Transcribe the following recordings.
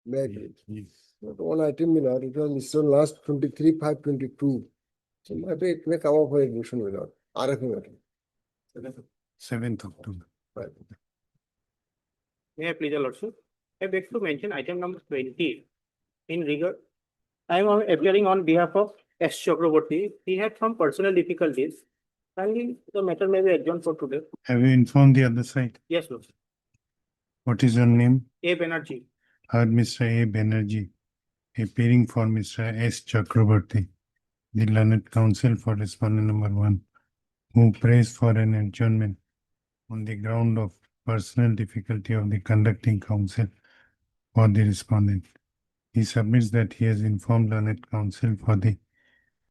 Maybe. Not one item, it was listed on last 23/5/22. So maybe it may come up for admission, RFA matter. 7th October. Right. May I please, Your Lordship? I beg to mention item number 20. In regard, I am appearing on behalf of S. Chakraborty. He had some personal difficulties. Finally, the matter may be adjourned for today. Have you informed the other side? Yes, Lordship. What is your name? A. Banerjee. Heard Mr. A. Banerjee, appearing for Mr. S. Chakraborty, the learned counsel for respondent number 1, who prays for an adjournment on the ground of personal difficulty of the conducting counsel for the respondent. He submits that he has informed learned counsel for the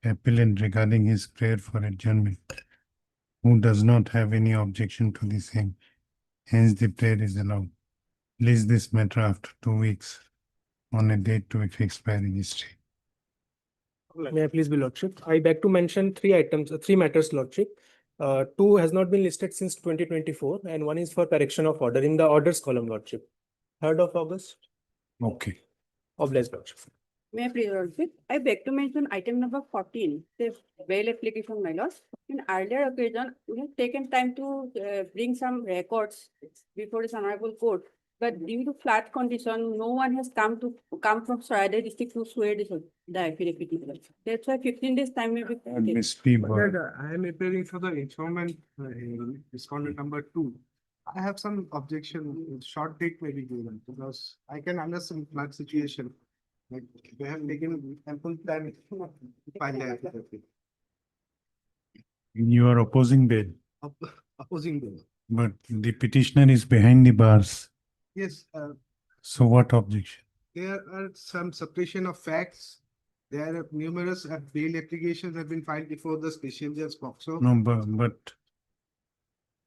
appellant regarding his prayer for adjournment, who does not have any objection to the same. Hence, the prayer is allowed. Place this matter after 2 weeks on a date to be fixed by registry. May I please be Lordship? I beg to mention three matters, Lordship. Two has not been listed since 2024 and one is for correction of order in the orders column, Lordship. 3rd of August. Okay. Obliged, Lordship. May I please, Lordship? I beg to mention item number 14, the bail application, my lord. In earlier occasion, we have taken time to bring some records before the honorable court. But due to flat condition, no one has come from Saradha district to swear the affidavit. That's why 15 days time may be. Ms. P. I am appearing for the informant, respondent number 2. I have some objection, short date may be given because I can understand flood situation. Like they have taken ample time to file the affidavit. You are opposing bail, Opposing bill. but the petitioner is behind the bars. Yes, So what objection? there are some suppression of facts. There are numerous bail applications have been filed before the special judge POCSO. No, but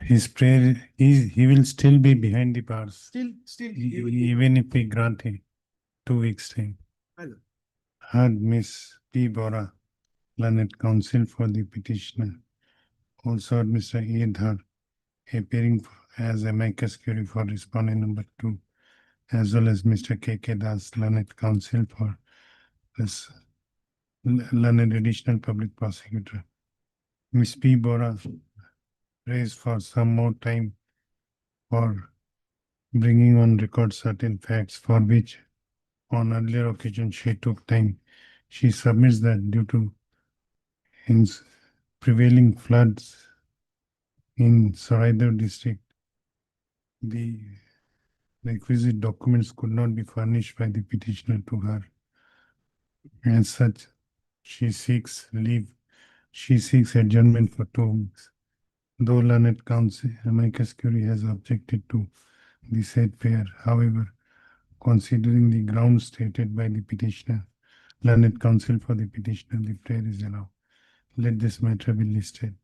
his prayer, he will still be behind the bars, Still. even if we grant him 2 weeks time. Hello. Heard Ms. P. Bora, learned counsel for the petitioner. Also heard Mr. A. Dhar, appearing as amicus curiae for respondent number 2, as well as Mr. K. K. Das, learned counsel for this learned additional public prosecutor. Ms. P. Bora raised for some more time for bringing on record certain facts for which on earlier occasion she took time. She submits that due to prevailing floods in Saradha district, the requisite documents could not be furnished by the petitioner to her. As such, she seeks adjournment for 2 weeks. Though learned counsel amicus curiae has objected to the said prayer, however, considering the grounds stated by the petitioner, learned counsel for the petitioner, the prayer is allowed. Let this matter be listed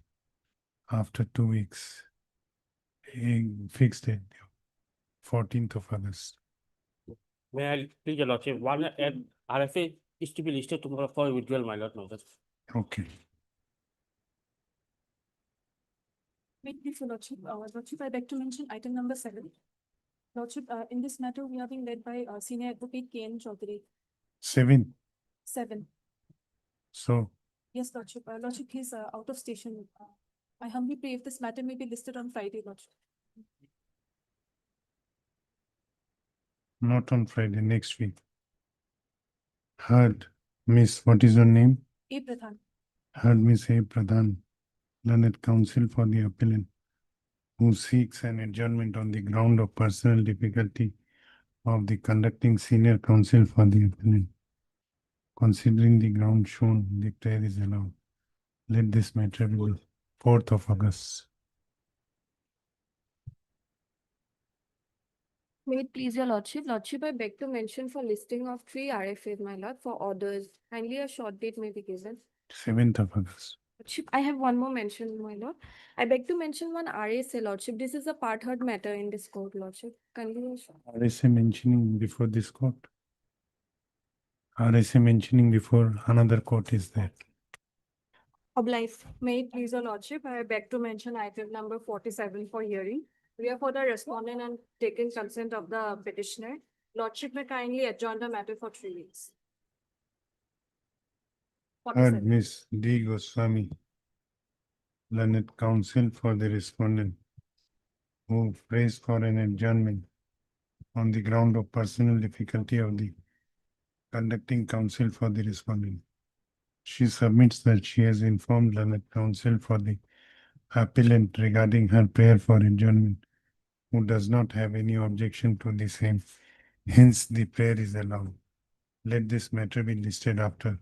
after 2 weeks. A fixed date, 14th of August. May I please, Your Lordship? One RFA is to be listed tomorrow for withdrawal, my lord. Okay. Wait, please, Your Lordship. Lordship, I beg to mention item number 7. Lordship, in this matter, we are being led by Senior Advocate K. N. Chaudhary. 7. 7. So, Yes, Lordship. Lordship, he's out of station. I humbly pray if this matter may be listed on Friday, Lordship. not on Friday, next week. Heard Miss, what is your name? A. Pradhan. Heard Miss A. Pradhan, learned counsel for the appellant, who seeks an adjournment on the ground of personal difficulty of the conducting senior counsel for the appellant. Considering the ground shown, the prayer is allowed. Let this matter be 4th of August. May it please your lordship. Lordship, I beg to mention for listing of 3 RFAs, my lord, for orders. Kindly a short date may be given. 7th of August. Lordship, I have one more mention, my lord. I beg to mention one RSA, lordship. This is a part heard matter in this court, lordship. Kindly a short. RSA mentioning before this court. RSA mentioning before another court is there. Obliged. May it please your lordship, I beg to mention item number 47 for hearing. We are for the respondent and taking consent of the petitioner. Lordship may kindly adjourn the matter for 3 weeks. Heard 47. Miss D. Goswami, learned counsel for the respondent, who prays for an adjournment on the ground of personal difficulty of the conducting counsel for the respondent. She submits that she has informed learned counsel for the appellant regarding her prayer for adjournment, who does not have any objection to the same. Hence, the prayer is allowed. Let this matter be listed after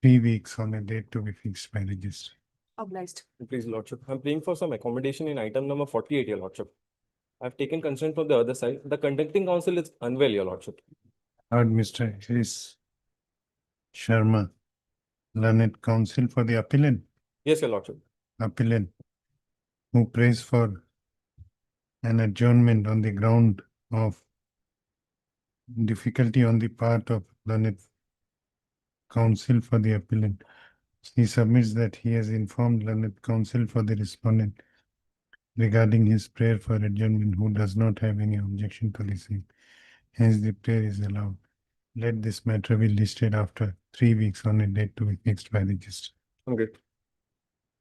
3 weeks on a date to be fixed by registry. Obliged. Please, Lordship. I'm praying for some accommodation in item number 48, Your Lordship. I've taken consent from the other side. The conducting counsel is unwell, Your Lordship. Heard Mr. S. Sharma, learned counsel for the appellant, Yes, Your Lordship. who prays for an adjournment on the ground of difficulty on the part of learned counsel for the appellant. He submits that he has informed learned counsel for the respondent regarding his prayer for adjournment, who does not have any objection to the same. Hence, the prayer is allowed. Let this matter be listed after 3 weeks on a date to be fixed by the registrar. I'm good.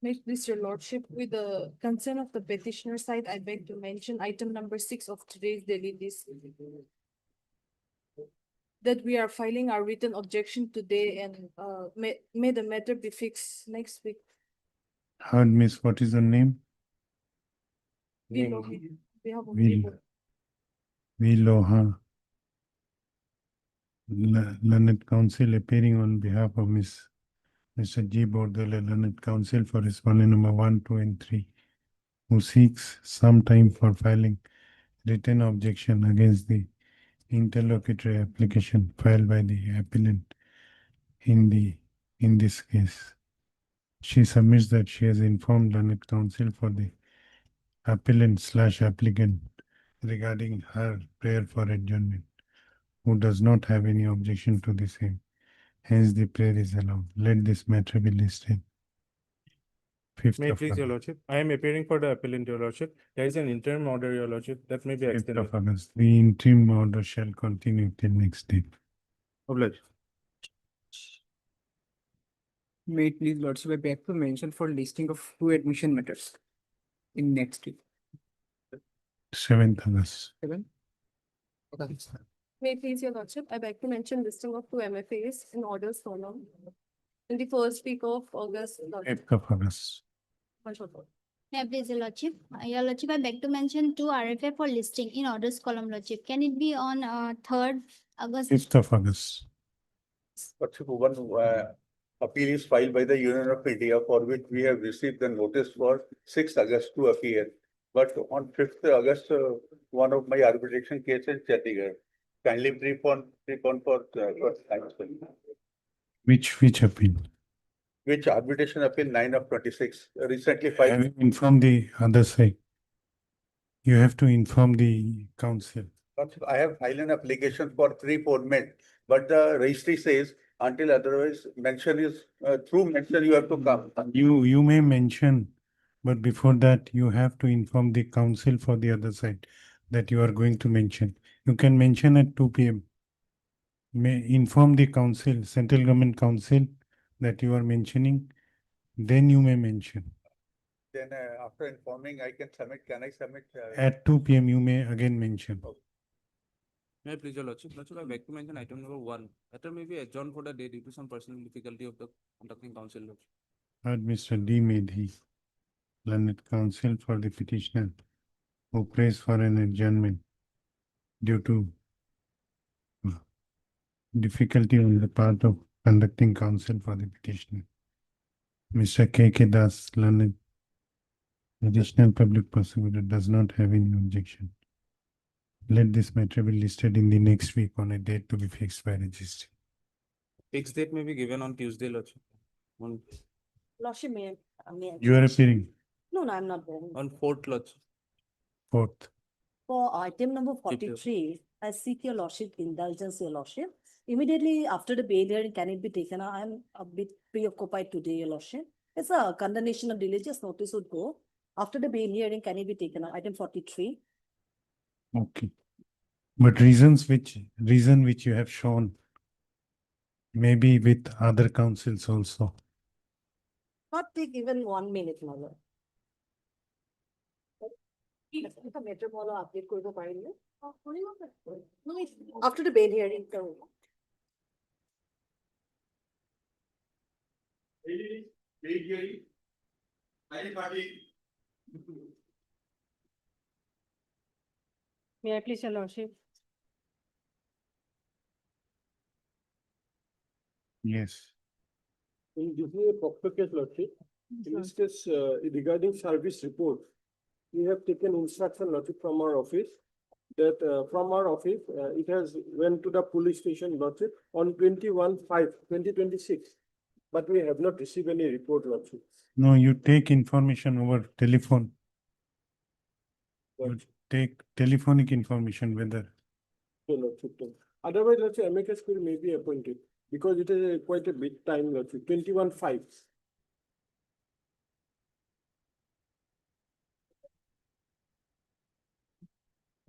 May it please your lordship, with the consent of the petitioner side, I beg to mention item number 6 of today's daily list. That we are filing our written objection today and may the matter be fixed next week. Heard, Miss, what is the name? We on behalf of Vil- people. Viloha. Learned counsel appearing on behalf of Mr. G. Bordele, learned counsel for respondent number 1, 2, and 3, who seeks some time for filing written objection against the interlocutory application filed by the appellant in this case. She submits that she has informed learned counsel for the appellant/applicant regarding her prayer for adjournment, who does not have any objection to the same. Hence, the prayer is allowed. Let this matter be listed. 5th May it of please, Your August. Lordship. I am appearing for the appellant, Your Lordship. There is an interim order, Your Lordship, that may be 5th extended. of August. The interim order shall continue till next day. Obliged. May it please Lordship, I beg to mention for listing of 2 admission matters in next week. 7th August. 7. Okay. May it please your lordship, I beg to mention listing of 2 MFAs in orders so long. In the first week of August. Lordship. 5th of August. Yeah, please, Your Lordship. Your Lordship, I beg to mention 2 RFA for listing in orders column, Lordship. Can it be on 3rd August? 5th of August. Lordship, one appeal is filed by the Union of India, for which we have received the notice for 6th August to appear. But on 5th August, one of my arbitration cases, Chandigarh. Kindly prepone for time. Which appeal? Which arbitration appeal 9 of 26, recently Have filed. you informed the other side? You have to inform the council. Lordship, I have filed an application for 3 formats, but the registry says until otherwise mention is, through mention you have to come. You may mention, but before that, you have to inform the council for the other side that you are going to mention. You can mention at 2 p.m. May inform the council, central government council, that you are mentioning, then you may mention. Then after informing, I can submit, can I submit? At 2 p.m. you may again mention. May I please, Your Lordship? Lordship, I beg to mention item number 1. Matter may be adjourned for the day due to some personal difficulty of the conducting counsel, Lordship. Heard Mr. D. Medhi, learned counsel for the petitioner, who prays for an adjournment due to difficulty on the part of conducting counsel for the petitioner. Mr. K. Das, learned additional public prosecutor, does not have any objection. Let this matter be listed in the next week on a date to be fixed by registry. Fixed date may be given on Tuesday, Lordship. Lordship, may I You are appearing No, I'm not there. On 4th, Lordship. 4th. For item number 43, I seek your lordship indulgence, your lordship. Immediately after the bail hearing, can it be taken? I'm a bit preoccupied today, your lordship. It's a condemnation of religious notice would go. After the bail hearing, can it be taken? Item 43. Okay. But reason which you have shown, maybe with other councils also. Not take even 1 minute, my lord. এটা metro বলো update করতে পারিনি after the bail hearing May I please, your lordship? Yes. In this is a proper case, Lordship. In this case, regarding service report, we have taken instruction, Lordship, from our office. That from our office, it has went to the police station, Lordship, on 21/5/2026. But we have not received any report, Lordship. No, you take information over telephone. You take telephonic information whether. So, Lordship, otherwise, Lordship, amicus curiae may be appointed because it is quite a big time, Lordship, 21/5.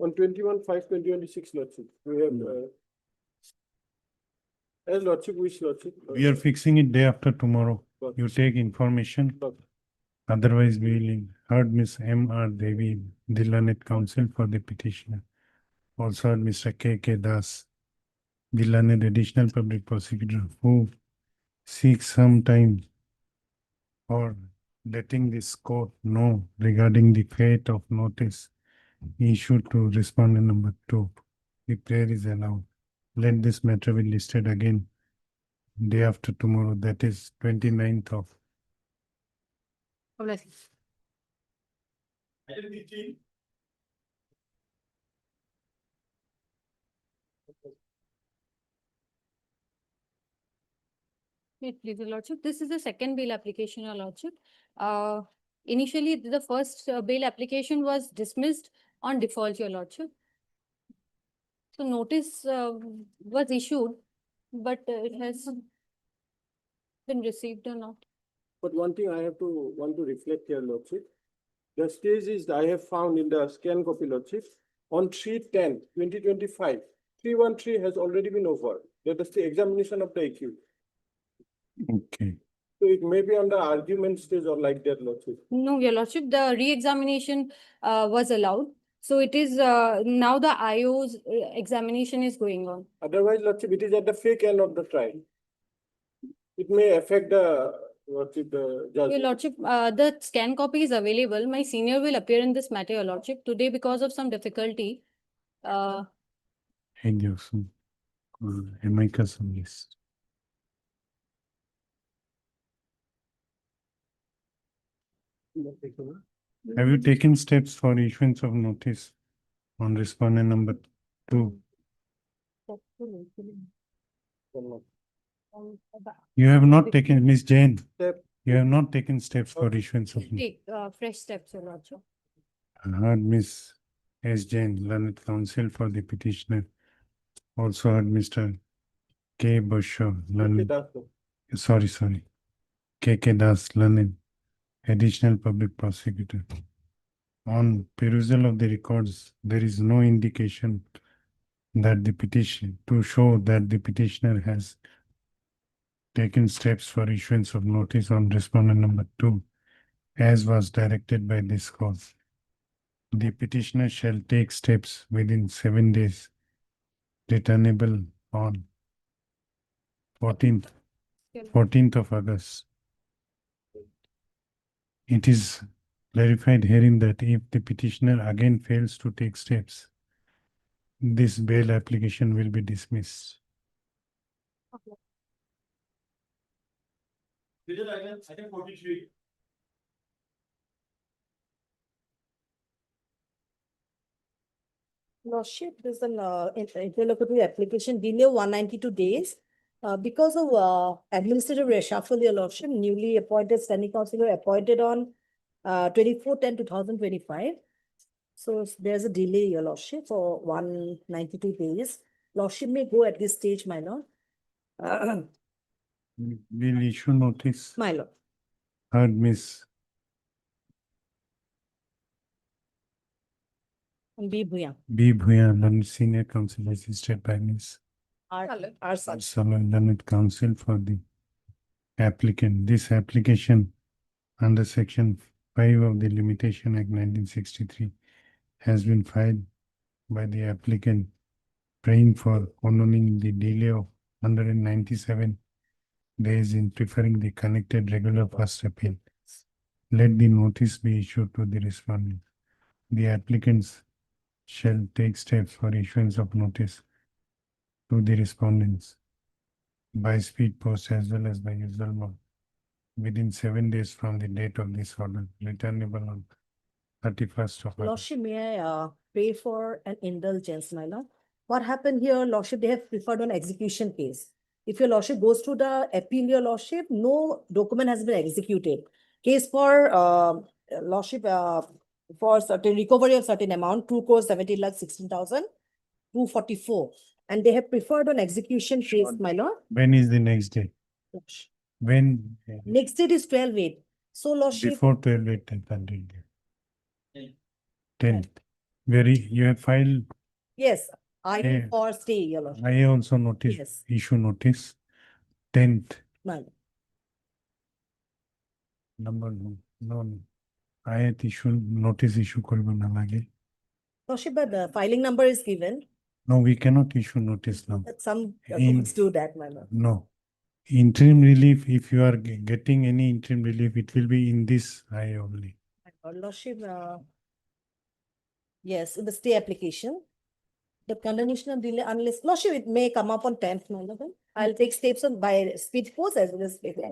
On 21/5/2026, Lordship, we have, as Lordship wish, Lordship. We are fixing it day after tomorrow. You take information. Otherwise, we will heard Miss M.R. Devi, the learned counsel for the petitioner. Also heard Mr. K.K. Das, the learned additional public prosecutor, who seeks some time for letting this court know regarding the fate of notice issued to respondent number 2. If prayer is allowed, let this matter be listed again day after tomorrow, that is 29th of. Please, your lordship, this is the second bail application, your lordship. Initially, the first bail application was dismissed on default, your lordship. So notice was issued, but it has been received or not. But one thing I have to want to reflect here, Lordship. The stage is I have found in the scan copy, Lordship, on 3/10/2025, 313 has already been over. That is the examination of the accused. Okay. So it may be on the argument stage or like that, Lordship. No, your lordship, the re-examination was allowed. So it is now the IO's examination is going on. Otherwise, Lordship, it is at the fake end of the trial. It may affect the, Lordship, the Your judge. lordship, the scan copy is available. My senior will appear in this matter, your lordship. Today, because of some difficulty, Hey, Johnson. Amicus on this. Have you taken steps for issuance of notice on respondent number 2? You have not taken, Miss Jain, Step. you have not taken steps for issuance of. take fresh steps, your lordship. Heard Miss S. Jain, learned counsel for the petitioner. Also heard Mr. K. Basho, learned, sorry. K.K. Das, learned additional public prosecutor. On perusal of the records, there is no indication that the petition, to show that the petitioner has taken steps for issuance of notice on respondent number 2, as was directed by this court. The petitioner shall take steps within 7 days, returnable on 14th of August. It is clarified herein that if the petitioner again fails to take steps, this bail application will be dismissed. Lordship, there's an interlocutory application delay of 192 days. Because of administrative reshuffle, your lordship, newly appointed standing counsel were appointed on 24/10/2025. So there's a delay, your lordship, for 192 days. Lordship may go at this stage, my lord. Will issue notice. My lord. Heard Miss B. Bhuyan. B. Bhuyan, learned senior counsel assisted by Ms. R. Sal. Salon, learned counsel for the applicant. This application under section 5 of the Limitation Act 1963 has been filed by the applicant praying for honoring the delay of 197 days in preferring the connected regular first appeal. Let the notice be issued to the respondent. The applicants shall take steps for issuance of notice to the respondents by speed post as well as by usual mode within 7 days from the date of this order, returnable on 31st of August. Lordship, may I pray for an indulgence, my lord? What happened here, Lordship, they have preferred an execution case. If your Lordship goes to the appeal, your Lordship, no document has been executed. Case for Lordship, for certain recovery of certain amount, 2,70,16,244. And they have preferred an execution case, my lord. When is the next day? When? Next date is 12/8. So, Lordship, Before 12/8, 10th. 10th. Where you have filed, yes, I Yeah. for stay, your Lordship. I also notice, Yes. issue notice, 10th. My lord. Number no. I had issue notice issue করব না লাগে. Lordship, but the filing number is given. No, we cannot issue notice now. That some In- courts do that, my lord. No. Interim relief, if you are getting any interim relief, it will be in this I only. Lordship, yes, in the stay application. The conditional delay unless, Lordship, it may come up on 10th, my lord. I'll take steps on by speed post as well as paper.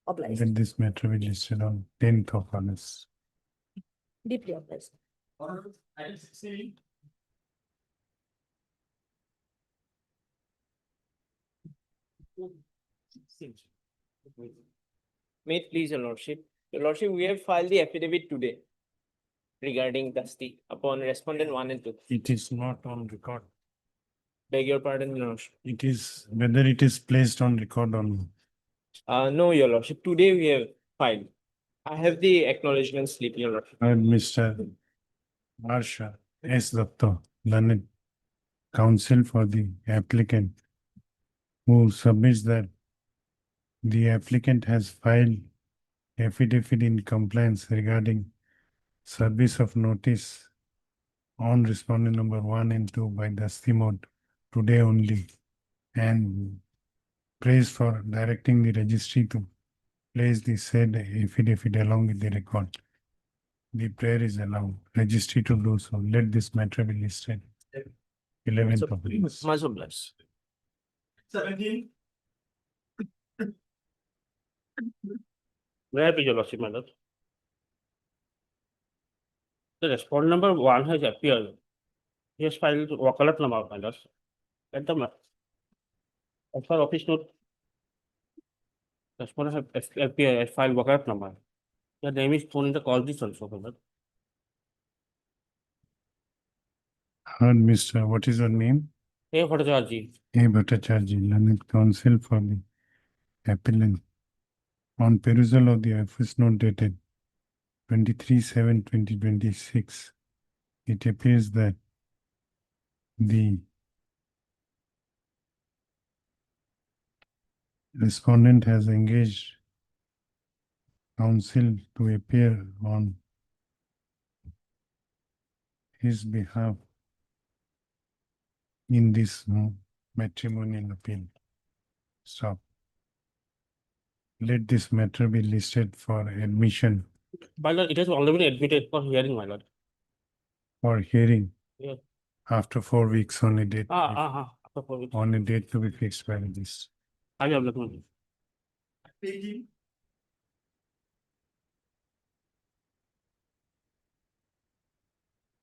Obliged, Then this matter will be listed on 10th of August. deeply obliged. May it please your lordship. Your lordship, we have filed the affidavit today regarding the stay upon respondent 1 and 2. It is not on record. Beg your pardon, your lordship. It is whether it is placed on record or not. No, your lordship, today we have filed. I have the acknowledgement slip, your lordship. Mr. Marsha S. Datta, learned counsel for the applicant, who submits that the applicant has filed affidavit in compliance regarding service of notice on respondent number 1 and 2 by the mode today only, and praise for directing the registry to place the said affidavit along with the record. The prayer is allowed. Registry to do so. Let this matter be listed. 11th of August. Much obliged. 17. May I please your lordship, my lord? The respondent number 1 has appeared. He has filed wakalatnama, my lord. At the as per office note, respondent have appeared as filed wakalatnama. The name is shown in the call this also, my lord. Heard, Mr. What is your name? A Bhattacharjee. A. Bhattacharjee, learned counsel for the appellant. On perusal of the office note dated 23/7/2026, it appears that the respondent has engaged counsel to appear on his behalf in this matrimonial appeal. Stop. Let this matter be listed for admission My lord, it has already been admitted for hearing, my lord. for hearing Yes. after 4 weeks on a date. After 4 weeks. On a date to be fixed by this. I will look.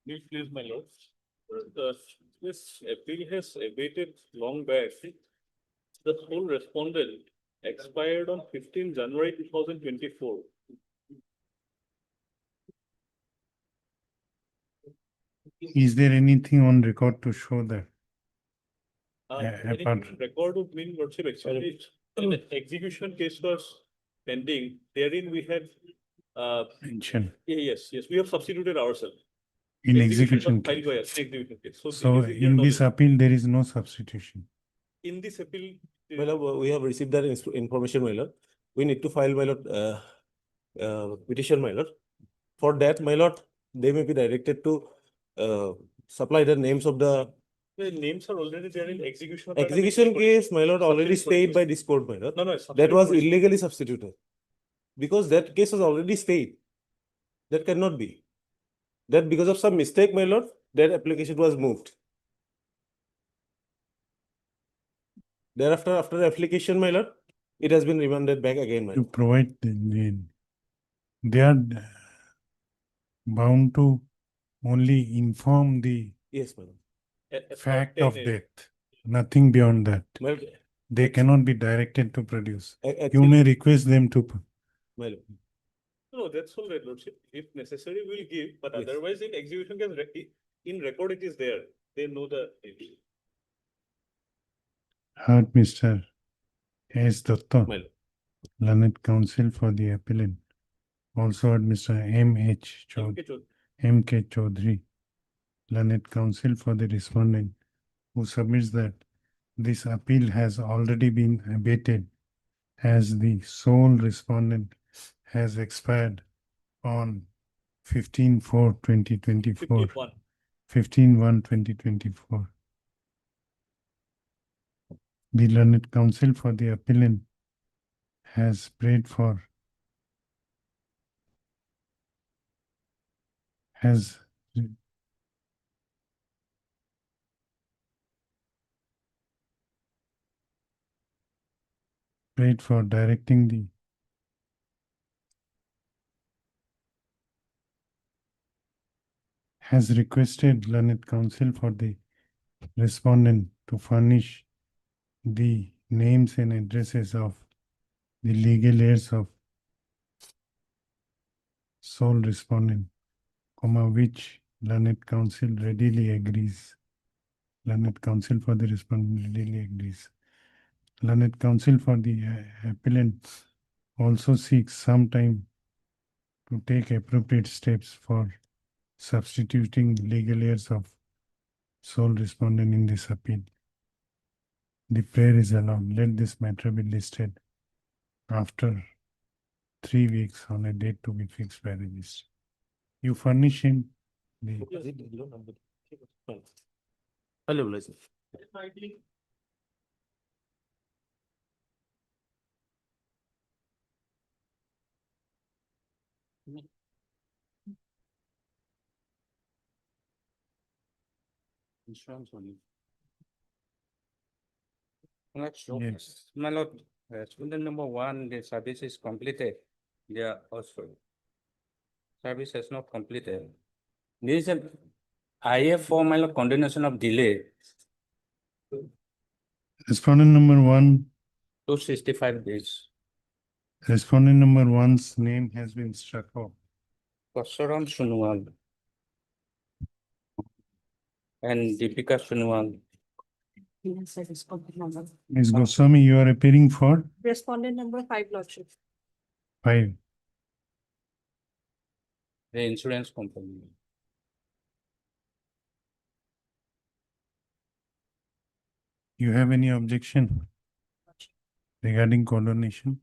Please, my lord. This appeal has abated long back. The sole respondent expired on 15 January 2024. Is there anything on record to show that? Anything record of mean lordship actually, the execution case was pending. Therein we had Mention. yes, we have substituted ourselves. In execution execution filed case. by us, execution case. So So this is your in this knowledge. appeal, there is no substitution. In this appeal, My lord, we have received that information, my lord. We need to file, my lord, petition, my lord. For that, my lord, they may be directed to supply the names of the the names are already there in execution. execution case, my lord, already stayed by this court, my lord. No, no. That was illegally substituted. Because that case was already stayed. That cannot be. That because of some mistake, my lord, that application was moved. Thereafter, after application, my lord, it has been remanded back again, my To lord. provide they are bound to only inform the Yes, my lord. fact of death, nothing beyond that. My lord, They cannot be directed to produce. You actually, may request them to. my lord. No, that's all right, Lordship. If necessary, we'll give, but Yes. otherwise in execution case, in record it is there. They know the. Heard Mr. S. Dutta, My lord. learned counsel for the appellant. Also heard Mr. M.H. M.K. Chaudhary, learned counsel for the respondent, who submits that this appeal has already been abated as the sole respondent has expired on 15/4/2024. 15/1/2024. The learned counsel for the appellant has prayed for directing the has requested learned counsel for the respondent to furnish the names and addresses of the legal heirs of sole respondent, which learned counsel readily agrees. Learned counsel for the respondent readily agrees. Learned counsel for the appellant also seeks some time to take appropriate steps for substituting legal heirs of sole respondent in this appeal. The prayer is allowed. Let this matter be listed after 3 weeks on a date to be fixed by registry. You furnish him the Hello, sir. Insurance only. Next, Yes. my lord, student number 1, the service is completed. Yeah, also. Service has not completed. There is an IF for my lord condemnation of delay, Respondent number 1, 265 days. respondent number 1's name has been struck off. Pasaram Sunwal and Deepika Sunwal. Yes, I responded number. Ms. Goswami, you are appearing for Respondent number 5, Lordship. 5. The insurance company. You have any objection regarding condonation?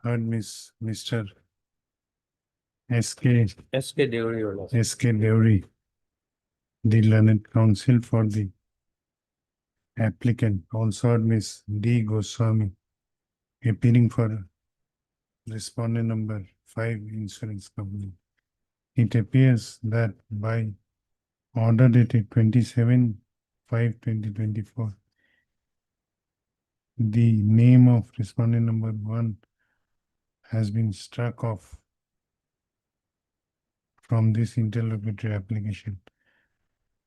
Heard Mr. S.K. Deori. S.K. Deori, the learned counsel for the applicant. Also heard Ms. D. Goswami, appearing for respondent number 5 insurance company. It appears that by order dated 27/5/2024, the name of respondent number 1 has been struck off from this interlocutory application,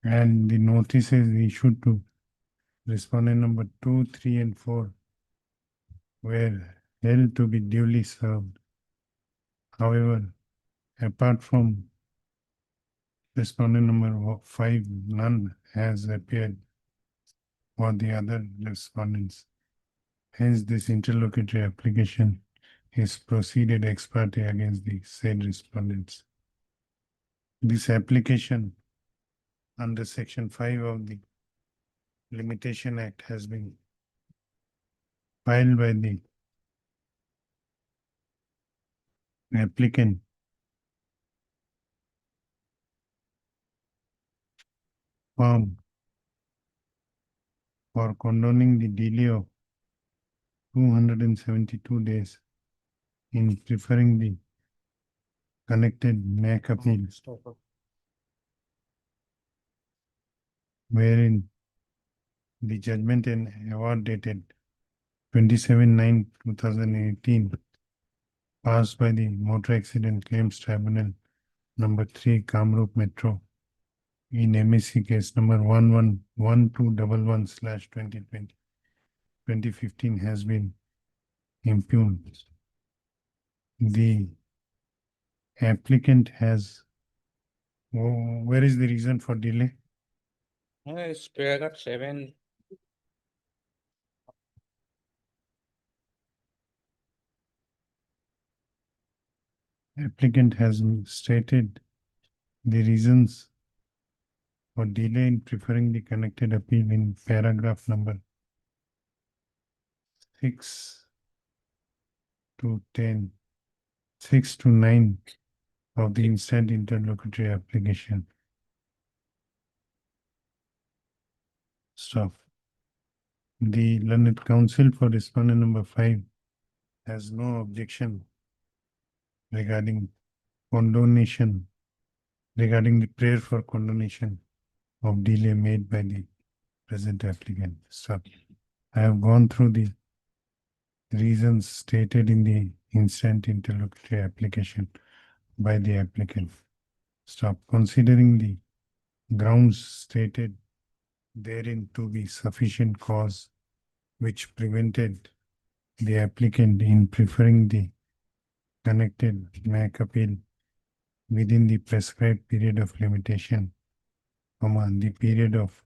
and the notice is issued to respondent number 2, 3, and 4 were held to be duly served. However, apart from respondent number 5, none has appeared for the other respondents. Hence, this interlocutory application is proceeded ex parte against the said respondents. This application under section 5 of the Limitation Act has been filed by the applicant firm for condoning the delay of 272 days in preferring the connected MAC appeal, wherein the judgment and award dated 27/9/2018 passed by the Motor Accident Claims Tribunal number 3 Kamrup Metro in MAC case number 111211/2020 has been impugned. The applicant has, where is the reason for delay? It's paragraph 7. Applicant has stated the reasons for delay in preferring the connected appeal in paragraph number 6 to 10, 6 to 9 of the instant interlocutory application. Stop. The learned counsel for respondent number 5 has no objection regarding condonation, regarding the prayer for condonation of delay made by the present applicant. Stop. I have gone through the reasons stated in the instant interlocutory application by the applicant. Stop. Considering the grounds stated therein to be sufficient cause which prevented the applicant in preferring the connected MAC appeal within the prescribed period of limitation, the period of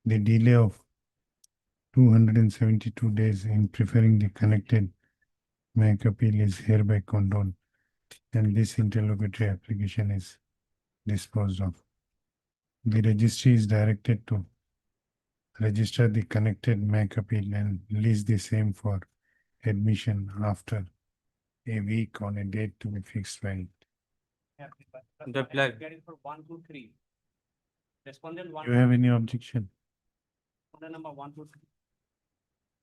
the delay of 272 days in preferring the connected MAC appeal is hereby condoned, and this interlocutory application is disposed of. The registry is directed to register the connected MAC appeal and release the same for admission after a week on a date to be fixed by it. The flag. For 1, 2, 3. Respondent 1. Do you have any objection? Respondent number 1, 2, 3.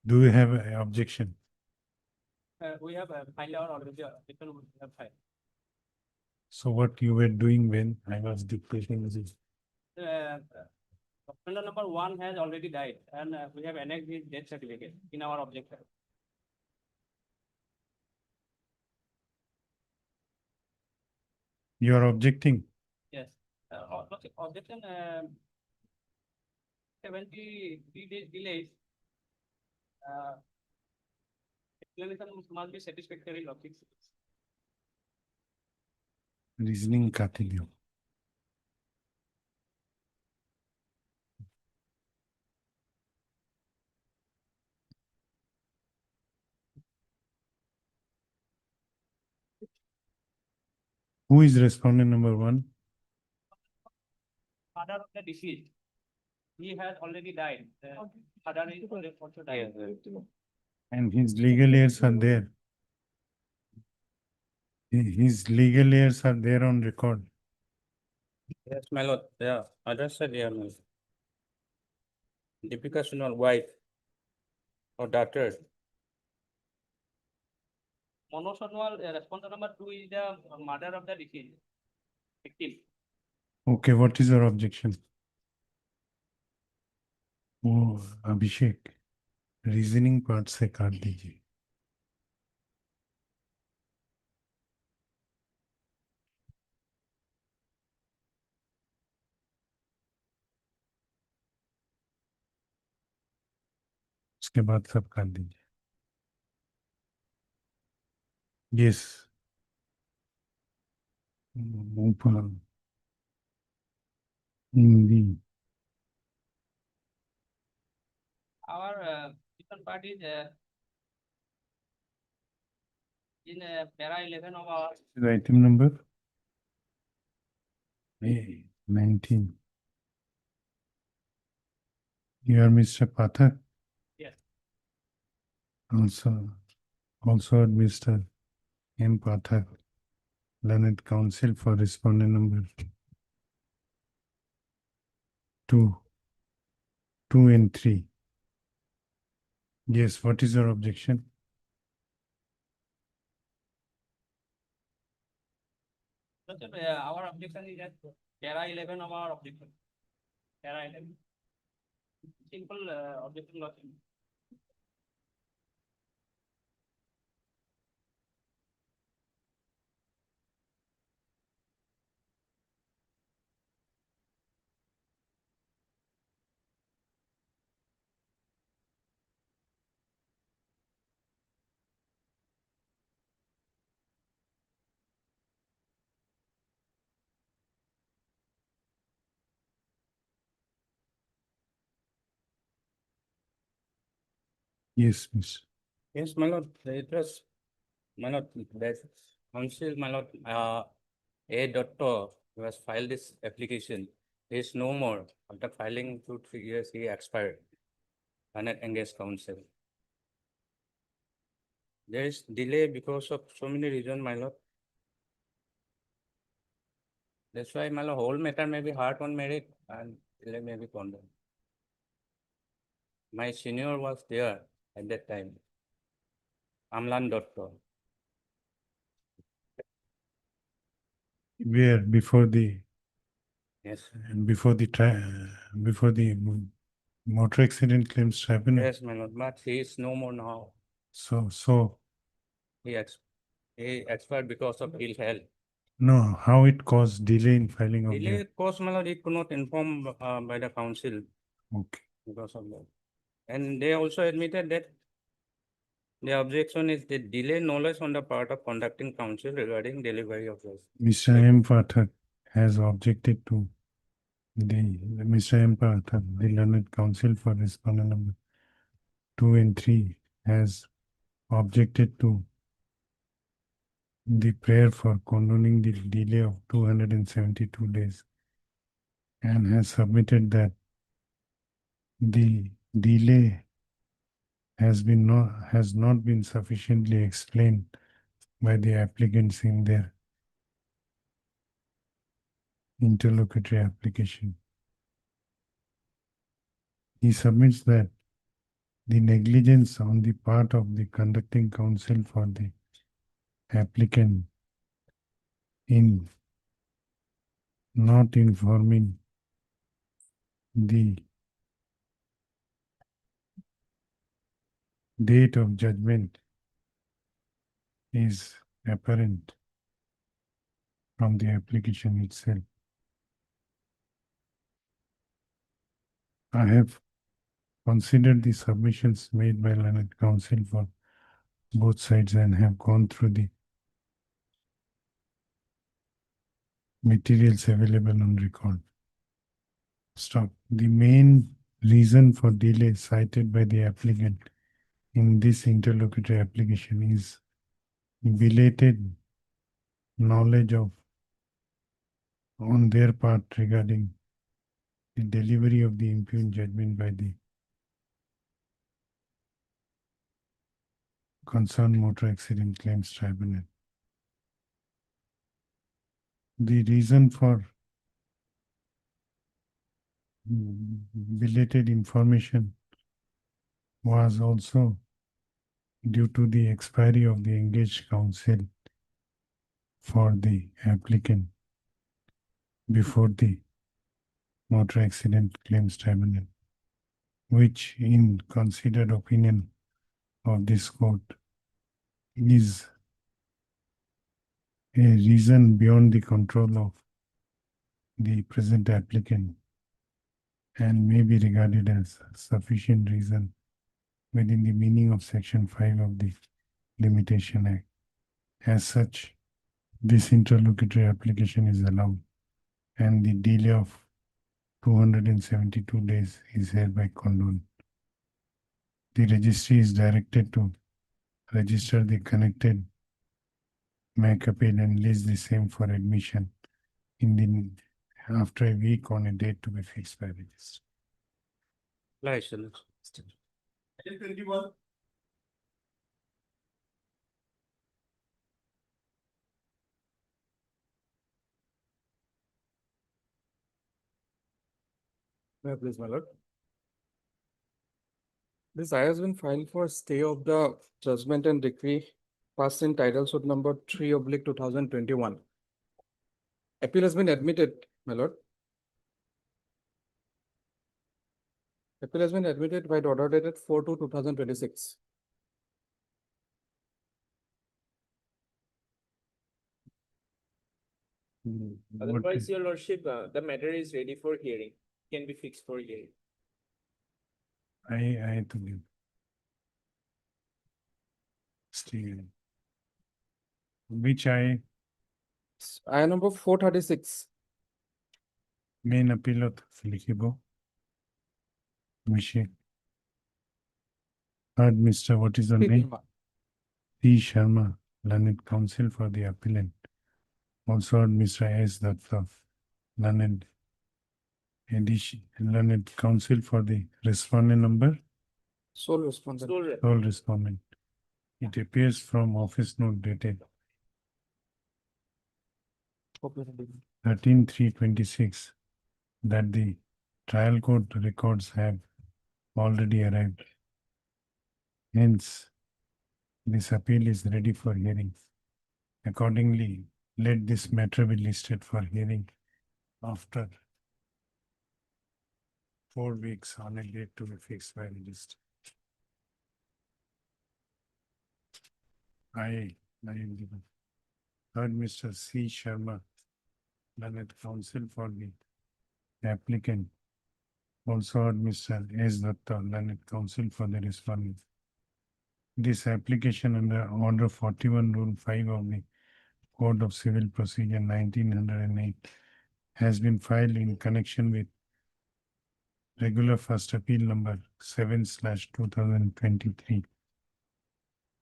Do you have an objection? We have filed our already. We have filed. So what you were doing when I was dictating this? Respondent number 1 has already died, and we have annexed his death certificate in our objection. You are objecting? Yes. Objection 73 days delays. Explanation must be satisfactory logic. Reasoning काट दियो. Who is respondent number 1? Father of the deceased. He has already died. Father is also died. And his legal heirs are there. His legal heirs are there on record. Yes, my lord. Yeah, others said yeah, my lord. Deepika Sunal, wife or daughter. Monosonal respondent number 2 is the mother of the deceased victim. Okay, what is your objection? Oh, Abhishek, reasoning part से काट दीजिए. उसके बाद सब काट दीजिए. Yes. Open. Hindi. Our different part is in para 11 of our The item number A19. You are Mr. Pathak? Yes. Also Mr. M. Pathak, learned counsel for respondent number 2 and 3. Yes, what is your objection? Our objection is that para 11 of our objection. Para 11. Simple objection logic. Yes, miss. Yes, my lord, it was, my lord, that council, my lord, A. Doctor who has filed this application is no more. After filing 2-3 years, he expired. And engaged counsel. There is delay because of so many reasons, my lord. That's why, my lord, whole matter may be hard on merit and delay may be condemned. My senior was there at that time. Amlan Doctor. Where before the Yes. before the motor accident claims tribunal. Yes, my lord, but he is no more now. So He expired because of ill health. no, how it caused delay in filing of Delay, the course, my lord, he could not inform by the council okay. because of that. And they also admitted that the objection is the delay knowledge on the part of conducting counsel regarding delivery of this. Mr. M. Pathak has objected to Mr. M. Pathak, the learned counsel for respondent number 2 and 3 has objected to the prayer for condoning the delay of 272 days and has submitted that the delay has not been sufficiently explained by the applicants in their interlocutory application. He submits that the negligence on the part of the conducting counsel for the applicant in not informing the date of judgment is apparent from the application itself. I have considered the submissions made by learned counsel for both sides and have gone through the materials available on record. Stop. The main reason for delay cited by the applicant in this interlocutory application is belated knowledge on their part regarding the delivery of the impugned judgment by the concerned motor accident claims tribunal. The reason for belated information was also due to the expiry of the engaged counsel for the applicant before the motor accident claims tribunal, which in considered opinion of this court is a reason beyond the control of the present applicant and may be regarded as sufficient reason within the meaning of Section 5 of the Limitation Act. As such, this interlocutory application is allowed and the delay of 272 days is hereby condoned. The registry is directed to register the connected MAC appeal and list the same for admission in the after a week on a date to be fixed by registrar. License. May I please, my lord? This I has been filed for stay of the judgment and decree passed in title suit number 3/2021. Appeal has been admitted, my lord. Appeal has been admitted by the order dated 4/2/2026. Otherwise, your lordship, the matter is ready for hearing, can be fixed for hearing. I to give. Stay. Which I I number 436. main appealot লিখিব. Mishi. Third, Mr. What is the name? P. Sharma, learned counsel for the appellant. Also heard Mr. S. Datta, learned addition, learned counsel for the respondent number, Sole respondent. sole respondent. It appears from office note dated 13/3/26 that the trial court records have already arrived. Hence, this appeal is ready for hearing. Accordingly, let this matter be listed for hearing after 4 weeks on a date to be fixed by registrar. I am given. Third, Mr. C. Sharma, learned counsel for the applicant. Also heard Mr. S. Datta, learned counsel for the respondent. This application under Order 41, Rule 5 of the Code of Civil Procedure 1908 has been filed in connection with regular first appeal number 7/2023.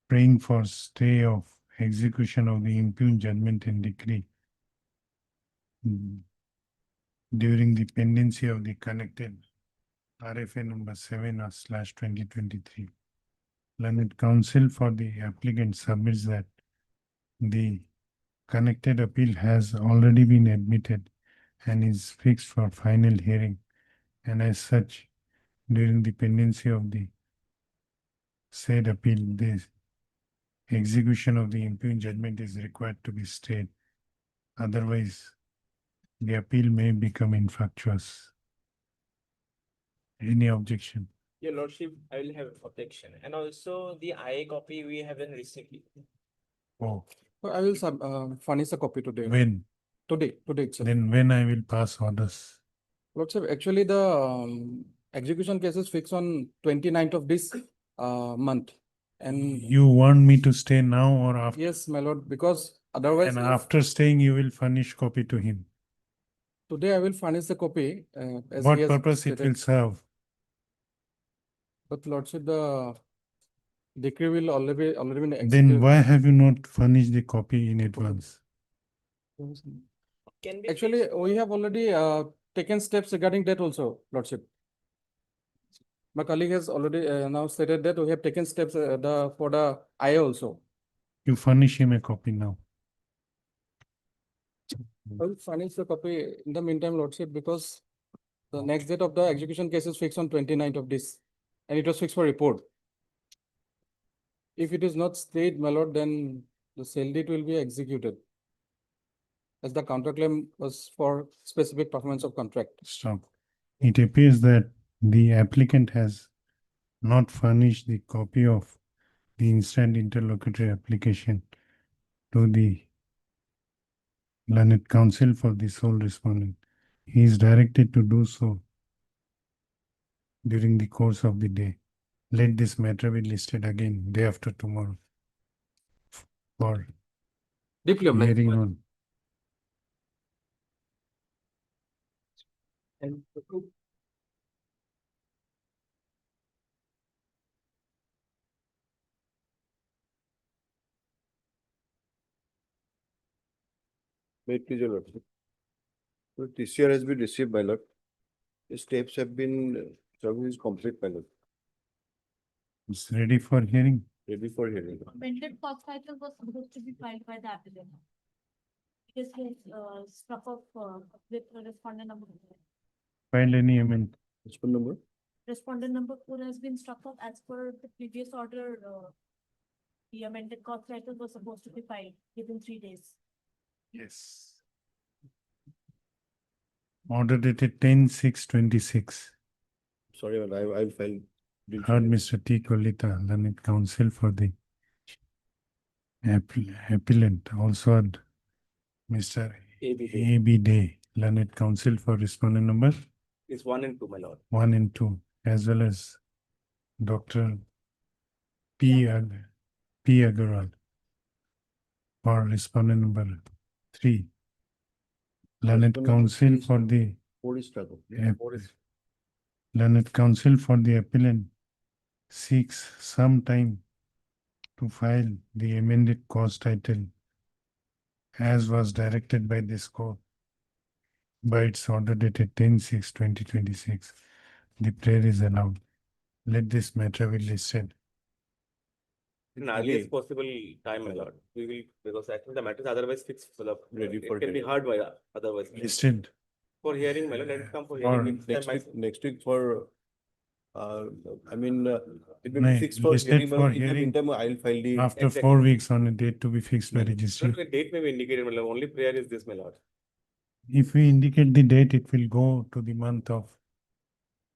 Praying for stay of execution of the impugned judgment and decree during the pendency of the connected RFA number 7/2023. Learned counsel for the applicant submits that the connected appeal has already been admitted and is fixed for final hearing, and as such, during the pendency of the said appeal, the execution of the impugned judgment is required to be stayed. Otherwise, the appeal may become infructuous. Any objection? Your lordship, I will have objection. And also the IA copy we haven't received. Oh, I will furnish a copy today. when? Today itself. Then when I will pass orders? Lordship, actually the execution case is fixed on 29th of this month. And You want me to stay now or after? yes, my lord, because otherwise. And after staying, you will furnish copy to him. Today I will furnish the copy. As What he has purpose it stated. will serve? But lordship, the decree will already been Then executed. why have you not furnished the copy in advance? Can be Actually, fixed. we have already taken steps regarding that also, lordship. My colleague has already now stated that we have taken steps for the IA also. You furnish him a copy now. I will furnish the copy in the meantime, lordship, because the next date of the execution case is fixed on 29th of this, and it was fixed for report. If it is not stayed, my lord, then the sale deed will be executed, as the counterclaim was for specific performance of contract. Stop. It appears that the applicant has not furnished the copy of the instant interlocutory application to the learned counsel for the sole respondent. He is directed to do so during the course of the day. Let this matter be listed again day after tomorrow for Deeply obliged. hearing on. May it please your lordship. So TCR has been received, my lord. The steps have been, service is complete, my lord. It's ready for hearing. Ready for hearing. Amended cost title was supposed to be filed by the applicant. It is struck off with respondent number. File any amendment. Which one number? Respondent number 4 has been struck off as per the previous order. The amended cost title was supposed to be filed within 3 days. Yes. Order dated 10/6/26. Sorry, my lord, I'll file. Heard Mr. T. Kolita, learned counsel for the appellant, also heard Mr. A.B. Day, learned counsel for respondent number It's 1 and 2, my lord. 1 and 2, as well as Dr. P. Agarwal for respondent number 3. Learned counsel for the Four is struck off. learned counsel for the appellant seeks some time to file the amended cause title as was directed by this court by its order dated 10/6/2026. The prayer is allowed. Let this matter be listed. In earliest possible time, my lord. We will, because I think the matter is otherwise fixed. Ready for It can be hearing. heard by otherwise. Listed For hearing, my lord, let it come for Or hearing. Next week for, I mean, it will No, be fixed for listed hearing, for but in the hearing meantime, I'll file the. after Exactly. 4 weeks on a date to be fixed by registry. The date may be indicated, my lord. Only prayer is this, my lord. If we indicate the date, it will go to the month of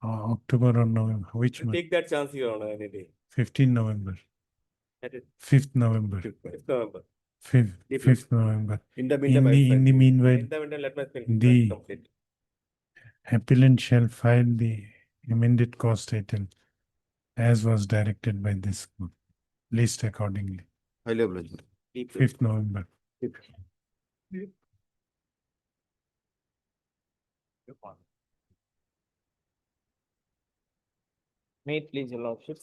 October or November. Which month? Take that chance, your honor, any day. 15 November. That is 5th November. 5th November. 5th November. In the meantime, I'll In the file. meanwhile, In the meantime, let my the complete. appellant shall file the amended cause title as was directed by this court. List accordingly. Highly obliged. 5th November. May it please your lordship.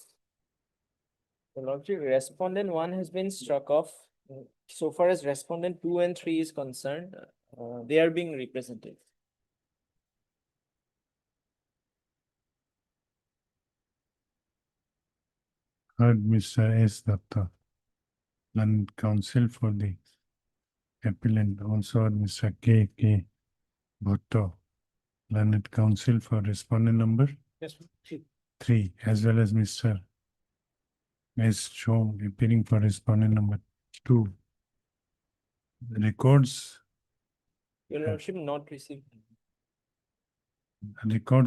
Your lordship, respondent 1 has been struck off. So far as respondent 2 and 3 is concerned, they are being represented. Heard Mr. S. Datta, learned counsel for the appellant, also heard Mr. K. Bhutto, learned counsel for respondent number Yes, 3, as well as Mr. S. Shom, appearing for respondent number 2. The records your lordship not received.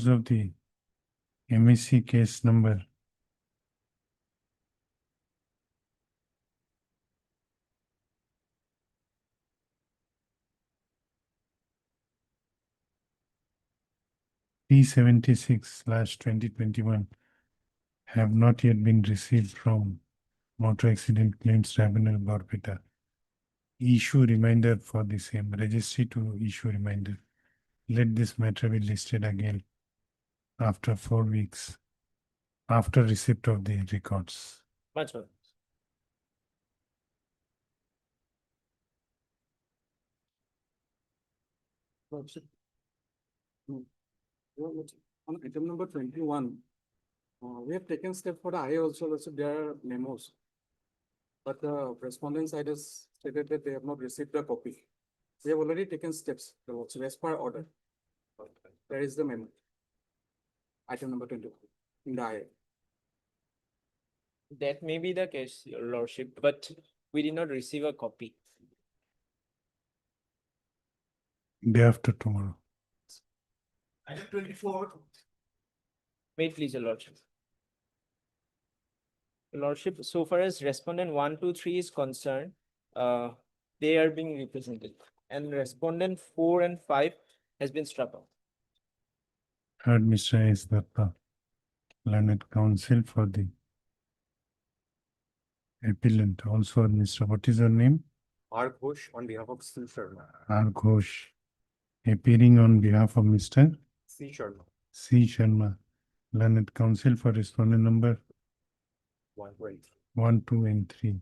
of the MSC case number P76/2021 have not yet been received from Motor Accident Claims Tribunal, Barpeta. Issue reminder for the same, registry to issue reminder. Let this matter be listed again after 4 weeks, after receipt of the records. Much more. Lordship. On item number 21, we have taken step for the IA also, Lordship, there are memos. But the respondent side has stated that they have not received the copy. We have already taken steps, Lordship, as per order. There is the memo. Item number 21 in the IA. That may be the case, your lordship, but we did not receive a copy. Day after tomorrow. Item 24. May it please your lordship. Your lordship, so far as respondent 1, 2, 3 is concerned, they are being represented. And respondent 4 and 5 has been struck off. Heard Mr. S. Datta, learned counsel for the appellant, also heard Mr. What is her name? R. Ghosh on behalf of C. Sharma. R. Ghosh, appearing on behalf of Mr. C. Sharma. C. Sharma, learned counsel for respondent number 1, right. 1, 2, and 3.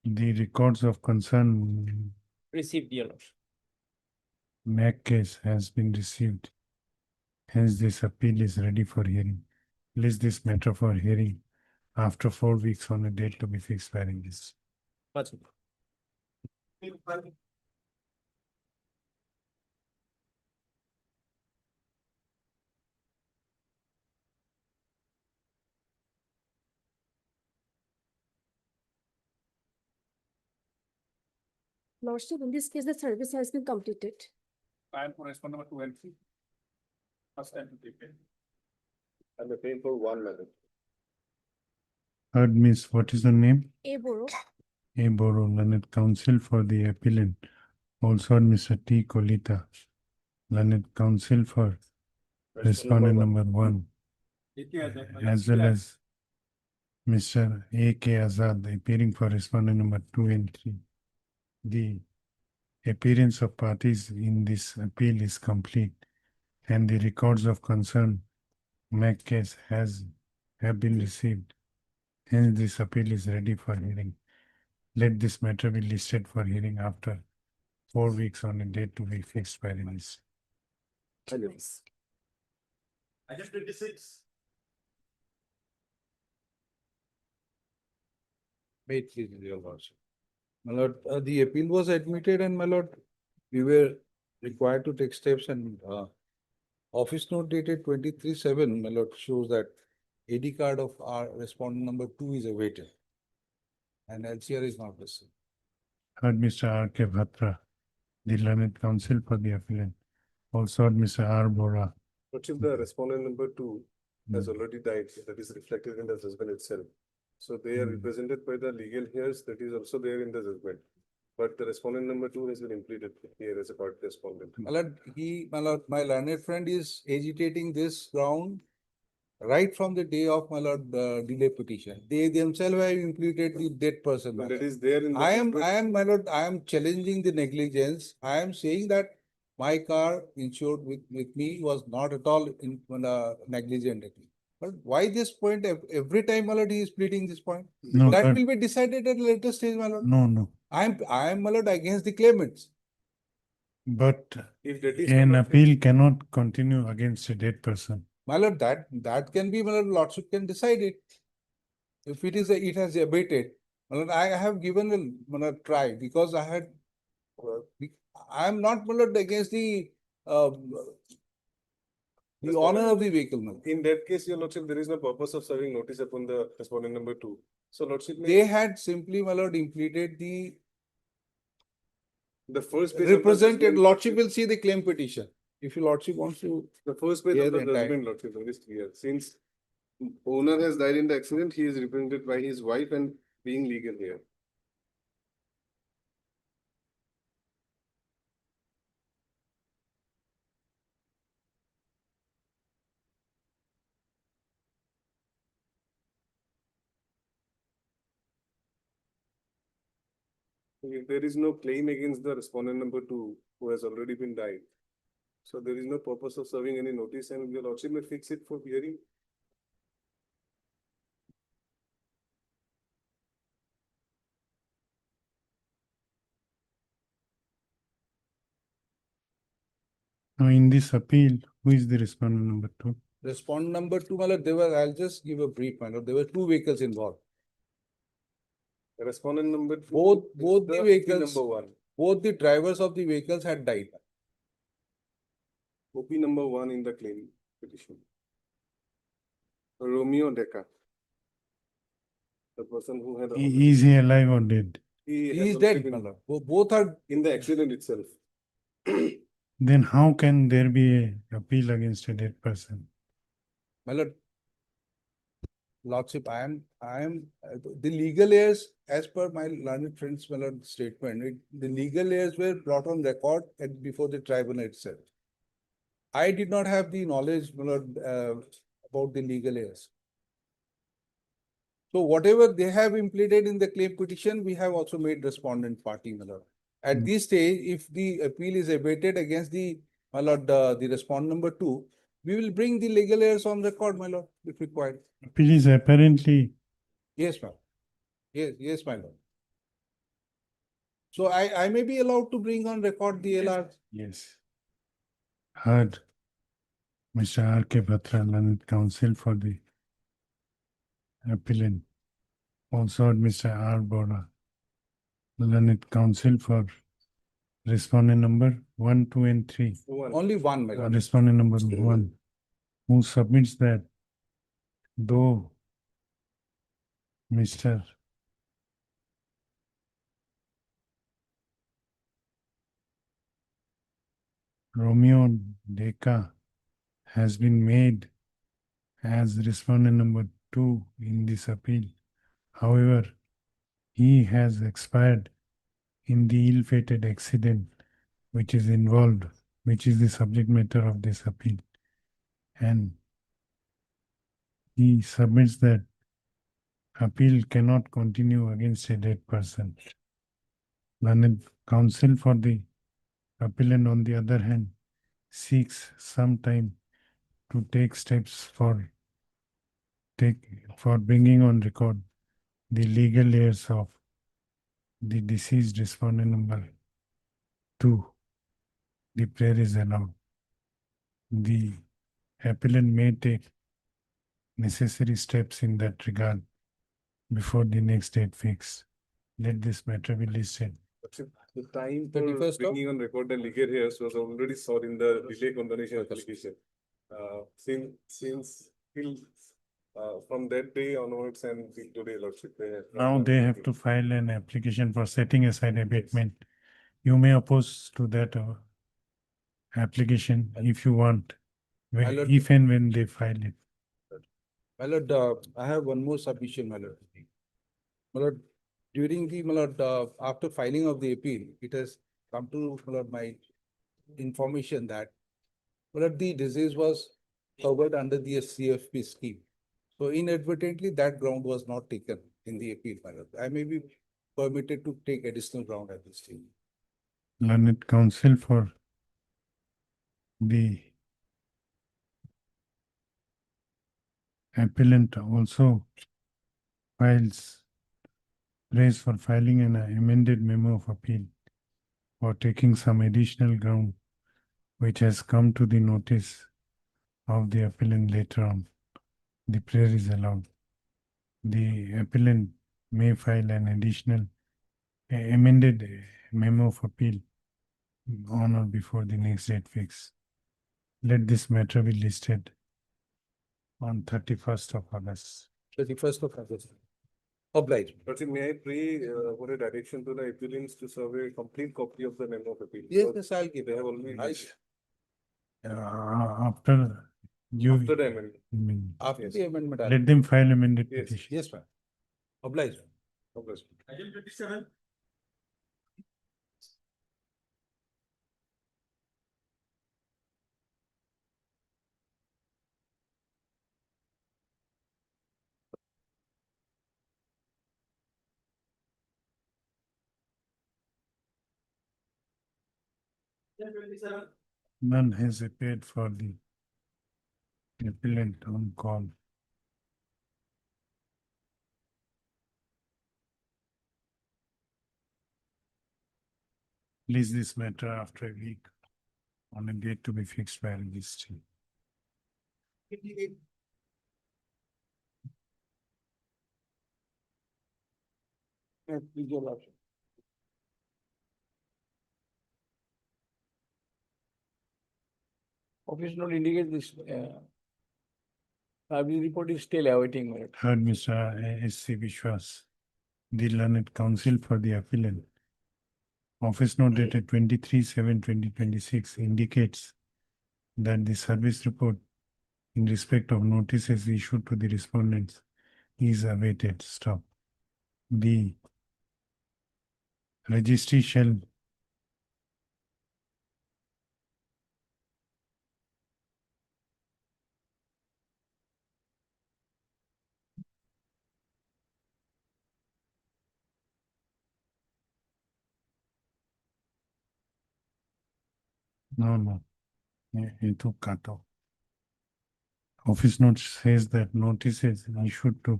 The records of concern Received, your lordship. MAC case has been received. Hence, this appeal is ready for hearing. List this matter for hearing after 4 weeks on a date to be fixed by this. Much. Lordship, in this case, the service has been completed. Time for respondent number 2 and 3. First time to take it. And the paying for 1 minute. Third, Miss, what is the name? A Boro. A Boro, learned counsel for the appellant. Also, Mr. T. Kolita, learned counsel for respondent number 1, as well as Mr. A. K. Azad, appearing for respondent number 2 and 3. The appearance of parties in this appeal is complete, and the records of concern MAC case have been received. Hence, this appeal is ready for hearing. Let this matter be listed for hearing after 4 weeks on a date to be fixed by the list. Nice. Item 26. Wait, please, your lordship. My lord, the appeal was admitted and my lord, we were required to take steps and office note dated 23/7, my lord, shows that AD card of our respondent number 2 is awaited. And LCR is not received. Heard Mr. R. K. Bhatra, the learned counsel for the appellant. Also heard Mr. R. Bora. But if the respondent number 2 has already died, that is reflected in the judgment itself. So they are represented by the legal heirs, that is also there in the judgment. But the respondent number 2 has been implemented here as a part respondent. My lord, my learned friend is agitating this ground right from the day of my lord delay petition. They themselves have imputed the dead person. But that is there in the. My lord, I am challenging the negligence. I am saying that my car insured with me was not at all negligent. But why this point? Every time, my lord, he is pleading this point. No, That but- will be decided at a later stage, my lord. No. I am, my lord, against the claimants. But If that is an not- appeal cannot continue against a dead person. My lord, that can be, my lord, lordship can decide it. If it is, it has abated. My lord, I have given a, my lord, try because I had, I am not, my lord, against the honor of the vehicle, my lord. In that case, your lordship, there is no purpose of serving notice upon the respondent number 2. So lordship. They had simply, my lord, impleted The first page. of the represented, judgment, lordship will see the claim petition. If your lordship wants to. The first page hear of the the entire- judgment, lordship, that is clear. Since owner has died in the accident, he is represented by his wife and being legal here. If there is no claim against the respondent number 2 who has already been died, so there is no purpose of serving any notice, and your lordship may fix it for hearing. Now, in this appeal, who is the respondent number 2? Respondent number 2, my lord, I'll just give a brief, my lord. There were 2 vehicles involved. Respondent number 2. Both the vehicles, Number 1. both the drivers of the vehicles had died. OP number 1 in the claim petition. Romeo Deca. The person who had. Is he alive or dead? He has is already dead, been- my lord. Both are, In the accident itself. Then how can there be an appeal against a dead person? my lord. Lordship, I am, the legal heirs, as per my learned friend's, my lord, statement, the legal heirs were brought on record before the tribunal itself. I did not have the knowledge, my lord, about the legal heirs. So whatever they have implemented in the claim petition, we have also made respondent party, my lord. At this stage, if the appeal is abated against the, my lord, the respondent number 2, we will bring the legal heirs on record, my lord, if required. Appeal is apparently. Yes, ma'am. Yes, my lord. So I may be allowed to bring on record the LR. Yes. Heard. Mr. R. K. Batra, learned counsel for the appellant. Also heard Mr. R. Bora, learned counsel for respondent number 1, 2, and 3. Only one, my lord. Respondent number 1, who submits that though Mr. Romeo Deca has been made as respondent number 2 in this appeal. However, he has expired in the ill-fated accident which is involved, which is the subject matter of this appeal. And he submits that appeal cannot continue against a dead person. Learned counsel for the appellant, on the other hand, seeks some time to take steps for bringing on record the legal layers of the deceased respondent number 2. The prayer is allowed. The appellant may take necessary steps in that regard before the next date fixed. Let this matter be listed. The time for 31st of- bringing on record the legal hairs was already sought in the delay condonation application. Since till from that day onwards and till today, Lordship. Now they have to file an application for setting aside abatement. You may oppose to that application if you want, if and when they file it. My lord, I have one more submission, my lord. My lord, during the, my lord, after filing of the appeal, it has come to, my lord, my information that, my lord, the disease was covered under the CFP scheme. So inadvertently, that ground was not taken in the appeal, my lord. I may be permitted to take additional ground at this stage. Learned counsel for the appellant also prays for filing an amended memo of appeal for taking some additional ground which has come to the notice of the appellant later on. The prayer is allowed. The appellant may file an additional amended memo of appeal on or before the next date fix. Let this matter be listed on 31st of August. 31st of August. Obliged. Lordship, may I pray for a direction to the appellants to serve a complete copy of the memo of appeal? Yes, Because yes, I'll give They it. have already. After you. After the amendment. After the amendment. I'll- Let them file amended Yes. petition. Yes, ma'am. Obliged. Obliged. Item 27. None has appeared for the appellant on call. Release this matter after a week on a date to be fixed by registry. Please, your lordship. Office note indicates this, service report is still awaiting, my lord. Heard Mr. S.C. Vishwas, the learned counsel for the appellant. Office note dated 23/7/2026 indicates that the service report in respect of notices issued to the respondents is awaited. Stop. The registry shall no. It took cut off. Office note says that notices issued to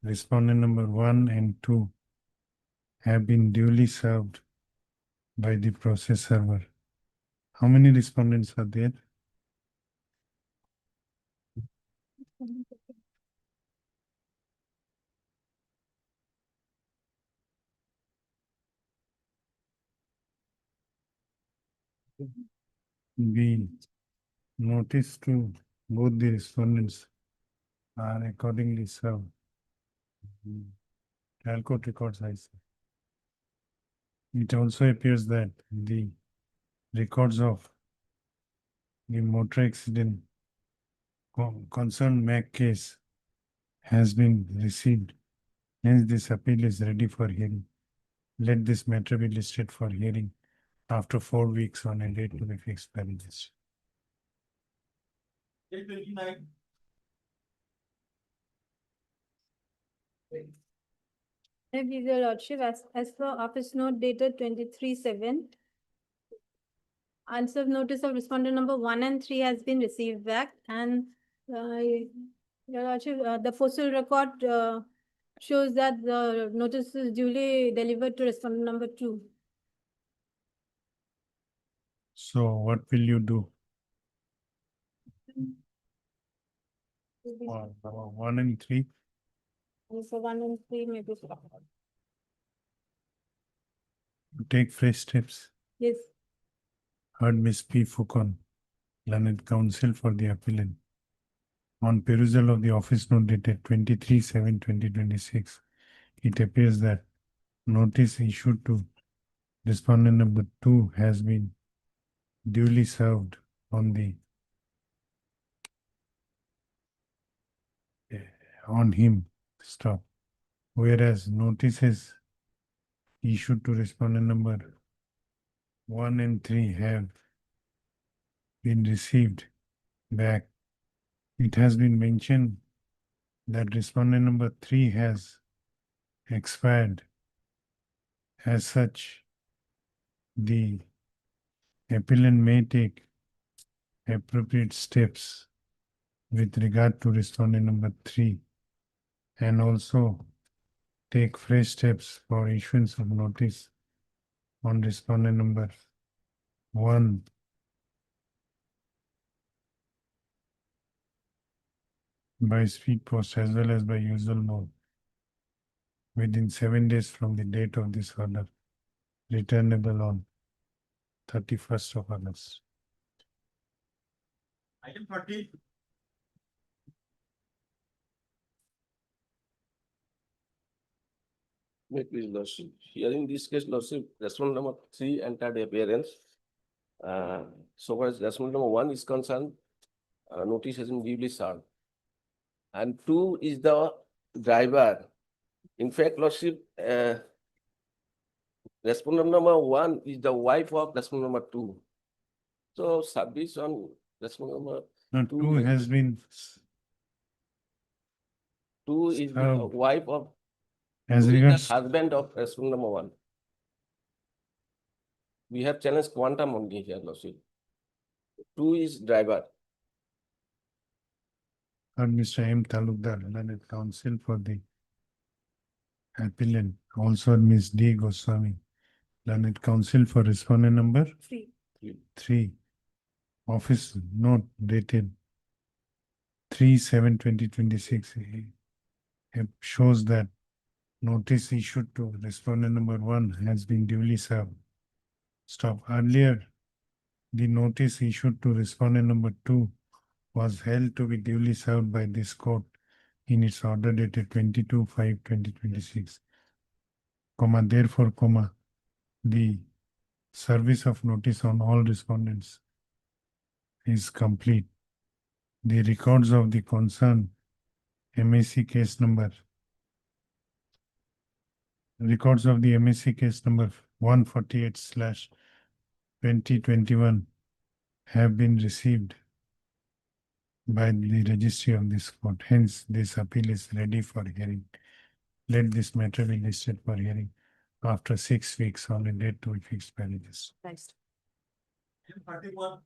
respondent number 1 and 2 have been duly served by the process server. How many respondents are there? The notice to both the respondents are accordingly served. Calcode records I see. It also appears that the records of the motor accident concerned MAC case has been received. Hence, this appeal is ready for hearing. Let this matter be listed for hearing after 4 weeks on a date to be fixed by registry. Please, your lordship, as per office note dated 23/7, answer notice of respondent number 1 and 3 has been received back, and your lordship, the postal record shows that the notice is duly delivered to respondent number 2. So what will you do? 1 and 3. So 1 and 3 may be. Take fresh steps. Yes. Heard Ms. P. Fukon, learned counsel for the appellant. On perusal of the office note dated 23/7/2026, it appears that notice issued to respondent number 2 has been duly served on the on him. Stop. Whereas notices issued to respondent number 1 and 3 have been received back. It has been mentioned that respondent number 3 has expired. As such, the appellant may take appropriate steps with regard to respondent number 3 and also take fresh steps for issuance of notice on respondent number 1 by speed post as well as by usual mode within 7 days from the date of this order, returnable on 31st of August. Item 30. May it please lordship, hearing this case, lordship, respondent number 3 entered appearance. So far as respondent number 1 is concerned, notice has been duly served. And 2 is the driver. In fact, lordship, respondent number 1 is the wife of respondent number 2. So service on respondent number Now, 2 has been 2 is the wife of as who is regards the husband of respondent number 1. We have challenged quantum only here, lordship. 2 is driver. Mr. M. Talukdar, learned counsel for the appellant. Also Ms. D. Goswami, learned counsel for respondent number 3. Office note dated 3/7/2026 shows that notice issued to respondent number 1 has been duly served. Stop. Earlier, the notice issued to respondent number 2 was held to be duly served by this court in its order dated 22/5/2026. Therefore, the service of notice on all respondents is complete. The records of the concerned MAC case number 148/2021 have been received by the registry of this court. Hence, this appeal is ready for hearing. Let this matter be listed for hearing after 6 weeks on a date to be fixed by registry. Next. Item 31.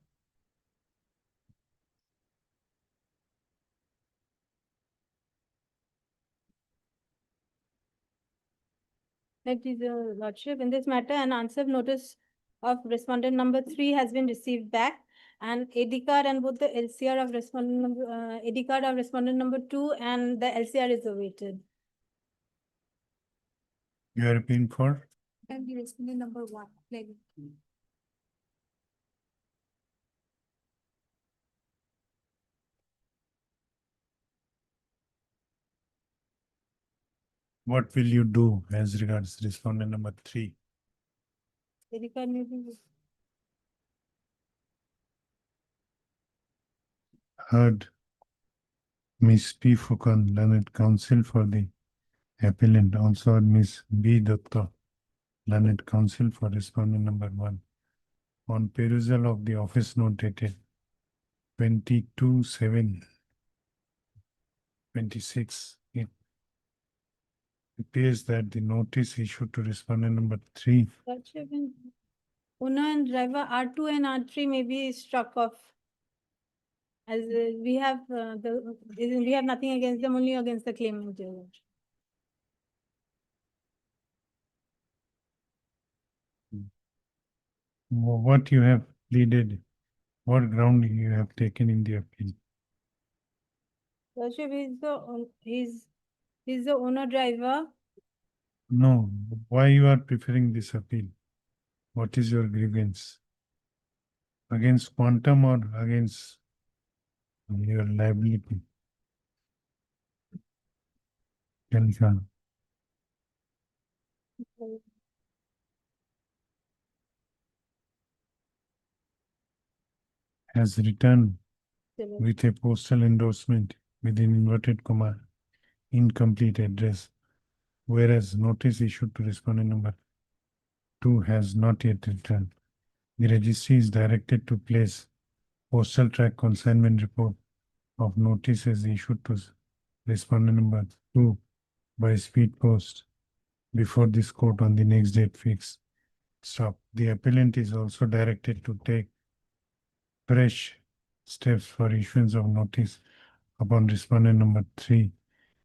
That is, lordship, in this matter, an answer notice of respondent number 3 has been received back, and AD card and both the LCR of respondent number, AD card of respondent number 2 and the LCR is awaited. You are appealing for? And the respondent number 1, like. What will you do as regards respondent number 3? AD card may be. Heard Miss P. Fukan, learned counsel for the appellant, also heard Miss B. Dutta, learned counsel for respondent number 1. On perusal of the office note dated 22/7/26, it appears that the notice issued to respondent number 3 Owner and driver R2 and R3 may be struck off. As we have we have nothing against them, only against the claimant. what you have pleaded, what ground you have taken in the appeal? Worship he's the owner driver. No, why you are preferring this appeal? What is your grievance? Against quantum or against your liability? Telka. Has returned with a postal endorsement with an inverted comma, incomplete address, whereas notice issued to respondent number 2 has not yet returned. The registry is directed to place postal track consignment report of notices issued to respondent number 2 by speed post before this court on the next date fixed. Stop. The appellant is also directed to take fresh steps for issuance of notice upon respondent number 3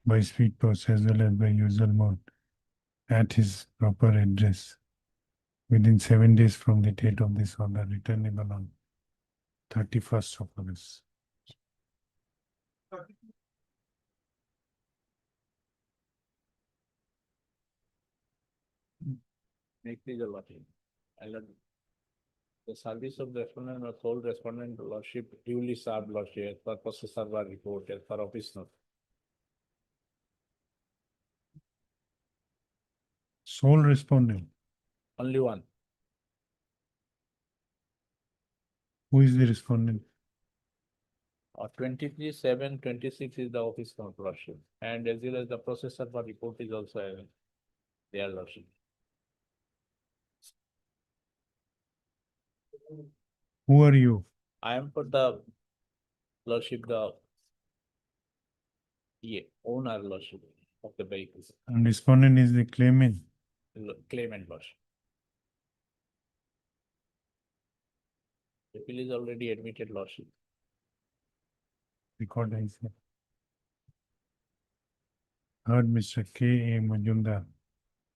by speed post as well as by usual mode at his proper address within 7 days from the date of this order, returnable on 31st of August. Make the lottery. The service of the respondent or sole respondent lordship duly served lordship as per processor report as per office note. Sole respondent. Only one. Who is the respondent? 23/7/26 is the office note lordship, and as well as the processor report is also their lordship. Who are you? I am for the lordship, the owner lordship of the vehicles, And respondent is the claimant. claimant lordship. The appeal is already admitted lordship. Record I say. Heard Mr. K. A. Majumdar,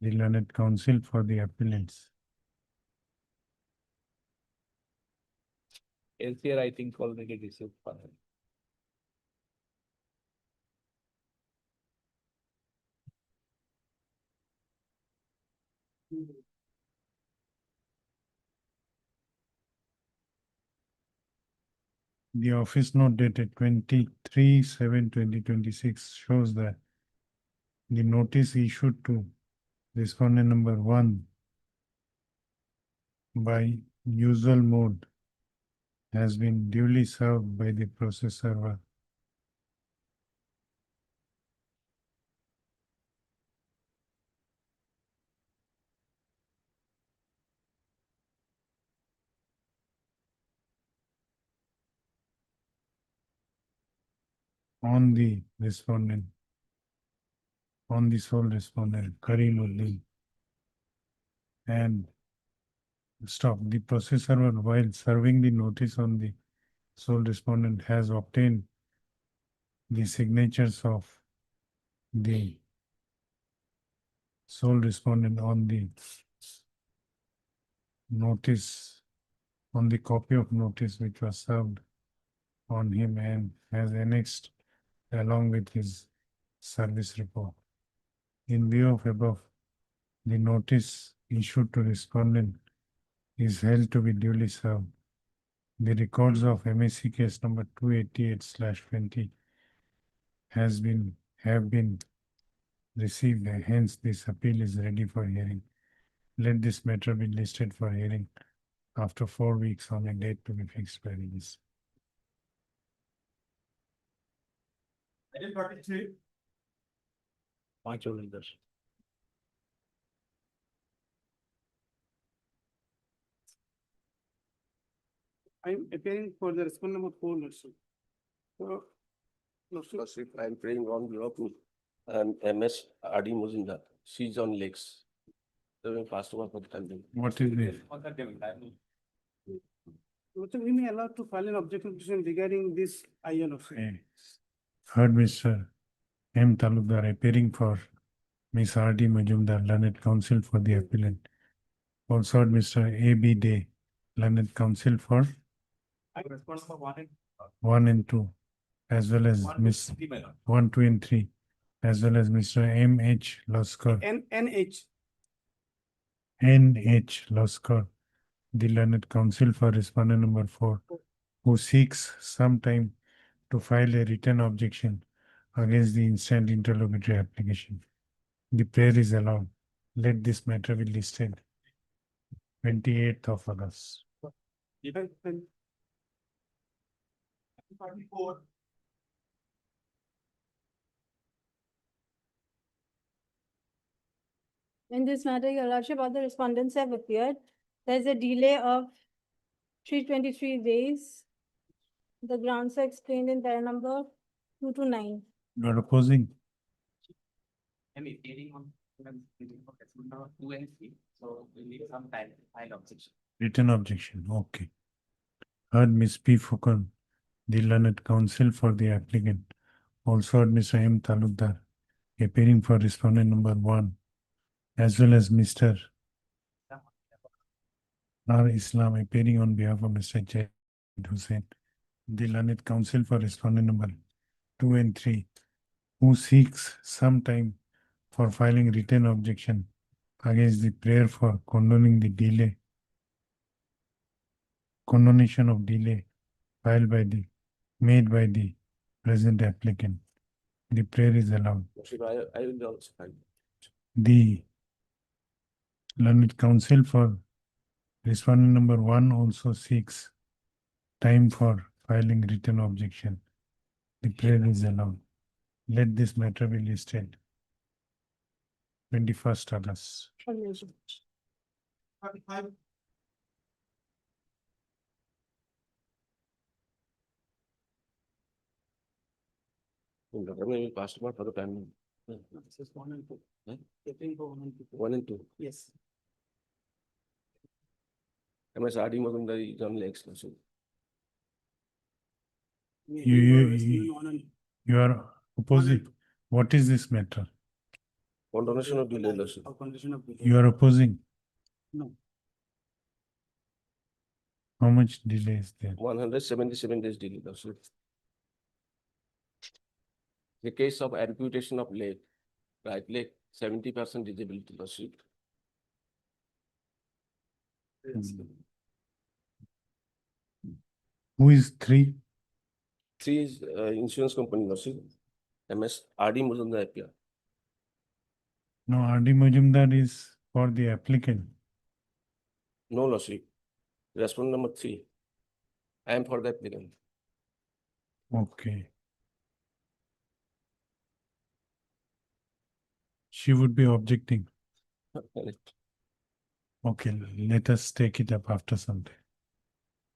the learned counsel for the appellants. LCR, I think, already received final. The office note dated 23/7/2026 shows that the notice issued to respondent number 1 by usual mode has been duly served by the process server. On the respondent, on the sole respondent, Karimuddin. And stop, the process server, while serving the notice on the sole respondent, has obtained the signatures of the sole respondent on the notice, on the copy of notice which was served on him and has annexed along with his service report. In view of above, the notice issued to respondent is held to be duly served. The records of MAC case number 288/20 have been received, and hence this appeal is ready for hearing. Let this matter be listed for hearing after 4 weeks on a date to be fixed by registrar. Item 43. I'm appearing for the respondent number 4, Lordship. So, Lordship, I am praying on behalf of and MS RD Muzindar. She's on legs. So fast over for the time being. What is the Lordship, we may allow to file an objection petition regarding this IA, Lordship. heard Mr. M. Talukdar appearing for Ms. R.D. Majumdar, learned counsel for the appellant. Also heard Mr. A.B. Day, learned counsel for I respond number 1 and 1 and 2, as well as Miss 1, 2, and 3, as well as Mr. M.H. Loskar, NH. N.H. Loskar, the learned counsel for respondent number 4, who seeks some time to file a written objection against the instant interlocutory application. The prayer is allowed. Let this matter be listed 28th of August. 44. In this matter, your lordship, all the respondents have appeared. There is a delay of 323 days. The grounds are explained in para number 2 to 9. You are opposing? I'm appearing on number 2 and 3, so we need some time to file objection. Written objection, okay. Heard Ms. P. Fukan, the learned counsel for the applicant. Also heard Mr. M. Talukdar, appearing for respondent number 1, as well as Mr. R. Islam, appearing on behalf of Mr. Jayed Hussain, the learned counsel for respondent number 2 and 3, who seeks some time for filing written objection against the prayer for condonation of delay filed by the made by the present applicant. The prayer is allowed. Lordship, I will also file. The learned counsel for respondent number 1 also seeks time for filing written objection. The prayer is allowed. Let this matter be listed 21st August. 45. We passed over for the time. This is 1 and 2. Huh? Appearing for 1 and 2. 1 and 2. Yes. MS RD Muzindar is on legs. Lordship. You are opposing. What is this matter? Condonation of delay. Lordship. Condition of delay. You are opposing. No. How much delay is there? 177 days delay. Lordship. The case of amputation of leg, right leg, 70% disability. Lordship. Who is 3? 3 is insurance company. Lordship. MS RD Muzindar appear. No, R.D. Majumdar is for the applicant. No, Lordship. Respondent number 3. I am for the applicant. Okay. She would be objecting. Correct. Okay, let us take it up after some time.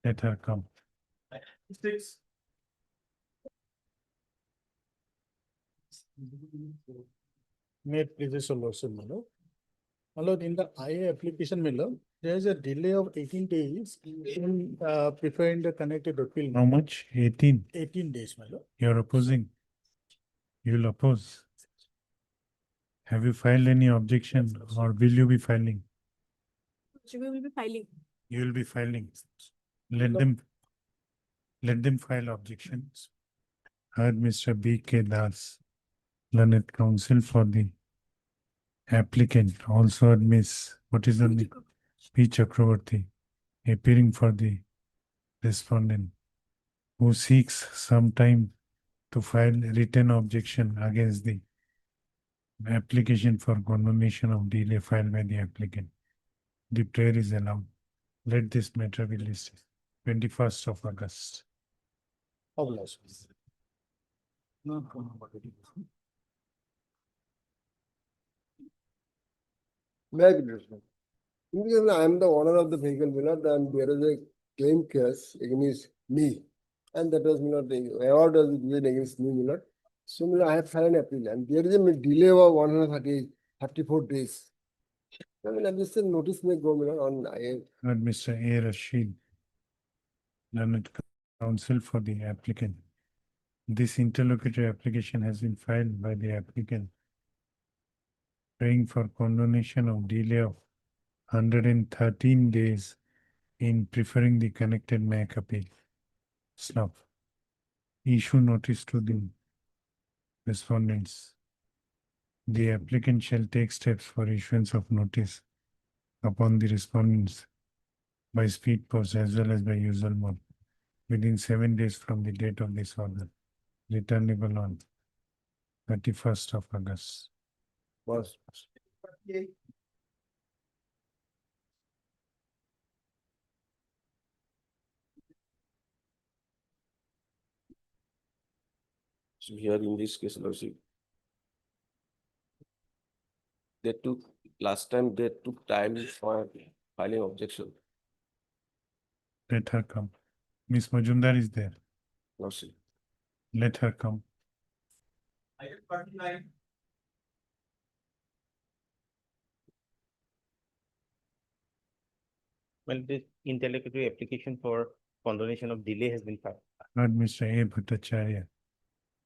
Let her come. 6. May it please your lordship, my lord. My lord, in the IA application, my lord, there is a delay of 18 days in preparing the connected appeal. How much? 18. 18 days, my lord. You are opposing. You will oppose. Have you filed any objection or will you be filing? So we will be filing. You will be filing. Let them file objections. Heard Mr. B.K. Das, learned counsel for the applicant, also heard Miss, what is her name? P. Chakravarti, appearing for the respondent, who seeks some time to file written objection against the application for condonation of delay filed by the applicant. The prayer is allowed. Let this matter be listed. 21st of August. I am the owner of the vehicle, and there is a claim case against me. And that was the award was given against me, So I have filed an appeal, and there is a delay of 134 days. This notice may go on Heard Mr. A. Rashid, learned counsel for the applicant. This interlocutory application has been filed by the applicant, praying for condonation of delay of 113 days in preferring the connected MAC appeal. Snuff. Issue notice to the respondents. The applicant shall take steps for issuance of notice upon the respondents by speed post as well as by usual mode within 7 days from the date of this order, returnable on 31st of August. So here in this case, Lordship, last time they took time for filing objection. Let her come. Miss Majumdar is there. Lordship. Let her come. Item 49. Well, this interlocutory application for condonation of delay has been filed. Heard Mr. A. Bhattacharya,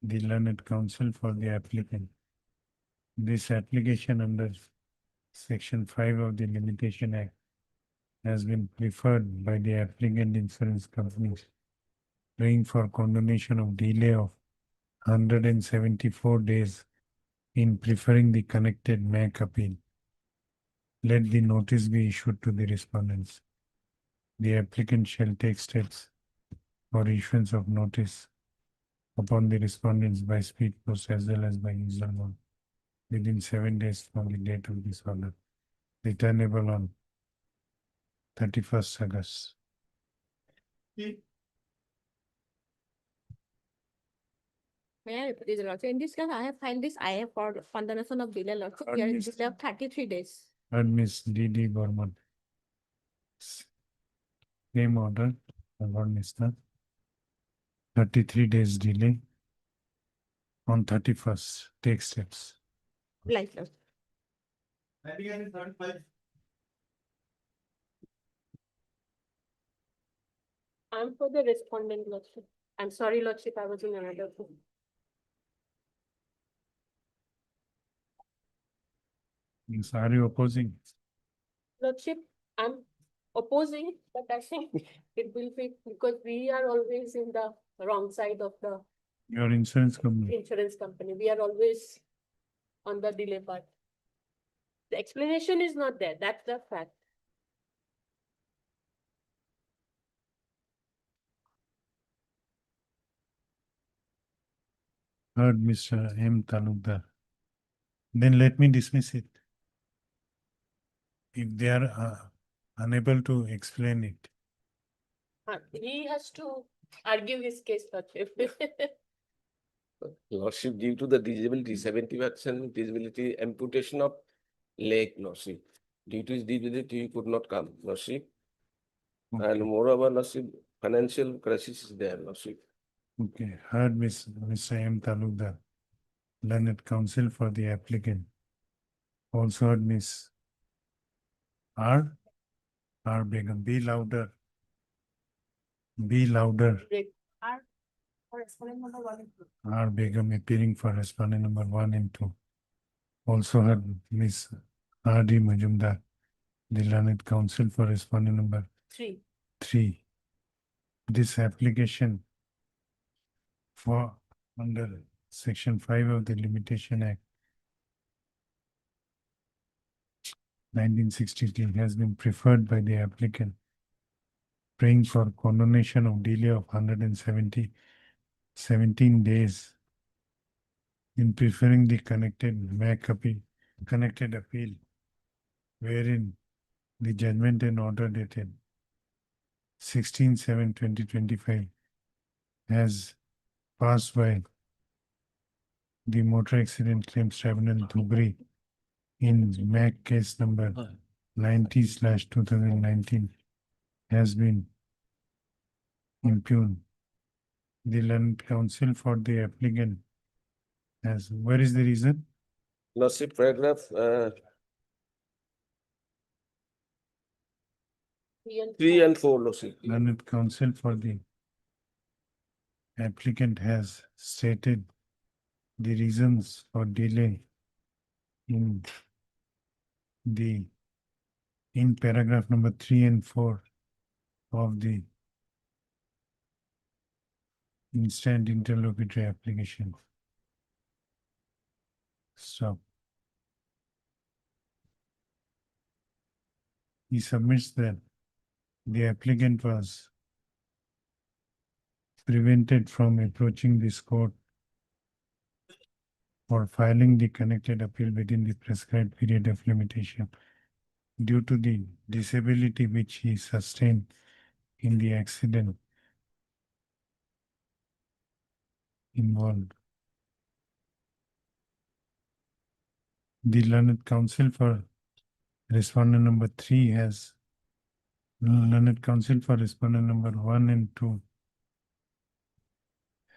the learned counsel for the applicant. This application under Section 5 of the Limitation Act has been preferred by the applicant insurance companies, praying for condonation of delay of 174 days in preferring the connected MAC appeal. Let the notice be issued to the respondents. The applicant shall take steps for issuance of notice upon the respondents by speed post as well as by usual mode within 7 days from the date of this order, returnable on 31st August. May I repeat it also? In this case, I have filed this IA for condonation of delay also. Here it is left 33 days. And Miss D.D. Burman. Same order, Lord Mr. 33 days delay on 31st. Take steps. Like that. Litigant 35. I'm for the respondent, Lordship. I'm sorry, Lordship, I was in another room. Yes, are you opposing? Lordship, I'm opposing, but I think it will be because we are always in the wrong side of the Your insurance company. insurance company. We are always on the delay part. The explanation is not there. That's the fact. Heard Mr. M. Talukdar. Then let me dismiss it. If they are unable to explain it. He has to argue his case, Lordship. Lordship, due to the disability, 70% disability, amputation of leg, Lordship. Due to his disability, he could not come, Lordship. Okay. And moreover, Lordship, financial crisis is there, Lordship. Okay, heard Mr. M. Talukdar, learned counsel for the applicant. Also heard Miss R. Begum. Be louder. Be louder. Respondent number 1 and 2. R. Begum appearing for respondent number 1 and 2. Also heard Miss R.D. Majumdar, the learned counsel for respondent number 3. This application for under Section 5 of the Limitation Act 1963 has been preferred by the applicant, praying for condonation of delay of 17 days in preferring the connected appeal, wherein the judgment and order dated 16/7/2025 has passed by the Motor Accident Claims Tribunal Dhubri in MAC case number 90/2019 has been impugned. The learned counsel for the applicant has, where is the reason? Lordship, paragraph 3 and 4, Lordship. Learned counsel for the applicant has stated the reasons for delay in paragraph number 3 and 4 of the instant interlocutory application. Stop. He submits that the applicant was prevented from approaching this court for filing the connected appeal within the prescribed period of limitation due to the disability which he sustained in the accident involved. The learned counsel for respondent number 3 has learned counsel for respondent number 1 and 2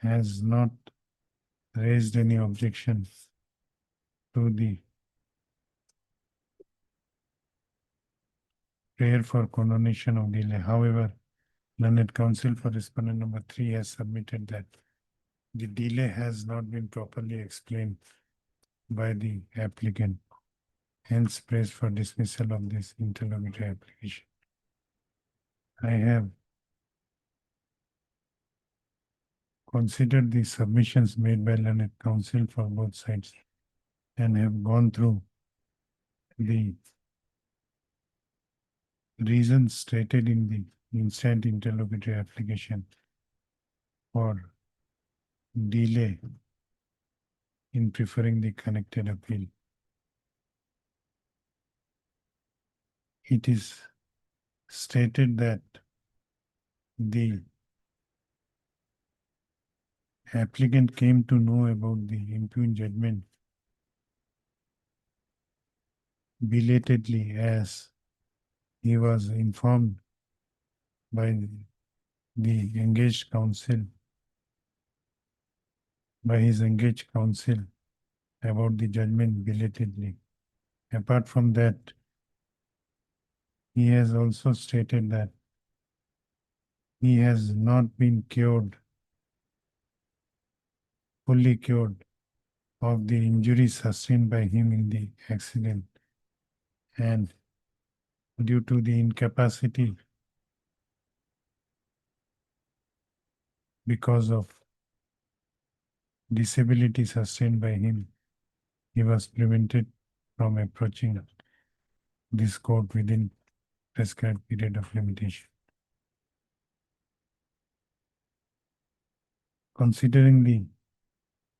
has not raised any objection to the prayer for condonation of delay. However, learned counsel for respondent number 3 has submitted that the delay has not been properly explained by the applicant, hence prays for dismissal of this interlocutory application. I have considered the submissions made by learned counsel for both sides and have gone through the reasons stated in the instant interlocutory application for delay in preferring the connected appeal. It is stated that the applicant came to know about the impugned judgment belatedly, as he was informed by the engaged counsel, by his engaged counsel about the judgment belatedly. Apart from that, he has also stated that he has not been cured, fully cured of the injury sustained by him in the accident, and due to the incapacity because of disability sustained by him, he was prevented from approaching this court within prescribed period of limitation. Considering the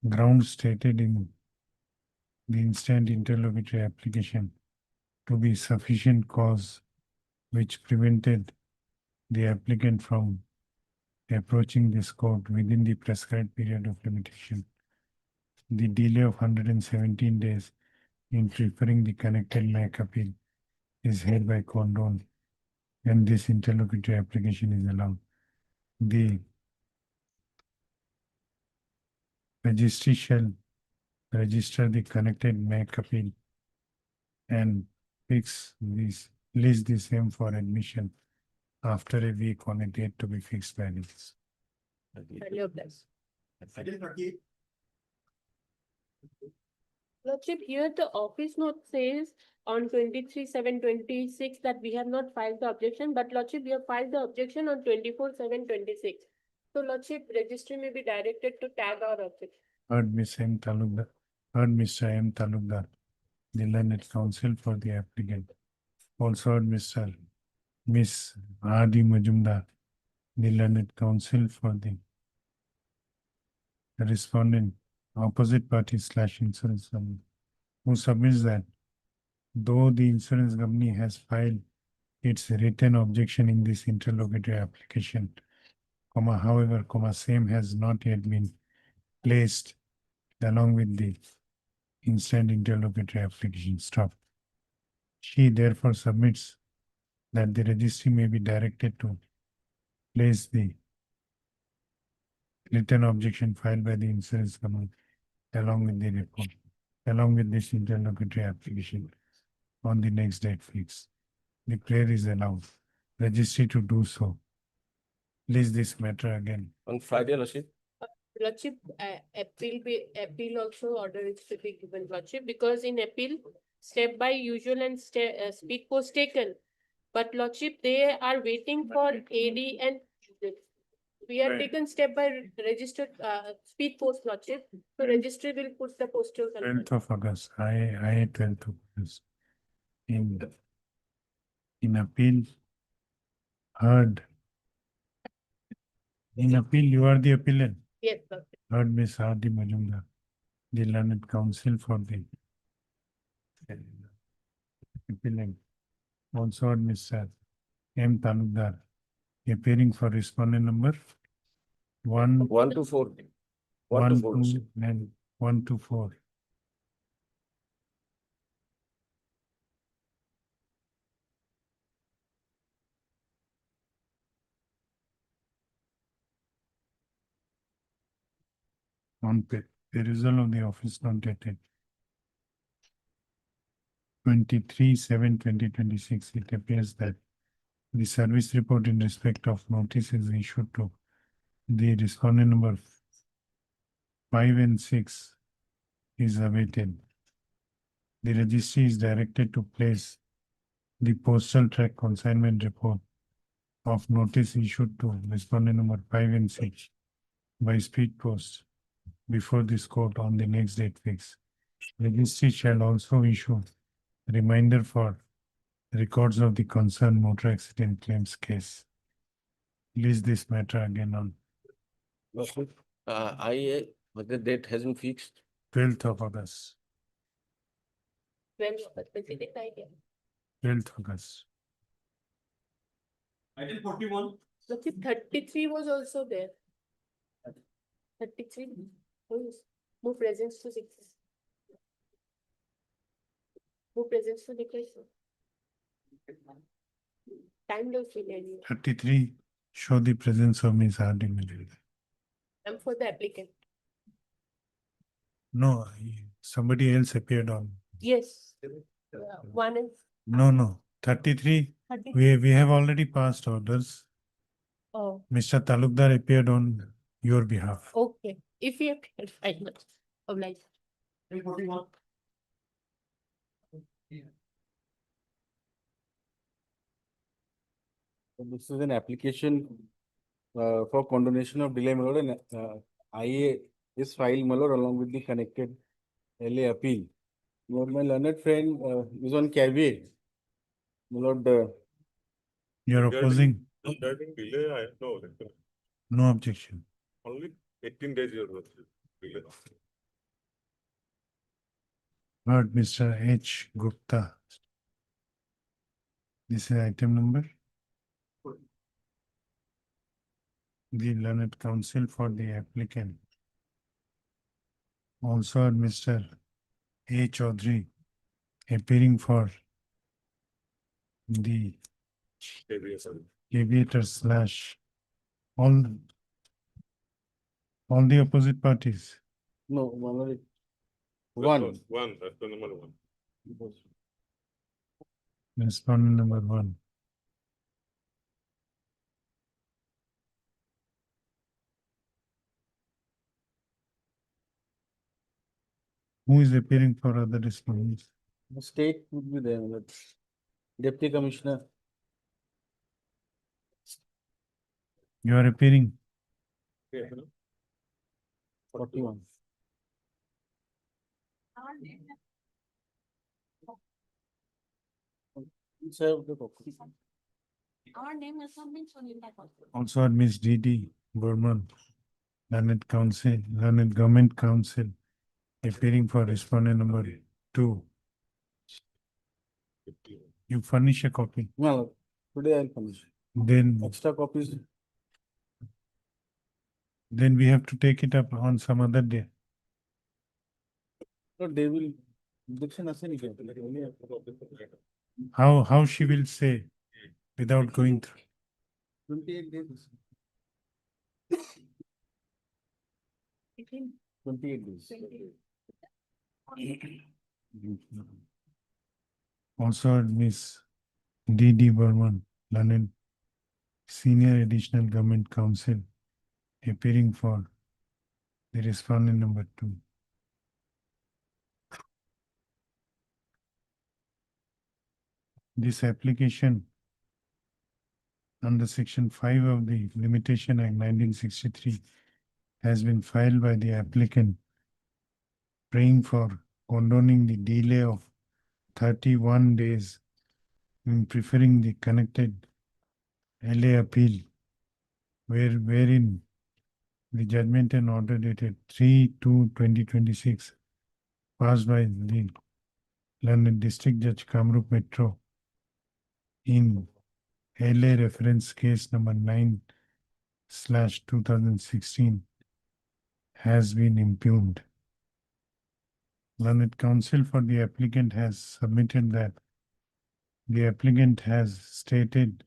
grounds stated in the instant interlocutory application to be sufficient cause which prevented the applicant from approaching this court within the prescribed period of limitation, the delay of 117 days in preferring the connected MAC appeal is hereby condoned, and this interlocutory application is allowed. The registry shall register the connected MAC appeal and list the same for admission after a week on a date to be fixed by this. Lordship, here the office note says on 23/7/26 that we have not filed the objection, but Lordship, we have filed the objection on 24/7/26. So Lordship, registry may be directed to tag our objection. Heard Miss M. Talukdar, heard Mr. M. Talukdar, the learned counsel for the applicant. Also heard Miss Adi Majumdar, the learned counsel for the respondent, opposite party / insurance company, who submits that though the insurance company has filed its written objection in this interlocutory application, however, same has not yet been placed along with the instant interlocutory application. Stop. She therefore submits that the registry may be directed to place the written objection filed by the insurance company along with the report, along with this interlocutory application on the next date fixed. The prayer is allowed. Registry to do so. Please this matter again. On Friday, Lordship. Lordship, appeal also order is to be given, Lordship, because in appeal, step by usual and speed post taken. But Lordship, they are waiting for AD and we have taken step by registered speed post, Lordship. So registry will put the postal. 12th of August. I 12th of August. In appeal, heard. In appeal, you are the appellant. Yes, Lordship. Heard Miss Adi Majumdar, the learned counsel for the appellant. Also heard Mr. M. Talukdar, appearing for respondent number 1 to 4. 1 2 and 1 to 4. On perusal of the office not dated 23/7/2026, it appears that the service report in respect of notice is issued to the respondent number 5 and 6 is awaited. The registry is directed to place the postal track consignment report of notice issued to respondent number 5 and 6 by speed post before this court on the next date fixed. Registry shall also issue reminder for records of the concerned motor accident claims case. Please this matter again on Lordship, but the date hasn't fixed. 12th of August. When specific idea. 12th August. Item 41. Lordship, 33 was also there. 33. Move presence to 6. Move presence to declaration. Time will fill any. 33 show the presence of Ms. Adi Majumdar. I'm for the applicant. No, somebody else appeared on. Yes. One is. No. 33. We have already passed orders. Oh, Mr. Talukdar appeared on your behalf. okay. If you have fine, obliged. Item 41. This is an application for condonation of delay, my lord, and IA is filed, my lord, along with the connected LA appeal. My learned friend is on caveat. My lord, You are opposing? Regarding delay, I have no objection. No objection. Only 18 days you are delay. Heard Mr. H. Gupta. This is item number. The learned counsel for the applicant. Also heard Mr. A. Chaudhary appearing for the aviator / all the opposite parties. no, my lord, One, that's the number 1. Respondent number 1. Who is appearing for other respondents? The state would be there, but deputy commissioner. You are appearing. 41. Serve the copy. Our name is not mentioned in that. Also are Ms. D.D. Burman, Learned Counsel, Learned Government Counsel, appearing for respondent number 2. You furnish a copy. No, today I'll finish. Then Extra copies. we have to take it up on some other day. No, they will. Objection aseeni ke? How she will say without going through. 28 days. 28 days. Also Ms. D.D. Burman, Learned Senior Additional Government Counsel, appearing for the respondent number 2. This application under Section 5 of the Limitation Act 1963 has been filed by the applicant praying for condoning the delay of 31 days in preferring the connected alia appeal, wherein the judgment and order dated 3/2/2026 passed by the Learned District Judge Kamrup Metro in LA reference case number 9/2016 has been impugned. Learned Counsel for the applicant has submitted that the applicant has stated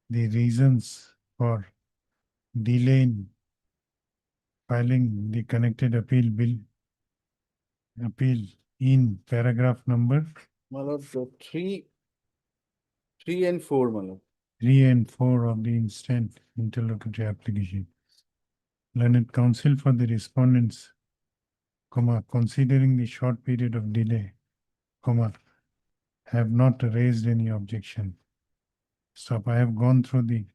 the reasons for delay in filing the connected appeal in paragraph number Malad, 3 and 4, Malad. 3 and 4 of the instant interlocutory application. Learned Counsel for the respondents, considering the short period of delay, have not raised any objection. Stop. I have gone through the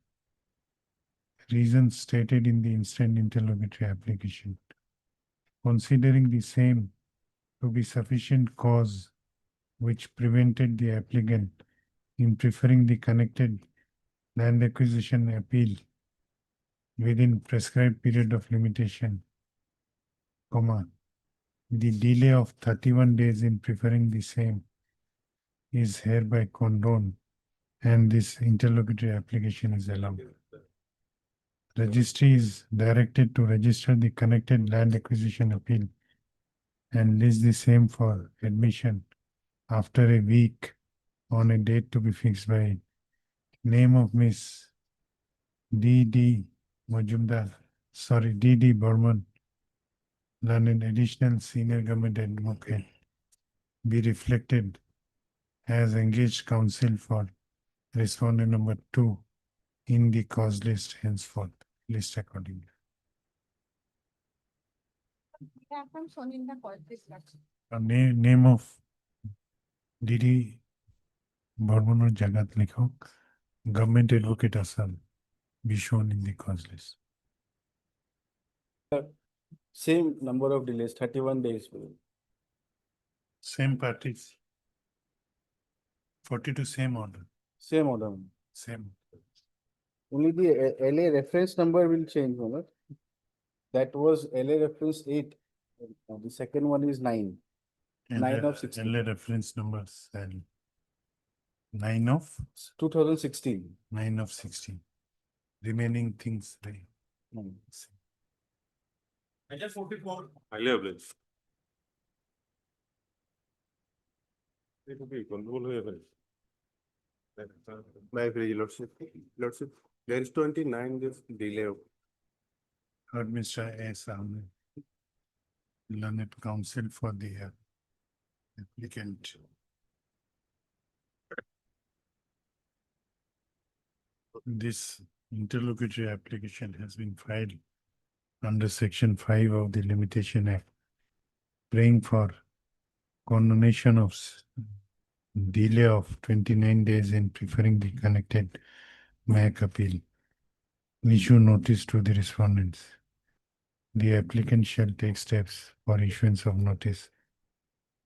reasons stated in the instant interlocutory application. Considering the same to be sufficient cause which prevented the applicant in preferring the connected land acquisition appeal within prescribed period of limitation, the delay of 31 days in preferring the same is hereby condoned and this interlocutory application is allowed. Registry is directed to register the connected land acquisition appeal and list the same for admission after a week on a date to be fixed by name of Miss D.D. Burman, Learned Additional Senior Government Advocate, be reflected as engaged counsel for respondent number 2 in the cause list henceforth, list accordingly. Name of D.D. Burman or Jagat Likhok, Government Advocate Assam, be shown in the cause list. Same number of delays, 31 days. Same parties. 42 same order. Same order. Same. Only the LA reference number will change, Malad. That was LA reference 8. The second one is 9. 9 of 16. LA reference numbers and 9 of 2016. 9 of 16. Remaining things they. I just 44. Alia, please. It will be control level. My lordship, there is 29 days delay. Heard Mr. S. Ahmed, Learned Counsel for the applicant. This interlocutory application has been filed under Section 5 of the Limitation Act praying for condonation of delay of 29 days in preferring the connected MAC appeal. Issue notice to the respondents. The applicant shall take steps for issuance of notice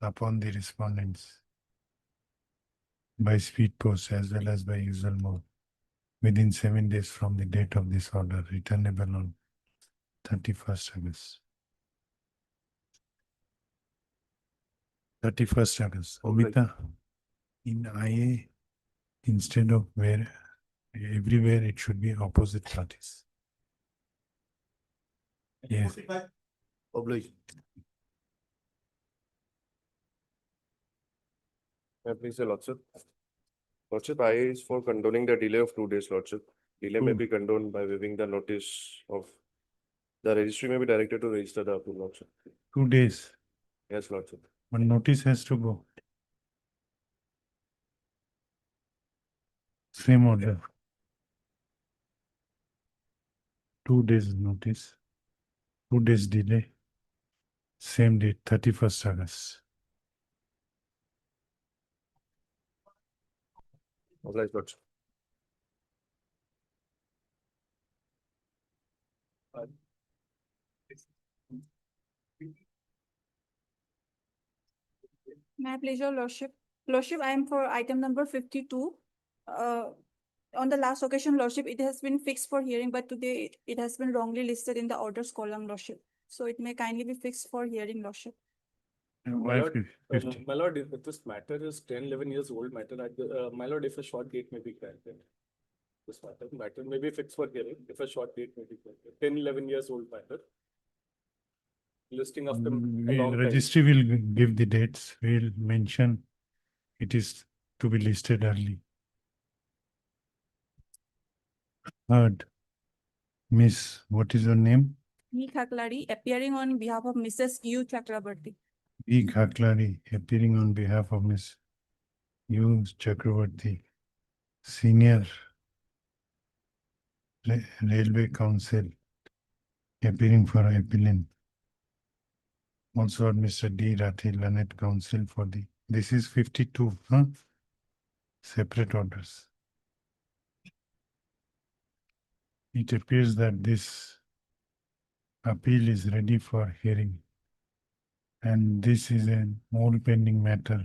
upon the respondents by speed post as well as by usual mode within 7 days from the date of this order, returnable on 31st August. 31st August. Omita, in IA, instead of where, everywhere it should be opposite parties. Yes. Obliged. Please, your Lordship. Lordship, I is for condoning the delay of 2 days, Lordship. Delay may be condoned by waiving the notice of the registry may be directed to register the appeal, Lordship. 2 days. Yes, Lordship. But notice has to go. Same order. 2 days notice. 2 days delay. Same date, 31st August. Authorized, Lordship. May I please your lordship? Lordship, I am for item number 52. On the last occasion, lordship, it has been fixed for hearing, but today it has been wrongly listed in the orders column, lordship. So it may kindly be fixed for hearing, lordship. My lord, if this matter is 10, 11 years old matter, my lord, if a short date may be granted. This matter may be fixed for hearing, if a short date may be granted. 10, 11 years old matter. Listing of them a long time. Registry will give the dates. We'll mention it is to be listed early. Third, Miss, what is your name? E. Khaklari, appearing on behalf of Mrs. U. Chakrabarti. E. Khaklari, appearing on behalf of Miss U. Chakrabarti, Senior Railway Council, appearing for appellant. Also, Mr. D. Rathi, Learned Council for the, this is 52, huh? Separate orders. It appears that this appeal is ready for hearing. And this is an old pending matter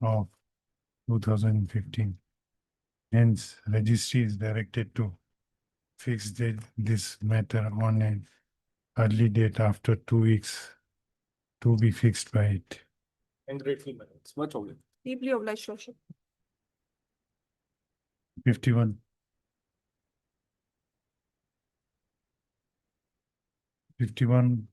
of 2015. Hence, registry is directed to fix this matter on an early date after 2 weeks to be fixed by it. And grateful, my lord. It's much older. Deeply obliged, lordship. 51. 51.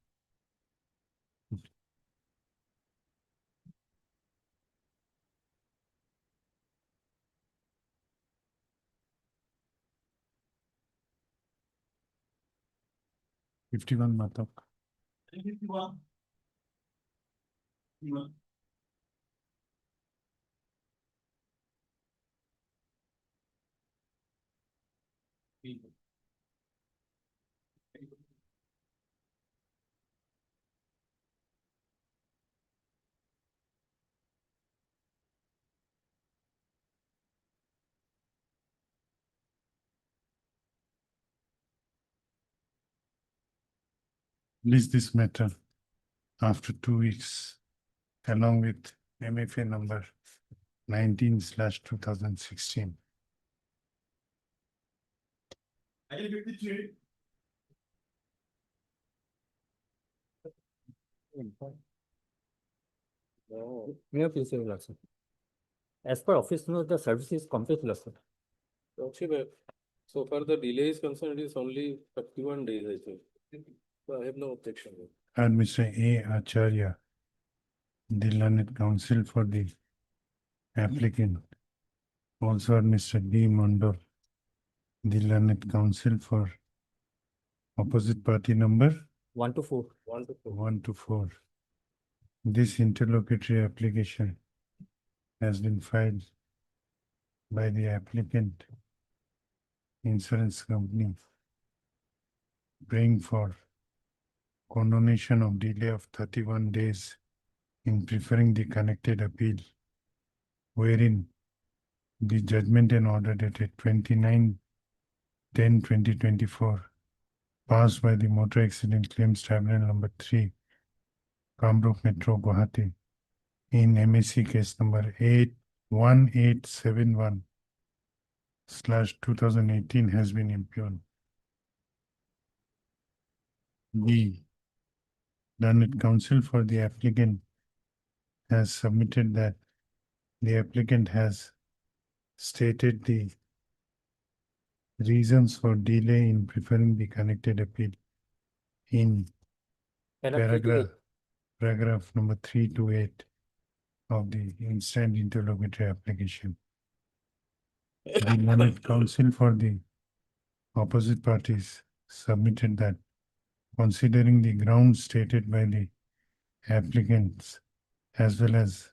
Matak. 51. List this matter after 2 weeks along with MFA number 19/2016. May I please your lordship? As per office note, the service is complete, lordship. Lordship, so far the delay is concerned, it is only 31 days, I think. So I have no objection. And Mr. A. Acharya, the Learned Counsel for the applicant. Also Mr. D. Mondor, the Learned Counsel for opposite party number 1 to 4. 1 to 4. This interlocutory application has been filed by the applicant insurance company praying for condonation of delay of 31 days in preferring the connected appeal, wherein the judgment and order dated 29/10/2024 passed by the Motor Accident Claims Tribunal number 3, Kamrup Metro, Gauhati, in MAC case number 81871/2018 has been impugned. The learned counsel for the applicant has submitted that the applicant has stated the reasons for delay in preferring the connected appeal in paragraph number 3 to 8 of the instant interlocutory application. The learned counsel for the opposite parties submitted that considering the grounds stated by the applicants as well as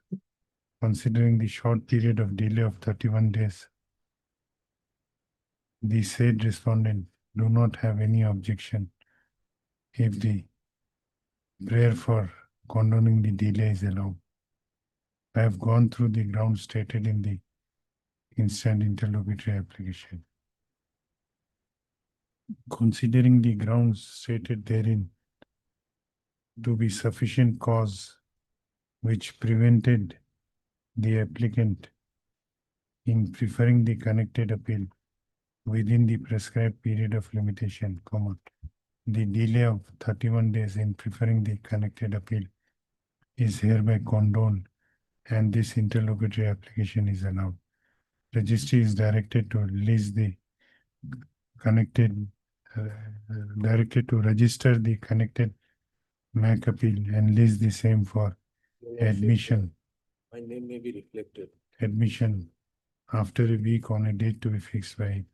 considering the short period of delay of 31 days, the said respondent do not have any objection if the prayer for condoning the delay is allowed. I have gone through the grounds stated in the instant interlocutory application. Considering the grounds stated therein to be sufficient cause which prevented the applicant in preferring the connected appeal within the prescribed period of limitation, the delay of 31 days in preferring the connected appeal is hereby condoned and this interlocutory application is allowed. Registry is directed to release the register the connected MAC appeal and list the same for admission. My name may be reflected. Admission after a week on a date to be fixed by him.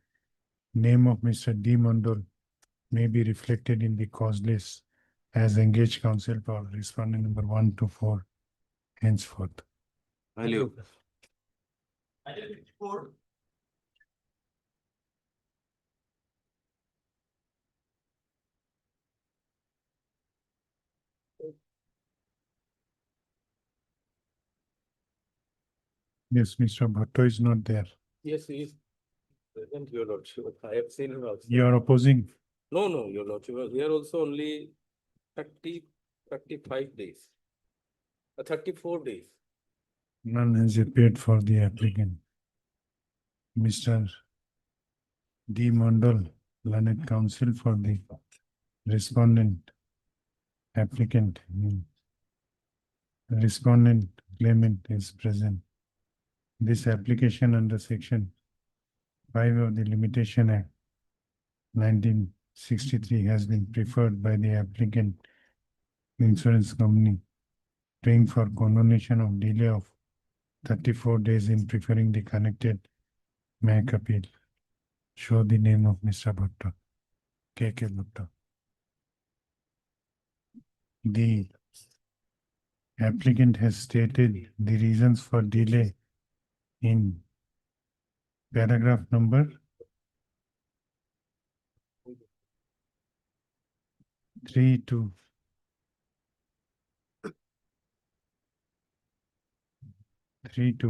Name of Mr. D. Mandal may be reflected in the cause list as engaged counsel for respondent number 1 to 4 henceforth. Value. Yes, Mr. Bhatto is not there. Yes, he is present, your lordship. I have seen him also. You are opposing? No, your lordship. We are also only 35 days. 34 days. None has appeared for the applicant. Mr. D. Mandal, learned counsel for the respondent applicant. Respondent claimant is present. This application under section 5 of the Limitation Act 1963 has been preferred by the applicant insurance company, praying for condonation of delay of 34 days in preferring the connected MAC appeal. Show the name of Mr. Bhatto, K.K. Bhatto. The applicant has stated the reasons for delay in paragraph number 3 to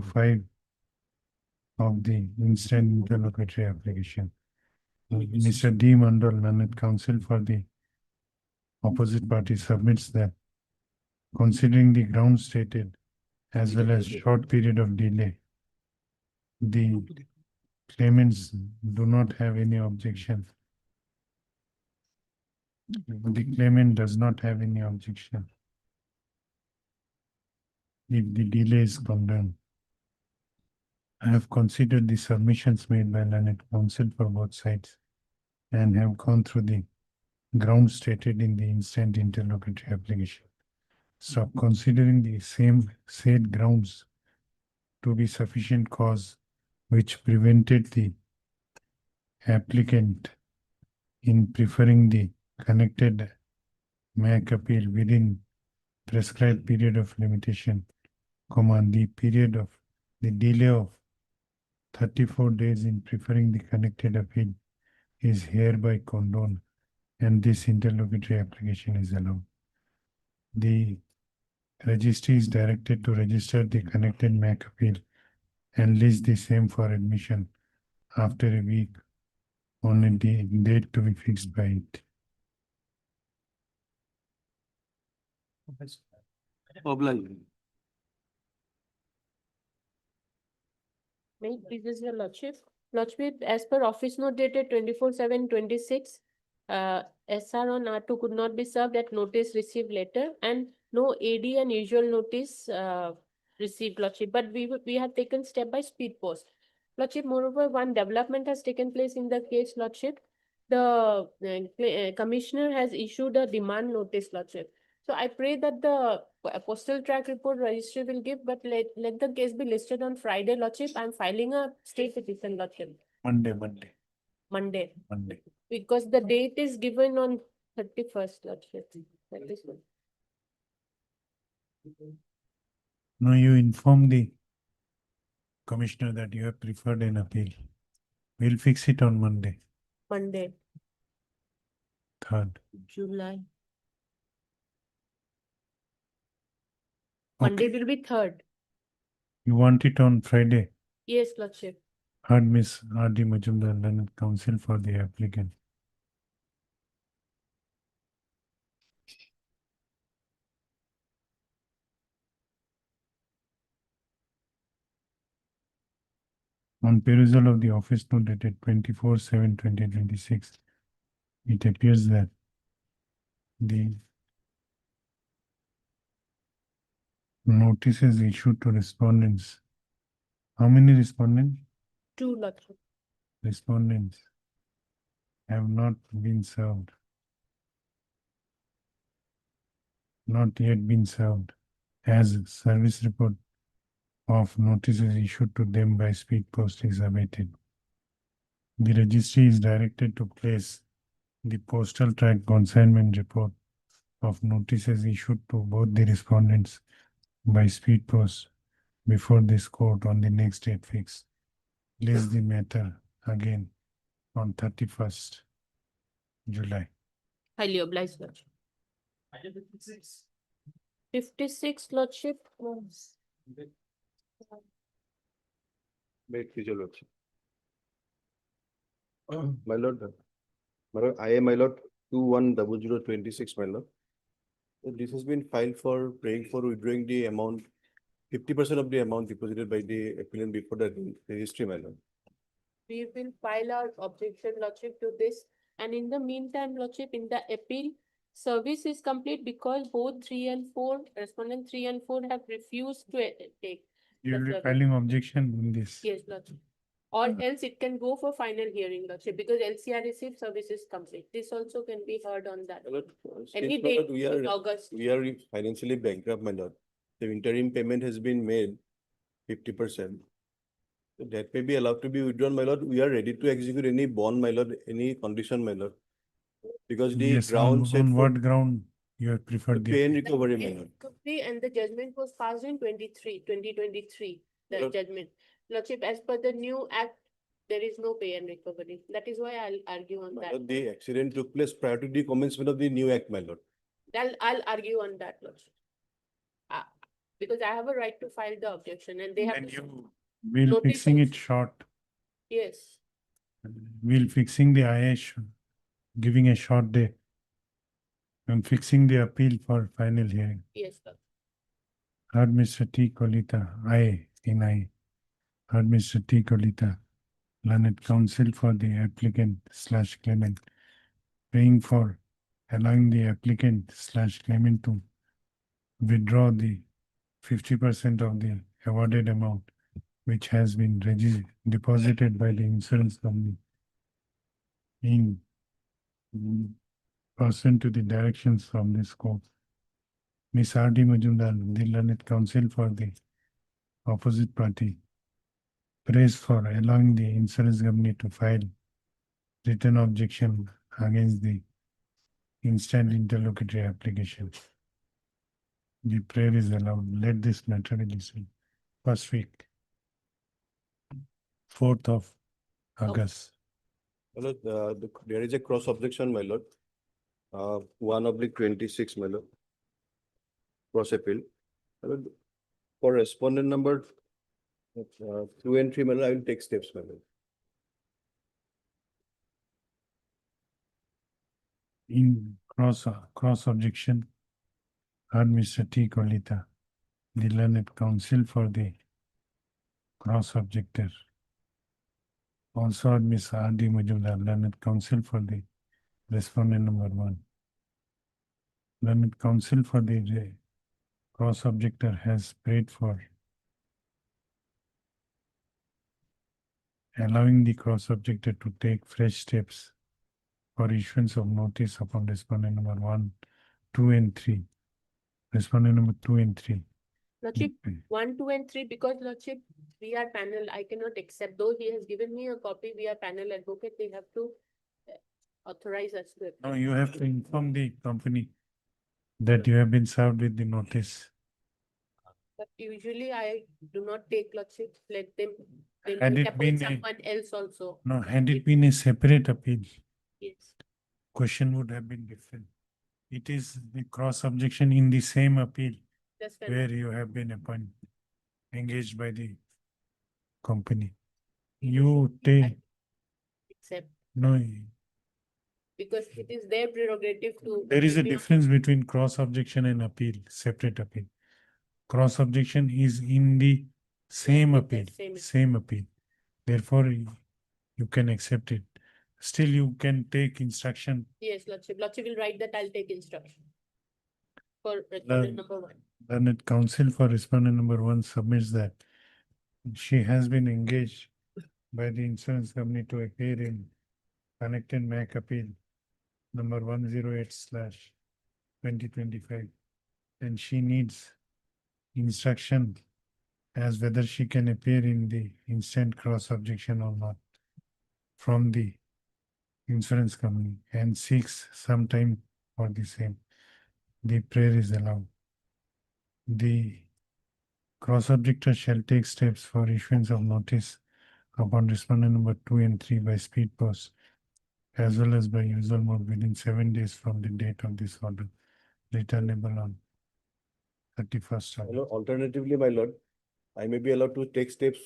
5 of the instant interlocutory application. Mr. D. Mandal, learned counsel for the opposite party, submits that considering the grounds stated as well as short period of delay, the claimants do not have any objection. The claimant does not have any objection if the delay is condoned. I have considered the submissions made by learned counsel for both sides and have gone through the grounds stated in the instant interlocutory application. So considering the same said grounds to be sufficient cause which prevented the applicant in preferring the connected MAC appeal within prescribed period of limitation, the period of the delay of 34 days in preferring the connected appeal is hereby condoned and this interlocutory application is allowed. The registry is directed to register the connected MAC appeal and list the same for admission after a week on a date to be fixed by it. May it please your lordship. Lordship, as per office note dated 24/7/26, SR on R2 could not be served at notice received later and no AD and usual notice received, lordship, but we have taken step by speed post. Lordship, moreover, one development has taken place in the case, lordship. The commissioner has issued a demand notice, lordship. So I pray that the postal track report registry will give, but let the case be listed on Friday, lordship. I'm filing a state petition, lordship, Monday. Monday, because the date is given on 31st, lordship. That is good. No, you inform the commissioner that you have preferred an appeal. We'll fix it on Monday, Monday, 3rd. July. Okay. Monday will be 3rd. You want it on Friday? Yes, lordship. Heard Miss R.D. Majumdar, learned counsel for the applicant. On perusal of the office note dated 24/7/2026, it appears that the notices issued to respondents. How many respondents? 2, lordship. Respondents have not been served. Not yet been served, as service report of notices issued to them by speed post is awaited. The registry is directed to place the postal track consignment report of notices issued to both the respondents by speed post before this court on the next date fixed. Place the matter again on 31st July. Highly obliged, lordship. 56, lordship. Wait, please, your lordship. My lord, I am my lord 210026, my lord. This has been filed for praying for withdrawing the amount, 50% of the amount deposited by the applicant before the registry, my lord. We will file our objection, lordship, to this. And in the meantime, lordship, in the appeal, service is complete because both 3 and 4, respondent 3 and 4 have refused to take. You will the be service. filing objection in this. Yes, lordship. Or else it can go for final hearing, lordship, because LCR received service is complete. This also can be heard on that. My lord, Any since, my lord, date in August. we are financially bankrupt, my lord. The interim payment has been made 50%. That may be allowed to be withdrawn, my lord. We are ready to execute any bond, my lord, any condition, my lord. Because the Yes, ground set on for what ground you have preferred pay and the recovery, my lord. Recovery and the judgment was passed in 2023, the Lord- judgment. Lordship, as per the new act, there is no pay and recovery. That is why I'll argue on My that. lord, the accident took place prior to the commencement of the new act, my lord. I'll argue on that, lordship. Because I have a right to file the objection and they have. And to- you will Notice fixing also. it short. Yes, We'll fixing the IH, giving a short day. And fixing the appeal for final hearing. yes, lord. Heard Mr. T. Kolita, I. Heard Mr. T. Kolita, learned counsel for the applicant / claimant, praying for allowing the applicant / claimant to withdraw the 50% of the awarded amount, which has been deposited by the insurance company in pursuant to the directions from this court. Ms. R.D. Majumdar, the learned counsel for the opposite party, prays for allowing the insurance company to file written objection against the instant interlocutory application. The prayer is allowed. Let this matter be listened. First week, 4th of August. My lord, there is a cross objection, my lord. 1/26, my lord. Cross appeal. My lord, for respondent number 2 and 3, my lord, I will take steps, my lord. In cross objection, heard Mr. T. Kolita, the learned counsel for the cross objector. Also heard Ms. R.D. Majumdar, learned counsel for the respondent number 1. Learned counsel for the cross objector has prayed for allowing the cross objector to take fresh steps for issuance of notice upon respondent number 1, 2, and 3. Respondent number 2 and 3. Lordship, 1, 2, and 3, because Lordship, we are panel, I cannot accept, though he has given me a copy, we are panel advocate, they have to authorize us to. Now you have to inform the company that you have been served with the notice. But usually I do not take Lordship, let them, they Had might it appoint been a- someone else also. No, had it been a separate appeal, Yes, question would have been different. It is the cross objection in the same appeal that's fair. where you have been appointed, engaged by the company. You take, Except, no, because it is their prerogative to. there is a give me difference between cross objection and appeal, separate appeal. Cross objection is in the same appeal, same appeal. Therefore, you can accept it. Still, you can take instruction. Yes, Lordship, Lordship will write that I'll take instruction. For respondent number 1. Learned counsel for respondent number 1 submits that she has been engaged by the insurance company to appear in Connect and Mac appeal number 108/2025, and she needs instruction as whether she can appear in the instant cross objection or not from the insurance company, and seeks some time for the same. The prayer is allowed. The cross objector shall take steps for issuance of notice upon respondent number 2 and 3 by speed post, as well as by usual mode within 7 days from the date of this order, returnable on 31st. My lord, alternatively, my lord, I may be allowed to take steps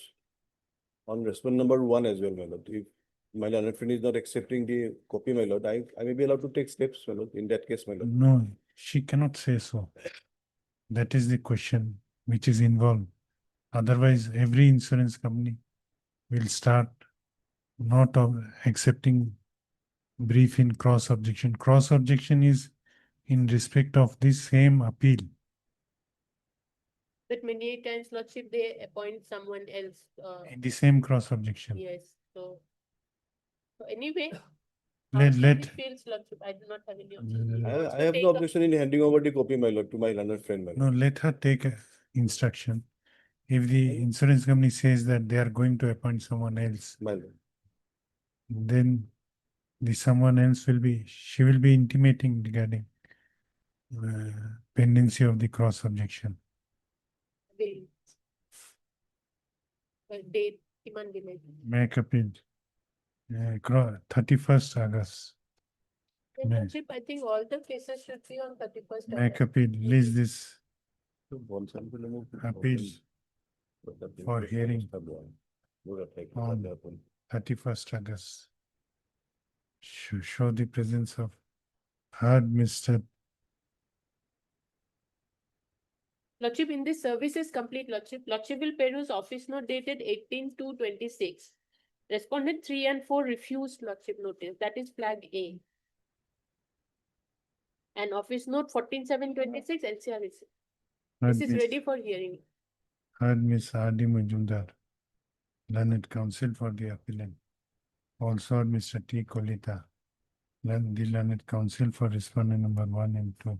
on respondent number 1 as well, my lord. If my learned friend is not accepting the copy, my lord, I may be allowed to take steps, my lord, in that case, my lord. No, she cannot say so. That is the question which is involved. Otherwise, every insurance company will start not accepting brief in cross objection. Cross objection is in respect of this same appeal. But many times, Lordship, they appoint someone else. In the same cross objection. Yes, so anyway. Let- how let- it feels, Lordship, I do not have any objection. I have no objection in handing over the copy, my lord, to my learned friend, my lord. No, let her take instruction. If the insurance company says that they are going to appoint someone else, My lord. then the someone else she will be intimating regarding pendency of the cross objection. Will. Date, demand delay. Make appeal. 31st August. Then, May- Lordship, I think all the cases should be on 31st. Make appeal, release this appeal for hearing on 31st August. Show the presence of heard Mr. Lordship, in this service is complete, Lordship. Lordship will peruse office note dated 18/2/26. Respondent 3 and 4 refused Lordship notice. That is flag A. And office note 14/7/26 LCR is. This is ready for hearing. Heard Miss R.D. Majumdar, learned counsel for the appellant. Also heard Mr. T. Kolita, the learned counsel for respondent number 1 and 2.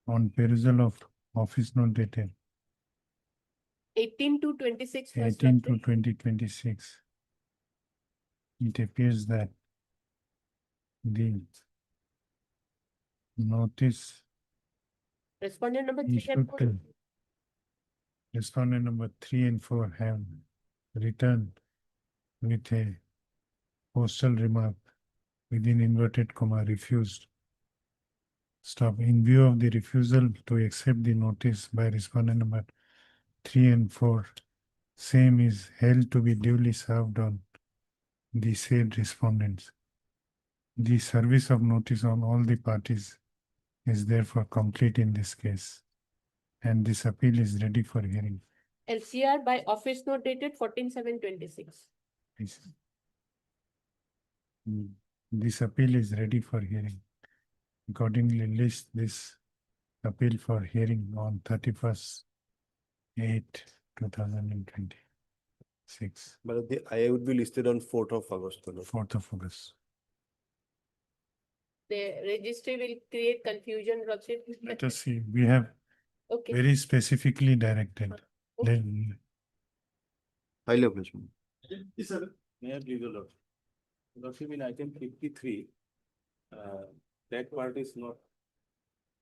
On perusal of office note dated 18/2/26. 18/2/2026, it appears that the notice Respondent number 3 and issued 4. to respondent number 3 and 4 have returned with a postal remark within inverted comma refused Stop. In view of the refusal to accept the notice by respondent number 3 and 4, same is held to be duly served on the said respondents. The service of notice on all the parties is therefore complete in this case, and this appeal is ready for hearing. LCR by office note dated 14/7/26. Please. This appeal is ready for hearing. Accordingly, list this appeal for hearing on 31/8/2026. But the IA would be listed on 4th of August. 4th of August. The registry will create confusion, Lordship. Let us see. We have Okay. very specifically directed. Then Highly appreciated. Yes, sir. May I please, Lord? Lordship, in item 53, that part is not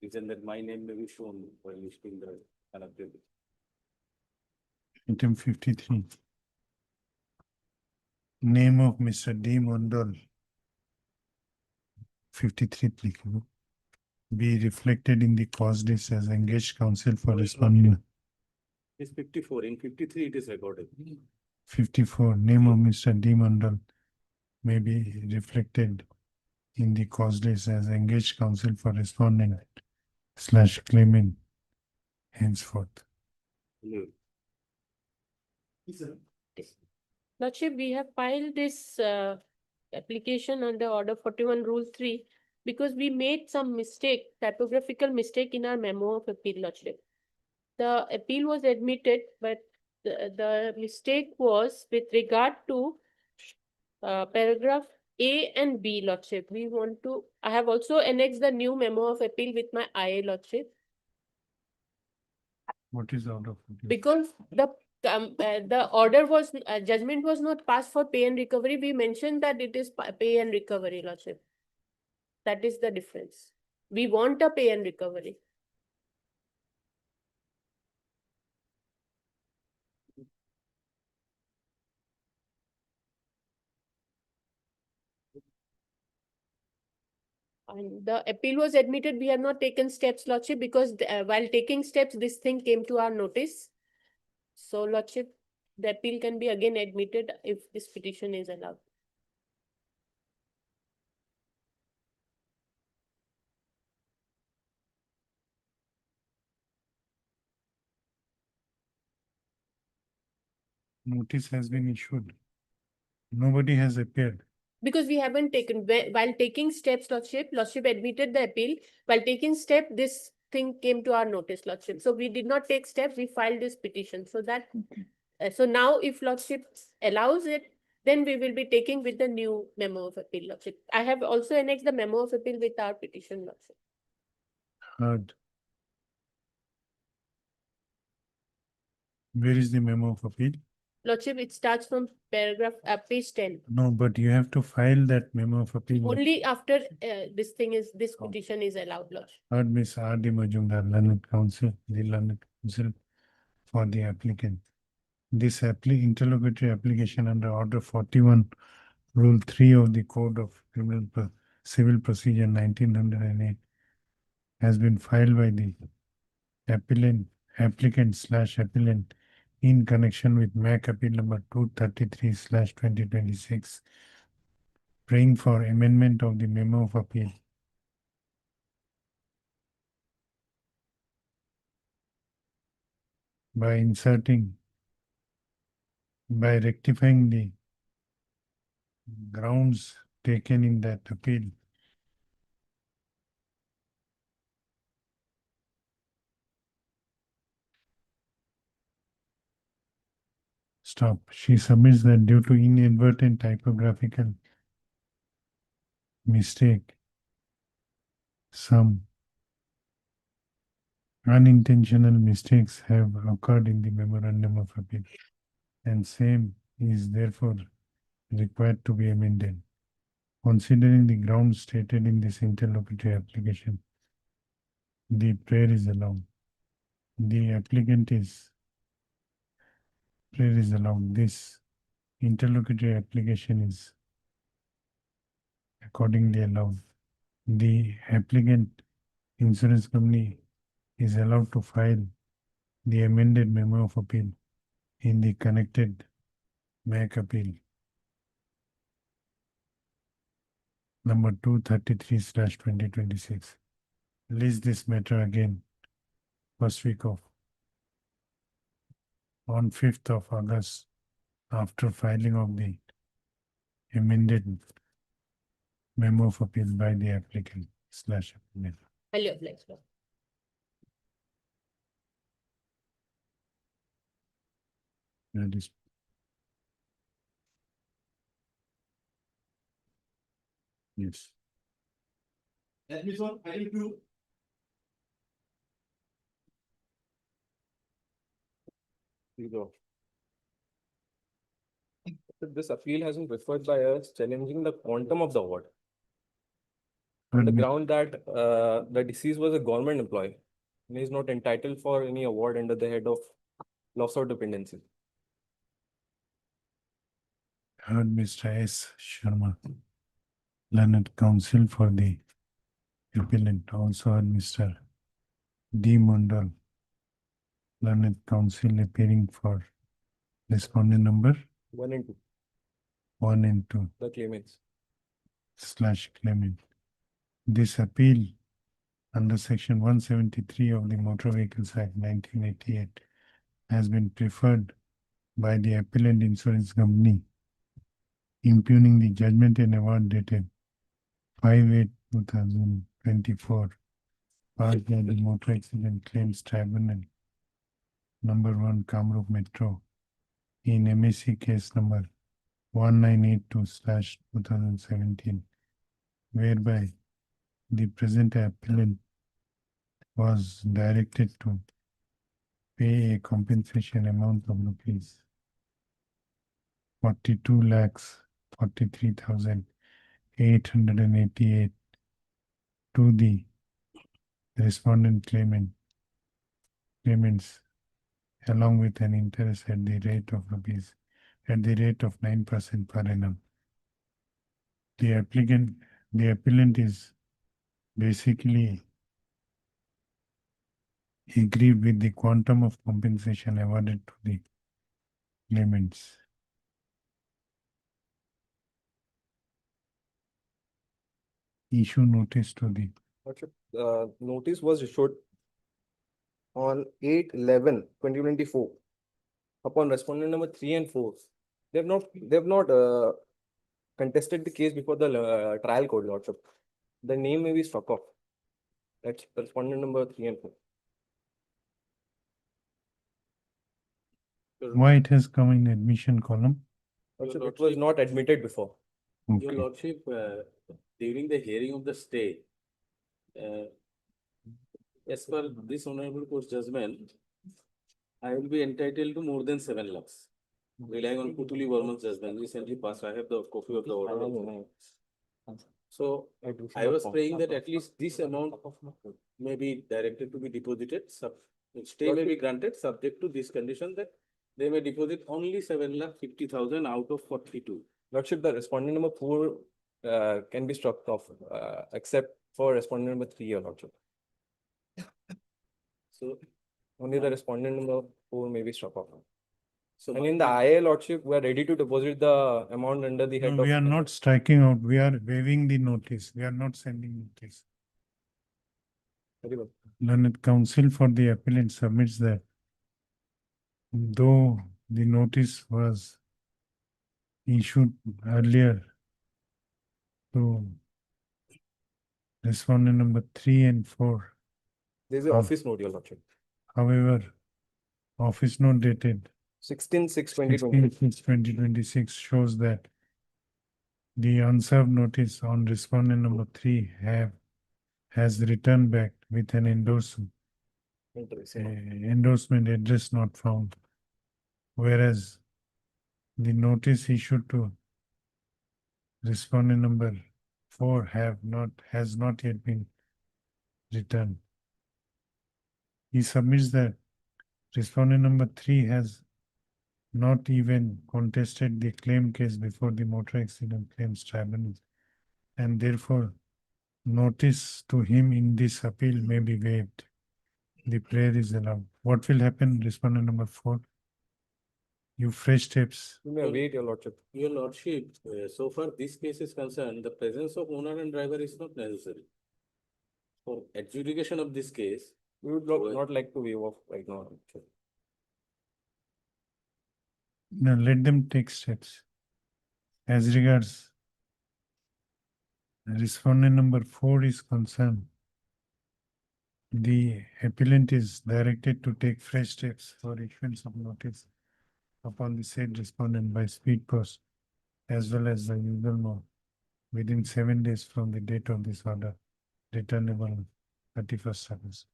written that my name may be shown while listing the connected. item 53. Name of Mr. D. Mondal. 53 applicable. Be reflected in the cause list as engaged counsel for responding. It's 54. In 53, it is recorded. 54. Name of Mr. D. Mondal may be reflected in the cause list as engaged counsel for respondent / claimant henceforth. Yes, sir. Lordship, we have filed this application under order 41 rule 3 because we made some mistake, typographical mistake in our memo of appeal, Lordship. The appeal was admitted, but the mistake was with regard to paragraph A and B, Lordship. I have also annexed the new memo of appeal with my IA, Lordship. What is out of it? Because the order was, judgment was not passed for pay and recovery. We mentioned that it is pay and recovery, Lordship. That is the difference. We want a pay and recovery. And the appeal was admitted. We have not taken steps, Lordship, because while taking steps, this thing came to our notice. So, Lordship, the appeal can be again admitted if this petition is allowed. Notice has been issued. Nobody has appeared. Because we haven't taken, while taking steps, Lordship admitted the appeal. While taking step, this thing came to our notice, Lordship. So we did not take steps, we filed this petition. So that, so now if Lordship allows it, then we will be taking with the new memo of appeal, Lordship. I have also annexed the memo of appeal with our petition, Lordship. Heard. Where is the memo of appeal? Lordship, it starts from paragraph, page 10. No, but you have to file that memo of appeal. Only after this petition is allowed, Lordship. Heard Miss R.D. Majumdar, learned counsel, the learned counsel for the applicant. This interlocutory application under order 41, rule 3 of the Code of Civil Procedure 1908 has been filed by the applicant / appellant in connection with MAC appeal number 233/2026, praying for amendment of the memo of appeal. By rectifying the grounds taken in that appeal. Stop. She submits that due to inadvertent typographical mistake, some unintentional mistakes have occurred in the memorandum of appeal, and same is therefore required to be amended. Considering the grounds stated in this interlocutory application, the prayer is allowed. The applicant is prayer is allowed. This interlocutory application is accordingly allowed. The applicant insurance company is allowed to file the amended memo of appeal in the connected MAC appeal number 233/2026. List this matter again first week of on 5th of August after filing of the amended memo of appeal by the applicant slash applicant. Alia applies. That is yes. Admission, item two. You go. This appeal has been referred by us challenging the quantum of the award on the ground that the deceased was a government employee and is not entitled for any award under the head of loss or dependency. Heard Mr. S. Sharma, learned counsel for the appellant. Also heard Mr. D. Mondal, learned counsel appearing for respondent number 1 and 2, 1 and 2 the claimants. slash claimant. This appeal under section 173 of the Motor Vehicles Act 1988 has been preferred by the appellant insurance company, impugning the judgment and award dated 5/8/2024 passed by the Motor Accident Claims Tribunal number 1 Kamrup Metro in MAC case number 1982/2017, whereby the present appellant was directed to pay a compensation amount of rupees 42,43,888 to the respondent claimants, along with an interest at the rate of 9% per annum. The appellant is basically agreed with the quantum of compensation awarded to the claimants. Issue notice to the Notice was issued on 8/11/2024 upon respondent number 3 and 4. They have not contested the case before the trial court, Lordship. The name may be struck off. That's respondent number 3 and 4. Why it has come in admission column? Lordship, it was not admitted before. Your Okay. lordship, during the hearing of the stay, as per this honorable court's judgment, I will be entitled to more than 7 lakhs. Relying on Putuli Verma's judgment recently passed, I have the copy of the order also. So I was praying that at least this amount may be directed to be deposited, stay may be granted subject to this condition that they may deposit only 7,50,000 out of 42. Lordship, the respondent number 4 can be struck off, except for respondent number 3, Your Lordship. So Only the respondent number 4 may be struck off. So And in the IA, Lordship, we are ready to deposit the amount under the head No, of. we are not striking out. We are waiving the notice. We are not sending notice. Very well. Learned counsel for the appellant submits that though the notice was issued earlier to respondent number 3 and 4, There is an office note, Your Lordship. however, office note dated 16/6/2020. 2026 shows that the unserved notice on respondent number 3 has returned back with an endorsement address not found, whereas the notice issued to respondent number 4 has not yet been returned. He submits that respondent number 3 has not even contested the claim case before the Motor Accident Claims Tribunal, and therefore notice to him in this appeal may be waived. The prayer is allowed. What will happen, respondent number 4? You fresh steps. You may wait, your lordship. Your lordship, so far this case is concerned, the presence of owner and driver is not necessary. For adjudication of this case, We would not like to waive off right now. Now let them take steps. As regards respondent number 4 is concerned, the appellant is directed to take fresh steps for issuance of notice upon the said respondent by speed post as well as the usual mode within 7 days from the date of this order, returnable on 31st August.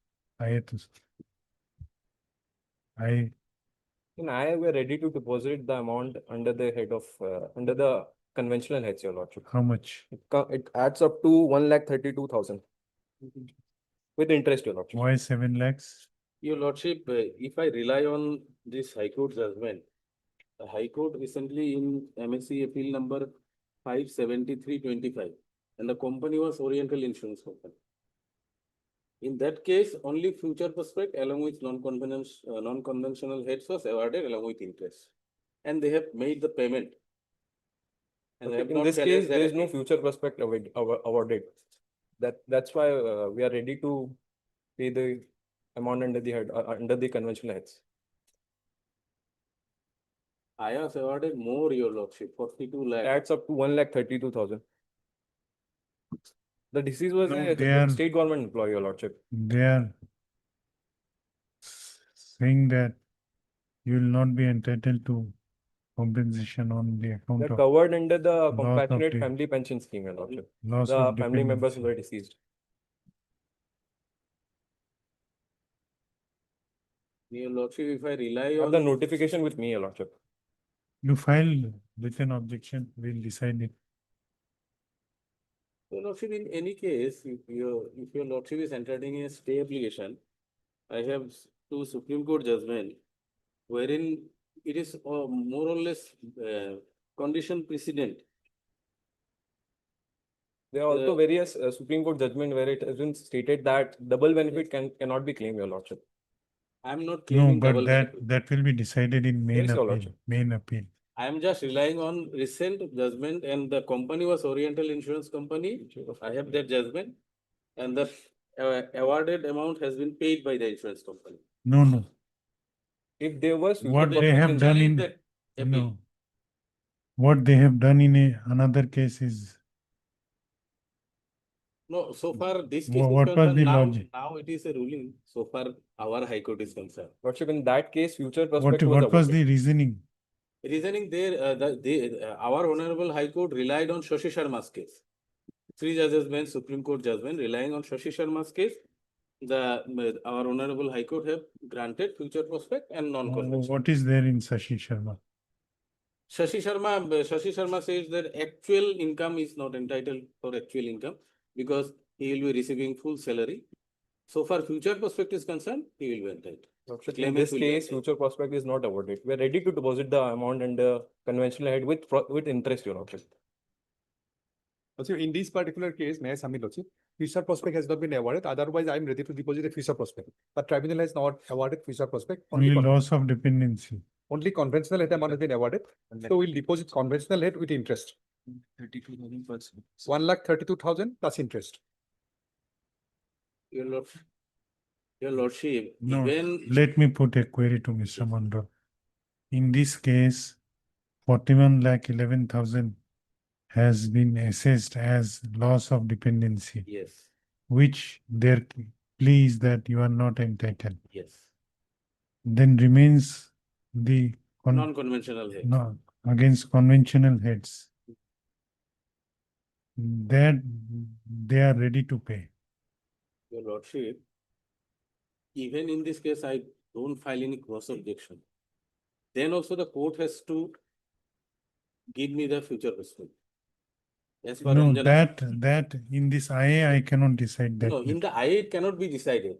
In I, we are ready to deposit the amount under the head of, under the conventional heads, your lordship. How much? It adds up to 1,32,000 with interest, your lordship. Why 7 lakhs? your lordship, if I rely on this High Court judgment, the High Court recently in MSc appeal number 573/25, and the company was Oriental Insurance Company. In that case, only future prospect along with non-conventional heads was awarded along with interest. And they have made the payment. And they have In not this case, challenged there is no directly. future prospect awarded. That's why we are ready to pay the amount under the head, under the conventional heads. I have awarded more, your lordship, 42 lakh. Adds up to 1,32,000. The deceased was No, a they are- state government employee, your lordship. They are saying that you will not be entitled to compensation on the account They're of covered under the loss of compassionate the- family pension scheme, your lordship. loss The of family members who dependency. were deceased. Your lordship, if I rely I have on the notification with me, your lordship. You file written objection, we'll decide it. Your lordship, in any case, if your lordship is entertaining a stay application, I have two Supreme Court judgment wherein it is more or less condition precedent. There are also The- various Supreme Court judgment where it has been stated that double benefit cannot be claimed, your lordship. I am not No, claiming but double benefit. that will be decided in main Yes, your appeal, lordship. main appeal. I am just relying on recent judgment, and the company was Oriental Insurance Company. I have that judgment. And the awarded amount has been paid by the insurance company. No. If there was future What they prospect have in- done in, That appeal. no. What they have done in another case is, No, so far this case is what was concerned, the now, logic? now it is a ruling. So far, our High Court is concerned. Lordship, in that case, future What prospect was was awarded. the reasoning? Reasoning there, our Honorable High Court relied on Shashi Sharma's case. 3 judges bench Supreme Court judgment relying on Shashi Sharma's case. Our Honorable High Court have granted future prospect and non-conventional. What is there in Shashi Sharma? Shashi Sharma says that actual income is not entitled for actual income because he will be receiving full salary. So far future prospect is concerned, he will be entitled. Lordship, in Claimant this will be case, entitled. future prospect is not awarded. We are ready to deposit the amount under conventional head with interest, your lordship. Also, in this particular case, may I submit also, future prospect has not been awarded. Otherwise, I am ready to deposit a future prospect. But tribunal has not awarded future prospect. Only con- loss of dependency. Only conventional head amount has been awarded. So we'll deposit conventional head with interest. 32,000 percent. 1,32,000 plus interest. Your Lordship, No, even let me put a query to Mr. Mondor. In this case, 41,11,000 has been assessed as loss of dependency, yes, which their plea is that you are not entitled. yes, Then remains the non-conventional head. no, against conventional heads. That they are ready to pay. Your Lordship, even in this case, I don't file any cross objection. Then also the court has to give me the future prospect. As per No, Ranjana. that in this IA, I cannot decide that. No, in the IA it cannot be decided.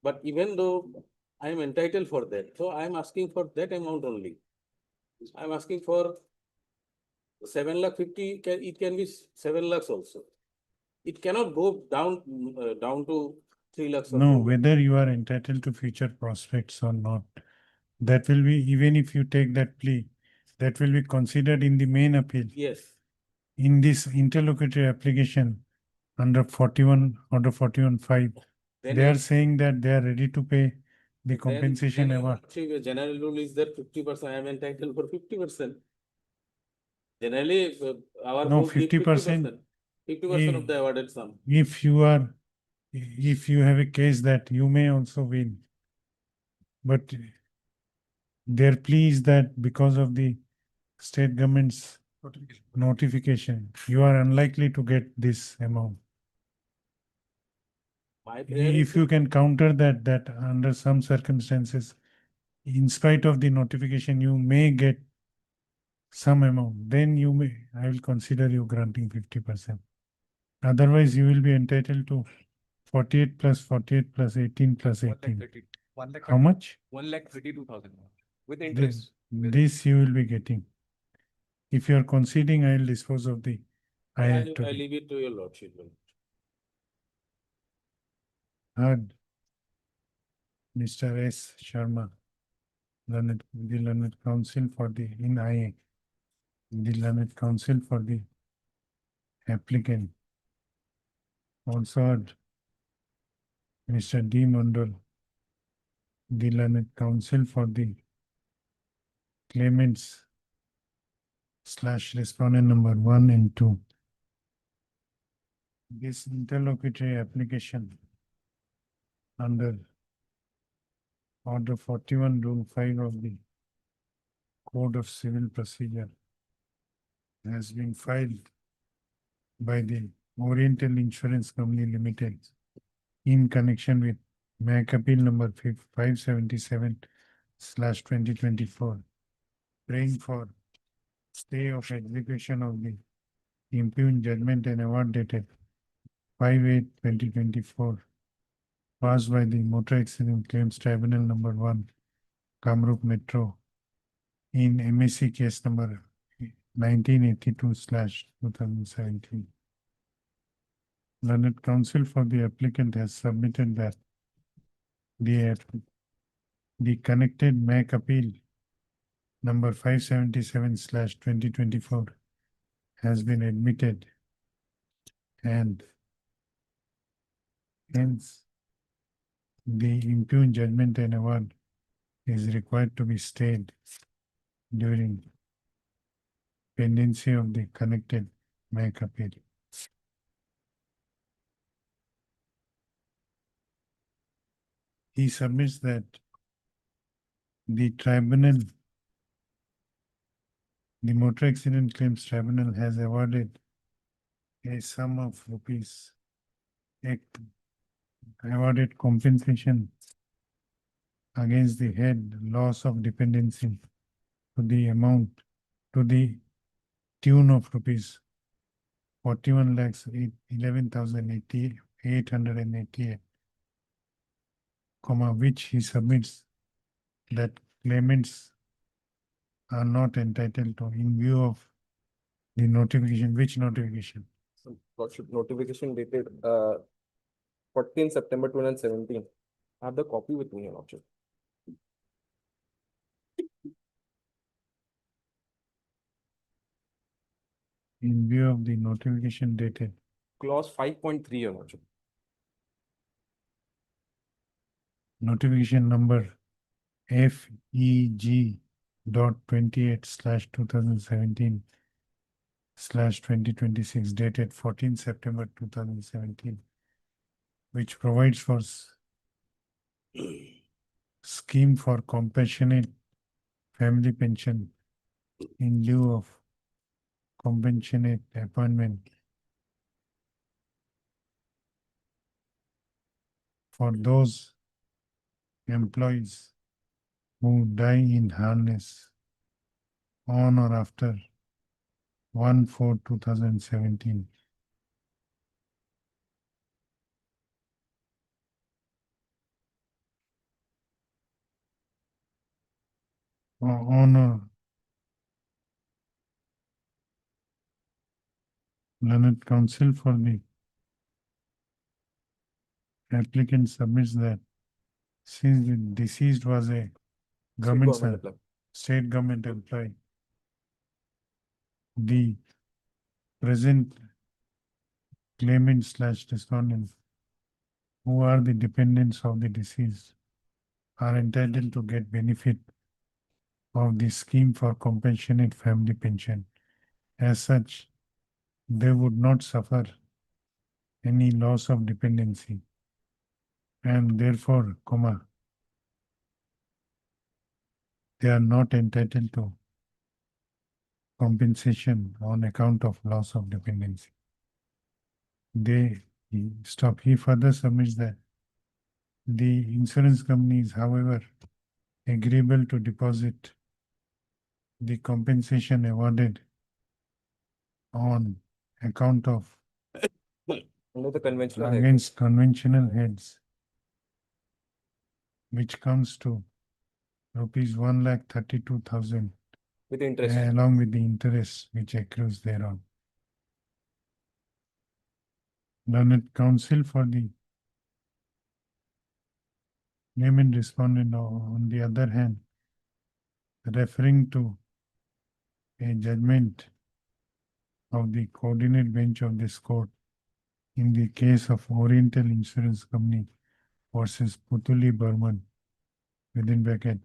But even though I am entitled for that, so I am asking for that amount only. I am asking for 7,50,000, it can be 7 lakhs also. it cannot go down to 3 lakhs. or No, 4 lakhs. whether you are entitled to future prospects or not, that will be, even if you take that plea, that will be considered in the main appeal. Yes. In this interlocutory application under 41, order 41.5, Then they are it- saying that they are ready to pay the then- compensation then award. actually, the general rule is that 50%, I am entitled for 50%. Generally, our No, court give 50%. 50% of the awarded sum. If you have a case that you may also win. But their plea is that because of the state government's notification, you are unlikely to get this amount. My prayer is If you can counter that under some circumstances, in spite of the notification, you may get some amount, then I will consider you granting 50%. Otherwise, you will be entitled to 48 plus 48 plus 18 plus 18. 1 lakh How much? 1,32,000 with This, interest. this you will be getting. If you are conceding, I will dispose of the. I leave it to your lordship. Heard. Mr. S. Sharma, the learned counsel for the, in IA, the learned counsel for the applicant. Also heard Mr. D. Mondal, the learned counsel for the claimants / respondent number 1 and 2. This interlocutory application under Order 41, Rule 5 of the Code of Civil Procedure has been filed by the Oriental Insurance Company Limited in connection with MAC Appeal number 577/2024, praying for stay of execution of the impugned judgment and award dated 5/8/2024, passed by the Motor Accident Claims Tribunal number 1, Kamrup Metro, in MAC case number 1982/2017. Learned counsel for the applicant has submitted that the connected MAC appeal number 577/2024 has been admitted, and hence the impugned judgment and award is required to be stayed during pendency of the connected MAC appeal. He submits that the tribunal, the Motor Accident Claims Tribunal, has awarded a sum of rupees, awarded compensation against the head loss of dependency to the amount, to the tune of rupees 41,11,888, which he submits that claimants are not entitled to in view of the notification. Which notification? Lordship, notification dated 14 September 2017. I have the copy with me, Your Lordship. In view of the notification dated Clause 5.3, Your Lordship. notification number FEG.28/2017/2026 dated 14 September 2017, which provides for scheme for compassionate family pension in lieu of compassionate appointment for those employees who die in harness on or after 1/4/2017. On or learned counsel for the applicant submits that since the deceased was a government, state government employee, the present claimant slash respondent, who are the dependents of the deceased, are entitled to get benefit of the scheme for compassionate family pension. As such, they would not suffer any loss of dependency, and therefore, they are not entitled to compensation on account of loss of dependency. He further submits that the insurance company is, however, agreeable to deposit the compensation awarded on account of Under the conventional head. against conventional heads, which comes to rupees 1,32,000 with interest. along with the interest which accrues thereon. Learned counsel for the claimant respondent, on the other hand, referring to a judgment of the coordinate bench of this court in the case of Oriental Insurance Company versus Putuli Burman, within bracket,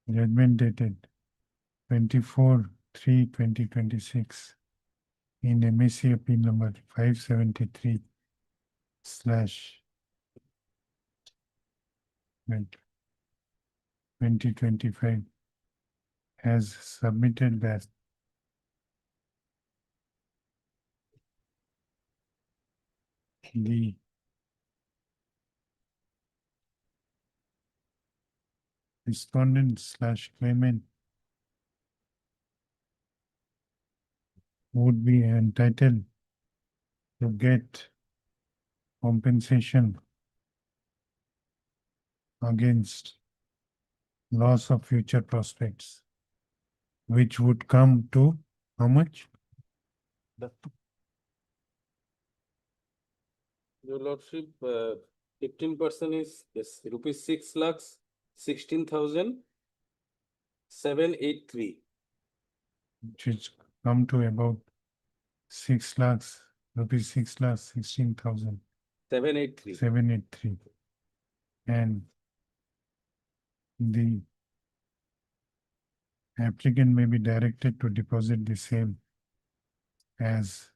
judgment dated 24/3/2026 in MAC appeal number 573 slash 2025 has submitted that the respondent slash claimant would be entitled to get compensation against loss of future prospects, which would come to how much? Your Lordship, 15% is yes, rupees 6,16,783. Which is come to about 6 lakhs, rupees 6,16,000. 783. 783. And the applicant may be directed to deposit the same as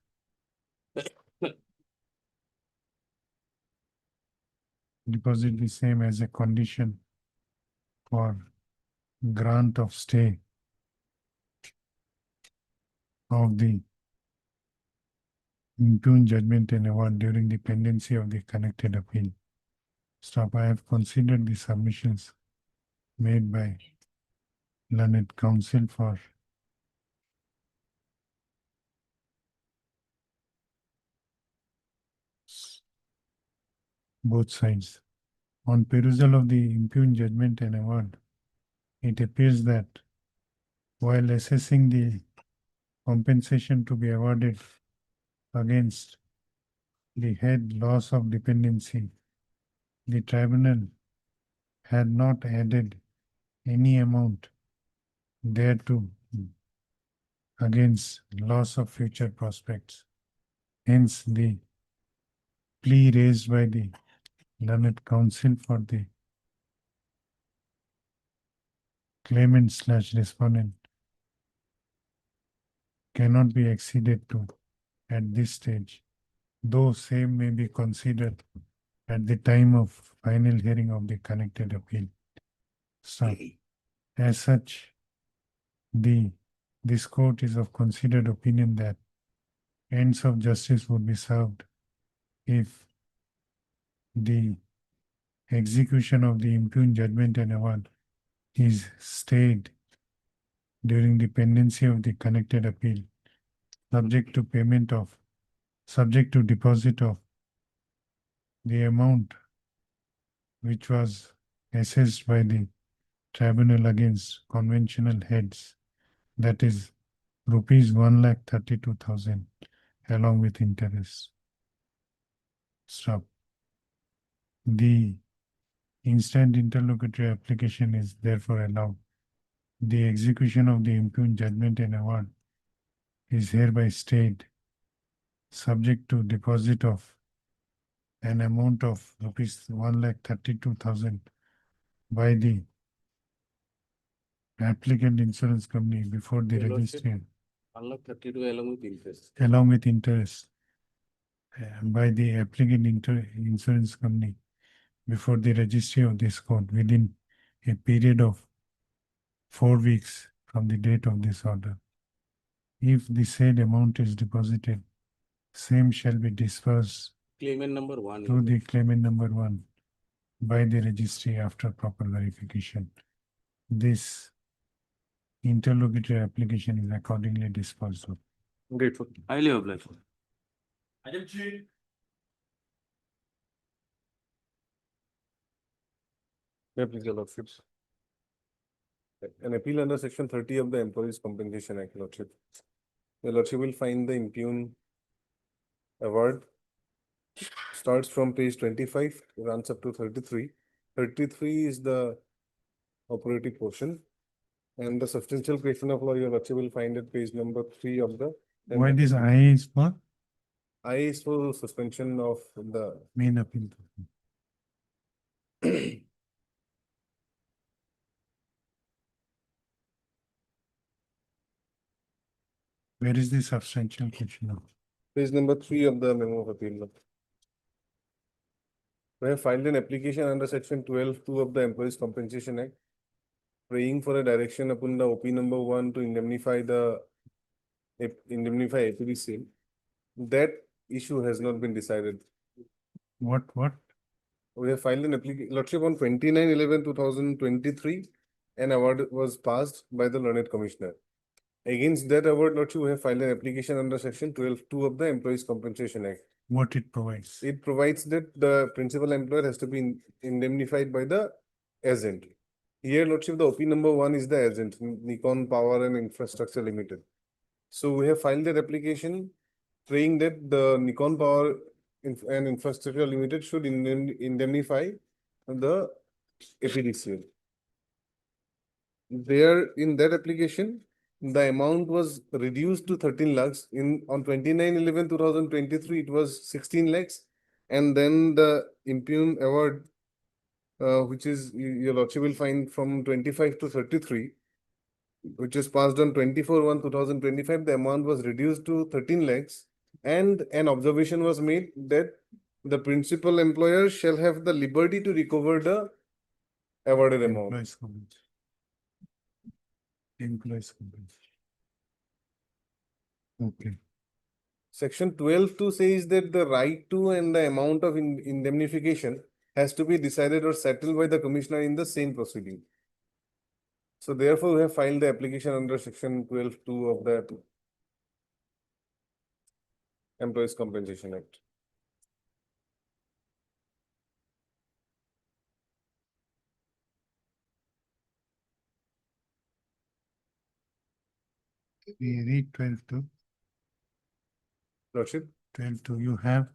a condition for grant of stay of the impugned judgment and award during the pendency of the connected appeal. Stop. I have considered the submissions made by learned counsel for both sides. On perusal of the impugned judgment and award, it appears that while assessing the compensation to be awarded against the head loss of dependency, the tribunal had not added any amount thereto against loss of future prospects. Hence, the plea raised by the learned counsel for the claimant slash respondent cannot be acceded to at this stage, though same may be considered at the time of final hearing of the connected appeal. So, as such, this court is of considered opinion that ends of justice would be served if the execution of the impugned judgment and award is stayed during the pendency of the connected appeal, subject to deposit of the amount which was assessed by the tribunal against conventional heads, that is rupees 1,32,000 along with interest. Stop. The instant interlocutory application is therefore allowed. The execution of the impugned judgment and award is hereby stayed, subject to deposit of an amount of rupees 1,32,000 by the applicant insurance company before the Your Lordship. registry, 1,32,000 along with interest. along with interest by the applicant insurance company before the registry of this court within a period of 4 weeks from the date of this order. If the said amount is deposited, same shall be dispersed Claimant number 1. to the claimant number 1 by the registry after proper verification. This interlocutory application is accordingly disposed of. Grateful. Highly obliged. Item 3. May I please, your lordships. An appeal under section 30 of the Employees Compensation Act, lordship. The lordship will find the impugned award starts from page 25, runs up to 33. 33 is the operative portion. And the substantial question of law, your lordship will find at page number 3 of the. Why this I is for? I is for suspension of the Main appeal. Where is the substantial question of? page number 3 of the memo of appeal. We have filed an application under section 12(2) of the Employees Compensation Act, praying for a direction upon the OP number 1 to indemnify APD sale. That issue has not been decided. What? We have filed an application, lordship, on 29/11/2023. An award was passed by the learned commissioner. Against that award, lordship, we have filed an application under section 12(2) of the Employees Compensation Act. What it provides? It provides that the principal employer has to be indemnified by the agent. Here, lordship, the OP number 1 is the agent, Nikon Power and Infrastructure Limited. So we have filed that application praying that the Nikon Power and Infrastructure Limited should indemnify the APDCL. There, in that application, the amount was reduced to 13 lakhs. On 29/11/2023, it was 16 lakhs. And then the impugned award, which is, your lordship will find from 25 to 33, which is passed on 24/1/2025, the amount was reduced to 13 lakhs. And an observation was made that the principal employer shall have the liberty to recover the awarded amount. Employees compensation. Okay. Section 12(2) says that the right to and the amount of indemnification has to be decided or settled by the commissioner in the same proceeding. So therefore, we have filed the application under section 12(2) of the Employees Compensation Act. We read 12(2). Lordship? 12(2), you have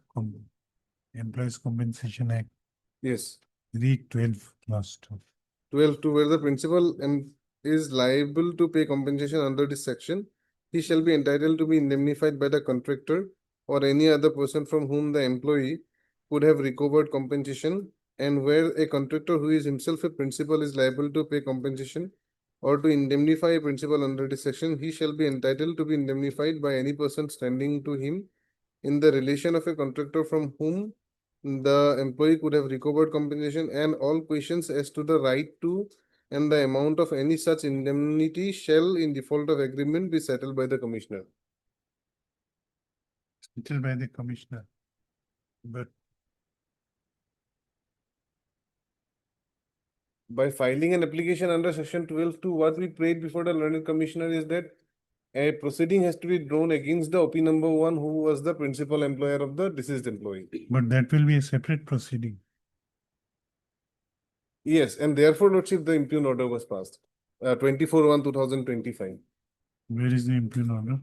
Employees Compensation Act. Yes. Read 12 clause 2. 12(2), where the principal is liable to pay compensation under this section, he shall be entitled to be indemnified by the contractor or any other person from whom the employee could have recovered compensation, and where a contractor who is himself a principal is liable to pay compensation or to indemnify a principal under this section, he shall be entitled to be indemnified by any person standing to him in the relation of a contractor from whom the employee could have recovered compensation, and all questions as to the right to and the amount of any such indemnity shall, in default of agreement, be settled by the commissioner. Settled by the commissioner. But by filing an application under section 12(2), what we prayed before the learned commissioner is that a proceeding has to be drawn against the OP number 1, who was the principal employer of the deceased employee. But that will be a separate proceeding. Yes, and therefore, lordship, the impugned order was passed. 24/1/2025. Where is the impugned order?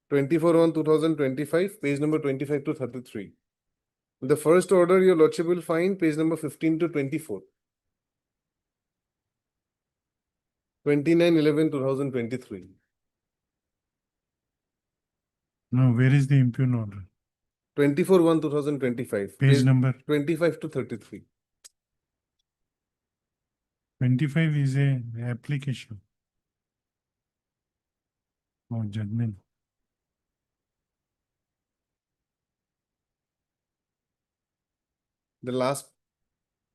24/1/2025, page number 25 to 33. The first order, your lordship will find page number 15 to 24. 29/11/2023. No, where is the impugn order? 24/1/2025. Page number 25 to 33. 25 is a application. Oh, judgment. The last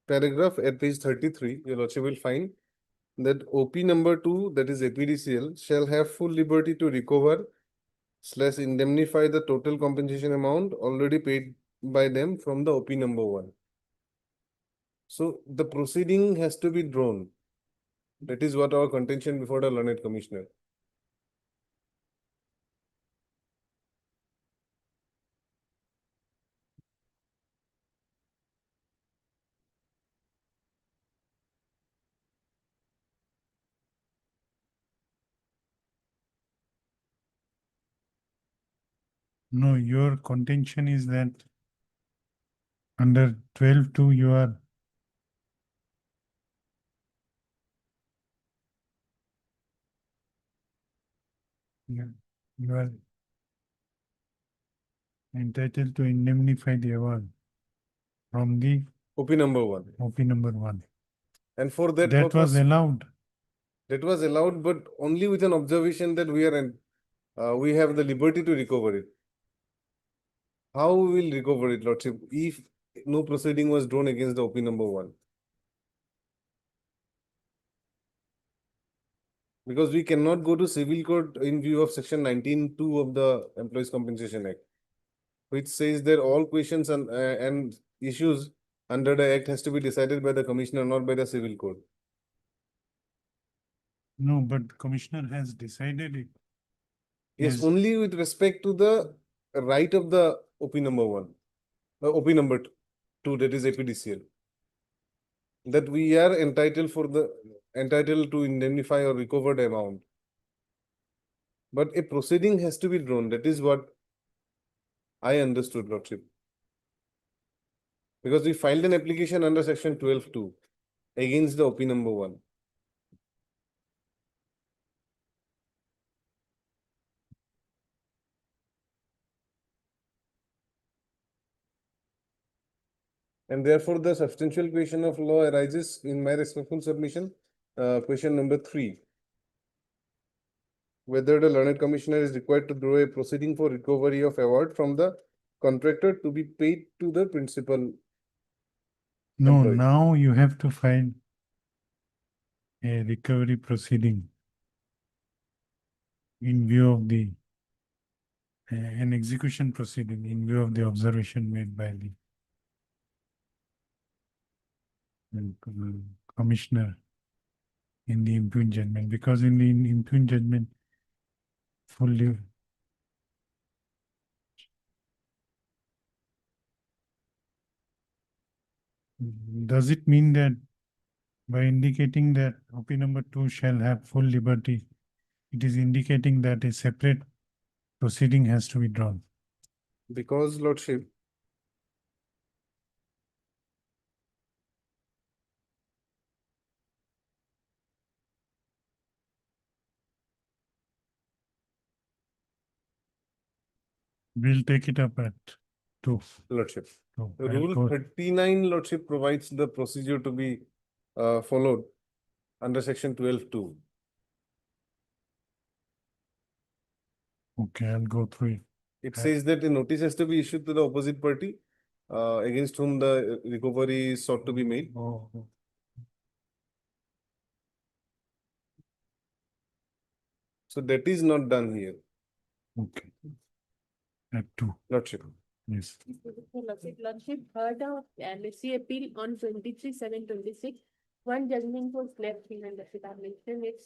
paragraph at page 33, your lordship will find that OP number 2, that is APDCL, shall have full liberty to recover / indemnify the total compensation amount already paid by them from the OP number 1. So the proceeding has to be drawn. That is what our contention before the learned commissioner. No, your contention is that under 12(2) you are you are entitled to indemnify the award from the OP number 1. OP number 1. And for that That purpose, was allowed. that was allowed, but only with an observation that we have the liberty to recover it. How we will recover it, lordship, if no proceeding was drawn against the OP number 1? Because we cannot go to civil court in view of section 19(2) of the Employees Compensation Act, which says that all questions and issues under the act has to be decided by the commissioner, not by the civil court. No, but the commissioner has decided it. Yes, only with respect to the right of the OP number 1, OP number 2, that is APDCL, that we are entitled to indemnify or recover the amount. But a proceeding has to be drawn. That is what I understood, lordship. Because we filed an application under section 12(2) against the OP number 1. And therefore, the substantial question of law arises in my respectful submission, question number 3. Whether the learned commissioner is required to draw a proceeding for recovery of award from the contractor to be paid to the principal. No, employee. now you have to file a recovery proceeding in view of the an execution proceeding in view of the observation made by the commissioner in the impugned judgment, because in the impugned judgment fully does it mean that by indicating that OP number 2 shall have full liberty, it is indicating that a separate proceeding has to be drawn? Because, lordship, We'll take it up at 2. lordship, So, Rule 39, lordship, provides the procedure to be followed under section 12(2). Okay, I'll go through it. It says that a notice has to be issued to the opposite party against whom the recovery is sought to be made. Oh, So that is not done here, okay. At 2. lordship. Yes. Lordship heard of LSC appeal on 23/7/26. One judgment was left in and that I mentioned it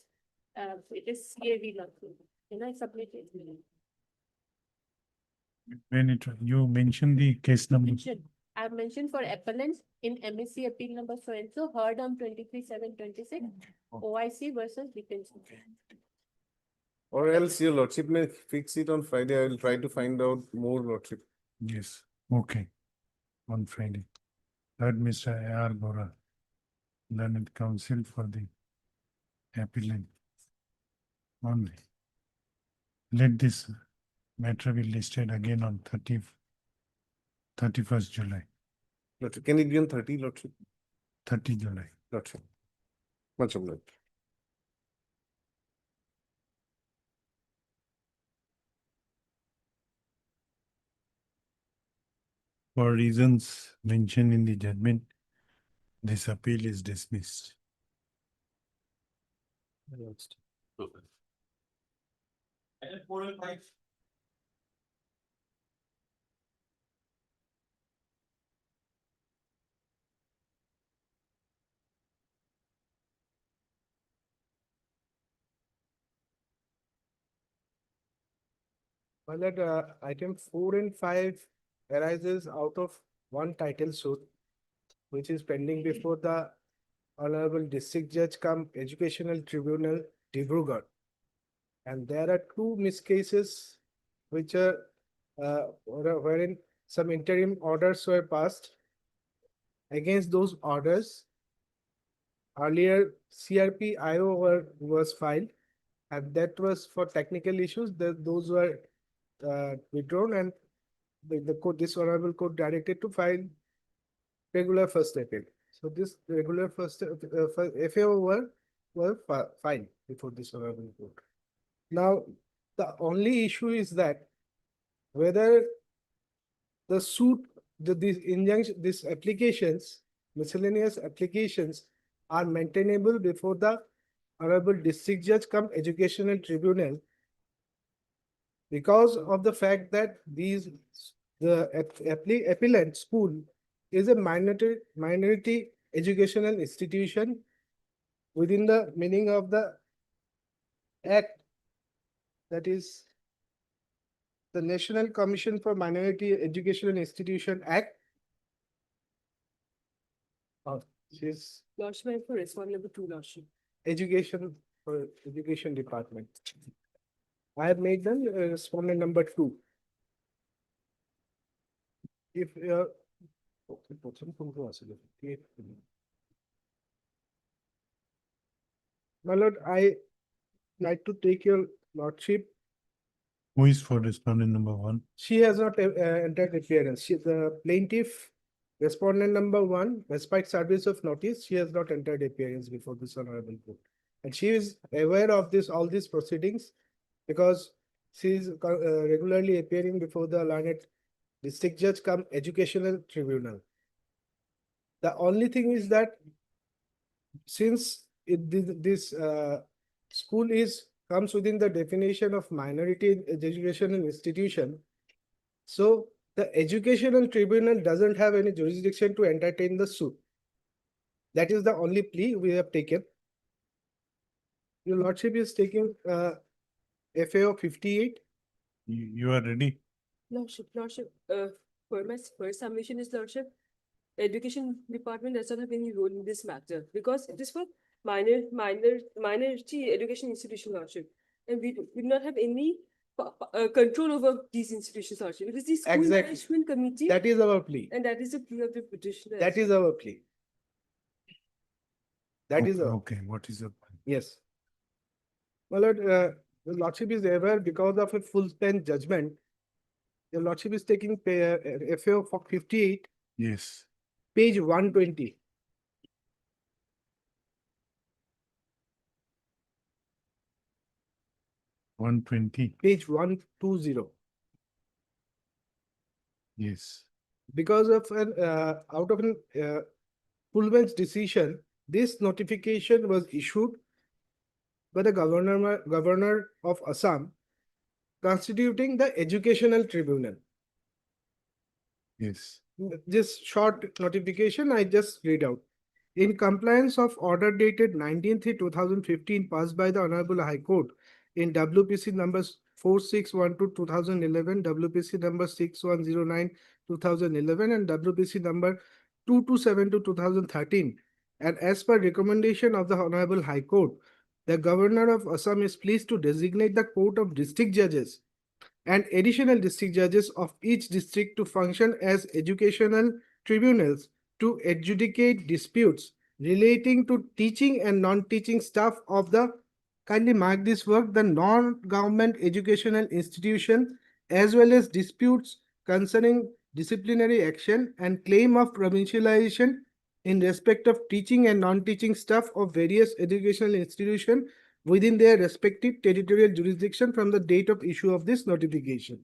is CAV lordship. Can I submit it? When you mention the case number. I have mentioned for appellants in MSC appeal number so and so heard on 23/7/26 OIC versus detention. Or else your lordship may fix it on Friday. I will try to find out more, lordship. Yes, okay. on Friday. Third, Mr. A.R. Bora, learned counsel for the appellant. Only. Let this matter be listed again on 31st July, Lordship, can it be on 30, Lordship? 30 July. Lordship. Much obliged. For reasons mentioned in the judgment, this appeal is dismissed. Well, that item 4 and 5 arises out of one title suit, which is pending before the Honorable District Judge cum Educational Tribunal, Dibrugarh. And there are two miscases which are wherein some interim orders were passed. Against those orders, earlier CRP IO was filed, and that was for technical issues. Those were withdrawn, and the court, this honorable court directed to file regular first appeal. So this regular first FAO were filed before this honorable court. Now, the only issue is that whether the suit, these injunction, these applications, miscellaneous applications are maintainable before the Honorable District Judge cum Educational Tribunal, because of the fact that the appellant school is a minority educational institution within the meaning of the Act, that is the National Commission for Minority Educational Institution Act. She's Lordship, for respondent number 2, Lordship. Education for Education Department. I have made them respondent number 2. If my lord, I like to take your lordship. Who is for respondent number 1? She has not entered appearance. The plaintiff, respondent number 1, despite service of notice, she has not entered appearance before this honorable court. And she is aware of all these proceedings because she is regularly appearing before the learned District Judge cum Educational Tribunal. The only thing is that since this school comes within the definition of minority educational institution, so the Educational Tribunal doesn't have any jurisdiction to entertain the suit. That is the only plea we have taken. Your lordship is taking FAO 58. You are ready? Lordship, for my first submission is Lordship, Education Department does not have any role in this matter because it is for minority education institution, Lordship, and we do not have any control over these institutions, Lordship. It is the school management committee. That is our plea. And that is the plea of the petitioner. That is our plea. That is our. Okay, what is your point? Yes. My lord, the lordship is aware because of a full bench judgment. The lordship is taking FAO for 58. Yes. Page 120. Page 120. Yes. Because of an out of an full bench decision, this notification was issued by the governor of Assam, constituting the Educational Tribunal. Yes. This short notification I just read out. In compliance of order dated 19/3/2015 passed by the Honorable High Court in WPC numbers 4612/2011, WPC number 6109/2011, and WPC number 2272/2013, and as per recommendation of the Honorable High Court, the Governor of Assam is pleased to designate the Court of District Judges and additional district judges of each district to function as educational tribunals to adjudicate disputes relating to teaching and non-teaching staff of the, kindly mark this work, the non-government educational institution, as well as disputes concerning disciplinary action and claim of provincialization in respect of teaching and non-teaching staff of various educational institutions within their respective territorial jurisdiction from the date of issue of this notification.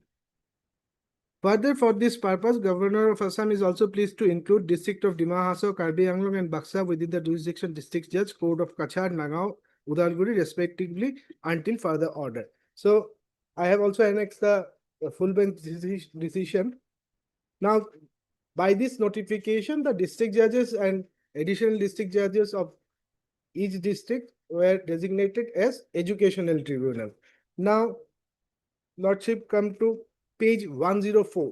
Further, for this purpose, Governor of Assam is also pleased to include district of Dima Hasao, Karbi Anglong and Baksa within the jurisdiction district judge, court of Kachar, Nagaon, Udalguri respectively until further order. So I have also annexed the full bench decision. Now, by this notification, the district judges and additional district judges of each district were designated as educational tribunal. Now, Lordship, come to page 104.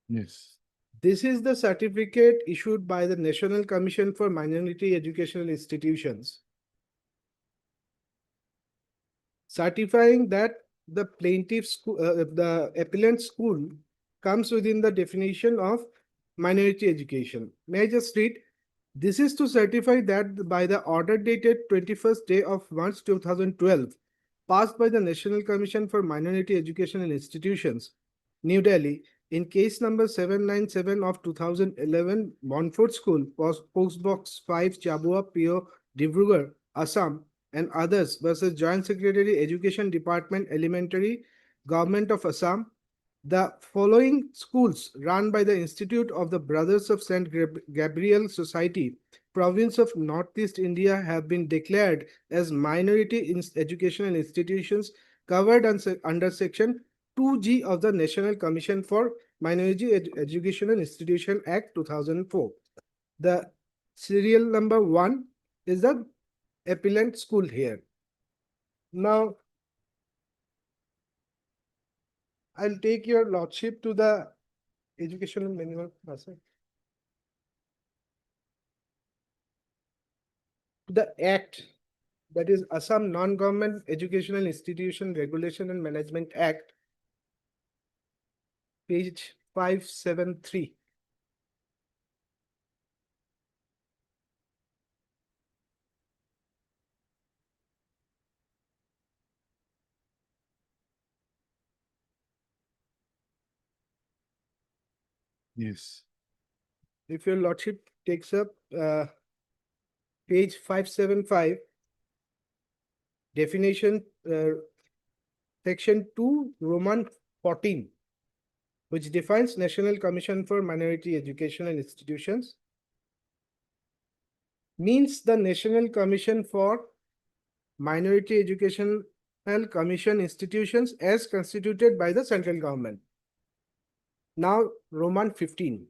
Yes. This is the certificate issued by the National Commission for Minority Educational Institutions, certifying that the plaintiff school, the appellant school comes within the definition of minority education. May I just read? This is to certify that by the order dated 21st day of March 2012, passed by the National Commission for Minority Educational Institutions, New Delhi, in case number 797 of 2011, Montfort School, Post Box 5, Chabua, PO, Dibrugarh, Assam, and others versus Joint Secretary, Education Department, Elementary, Government of Assam. The following schools run by the Institute of the Brothers of St. Gabriel Society, province of Northeast India, have been declared as minority educational institutions covered under section 2G of the National Commission for Minority Educational Institution Act 2004. The serial number 1 is the appellant school here. Now, I'll take your lordship to the educational manual. The act, that is Assam Non-Government Educational Institution Regulation and Management Act, page 573. Yes. If your lordship takes up page 575, definition, section 2, Roman 14, which defines National Commission for Minority Educational Institutions, means the National Commission for Minority Educational Commission Institutions as constituted by the central government. Now, Roman 15.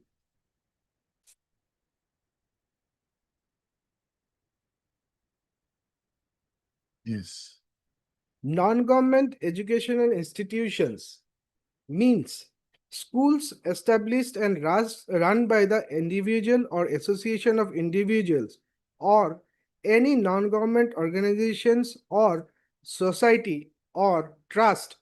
Yes. Non-government educational institutions means schools established and run by the individual or association of individuals or any non-government organizations or society or trust.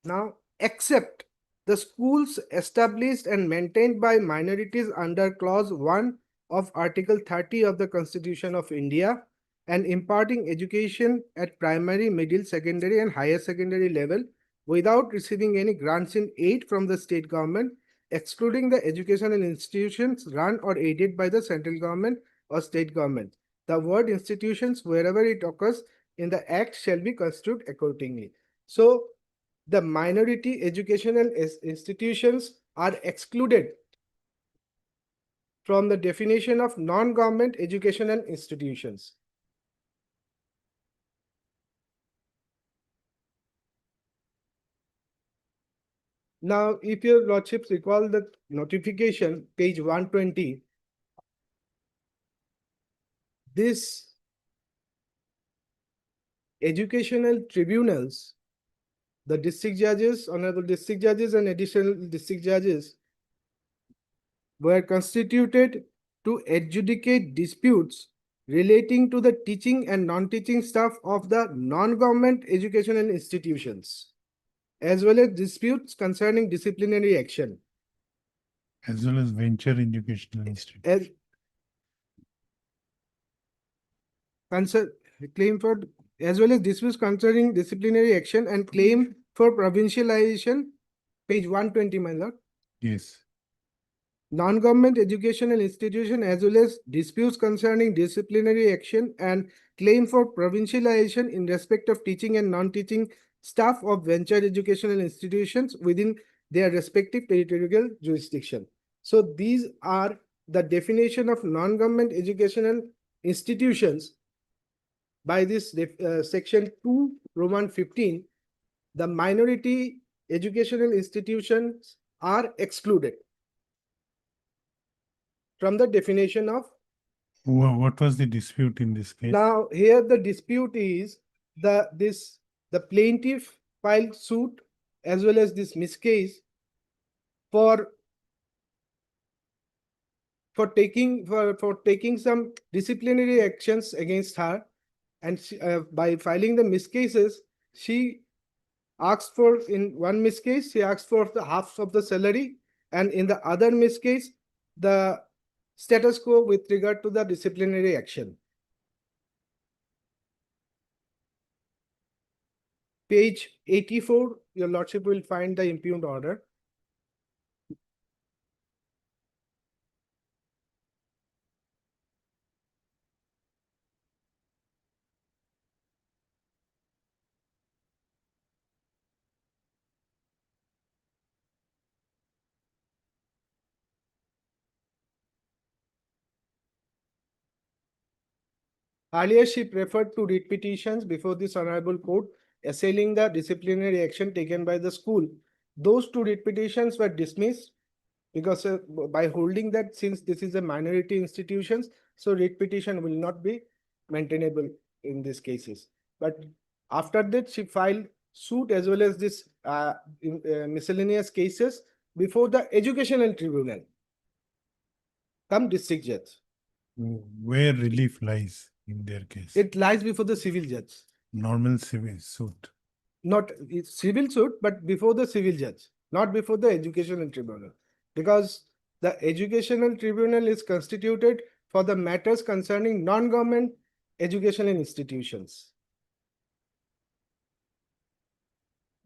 Now, except the schools established and maintained by minorities under clause 1 of Article 30 of the Constitution of India and imparting education at primary, middle, secondary and higher secondary level without receiving any grants in aid from the state government, excluding the educational institutions run or aided by the central government or state government. The word institutions, wherever it occurs in the act, shall be construed accordingly. So, the minority educational institutions are excluded from the definition of non-government educational institutions. Now, if your lordships recall the notification, page 120, this educational tribunals The district judges, honorable district judges and additional district judges were constituted to adjudicate disputes relating to the teaching and non-teaching staff of the non-government educational institutions, as well as disputes concerning disciplinary action. As well as venture educational institute. As claim for, as well as disputes concerning disciplinary action and claim for provincialization, page 120, my lord. Yes. Non-government educational institution as well as disputes concerning disciplinary action and claim for provincialization in respect of teaching and non-teaching staff of venture educational institutions within their respective territorial jurisdiction. So these are the definition of non-government educational institutions by this section 2 Roman 15. The minority educational institutions are excluded from the definition of. What was the dispute in this case? Now, here the dispute is the plaintiff filed suit as well as this miscase for taking some disciplinary actions against her, and by filing the miscases, she asked for, in one miscase, she asked for the half of the salary, and in the other miscase, the status quo with regard to the disciplinary action. Page 84, your lordship will find the impugned order. Earlier, she preferred to read petitions before this honorable court assailing the disciplinary action taken by the school. Those two read petitions were dismissed because by holding that, since this is a minority institutions, so read petition will not be maintainable in these cases. But after that, she filed suit as well as this miscellaneous cases before the educational tribunal, come district judge. Where relief lies in their case? It lies before the civil judge. Normal civil suit. Not civil suit, but before the civil judge, not before the educational tribunal. Because the educational tribunal is constituted for the matters concerning non-government educational institutions.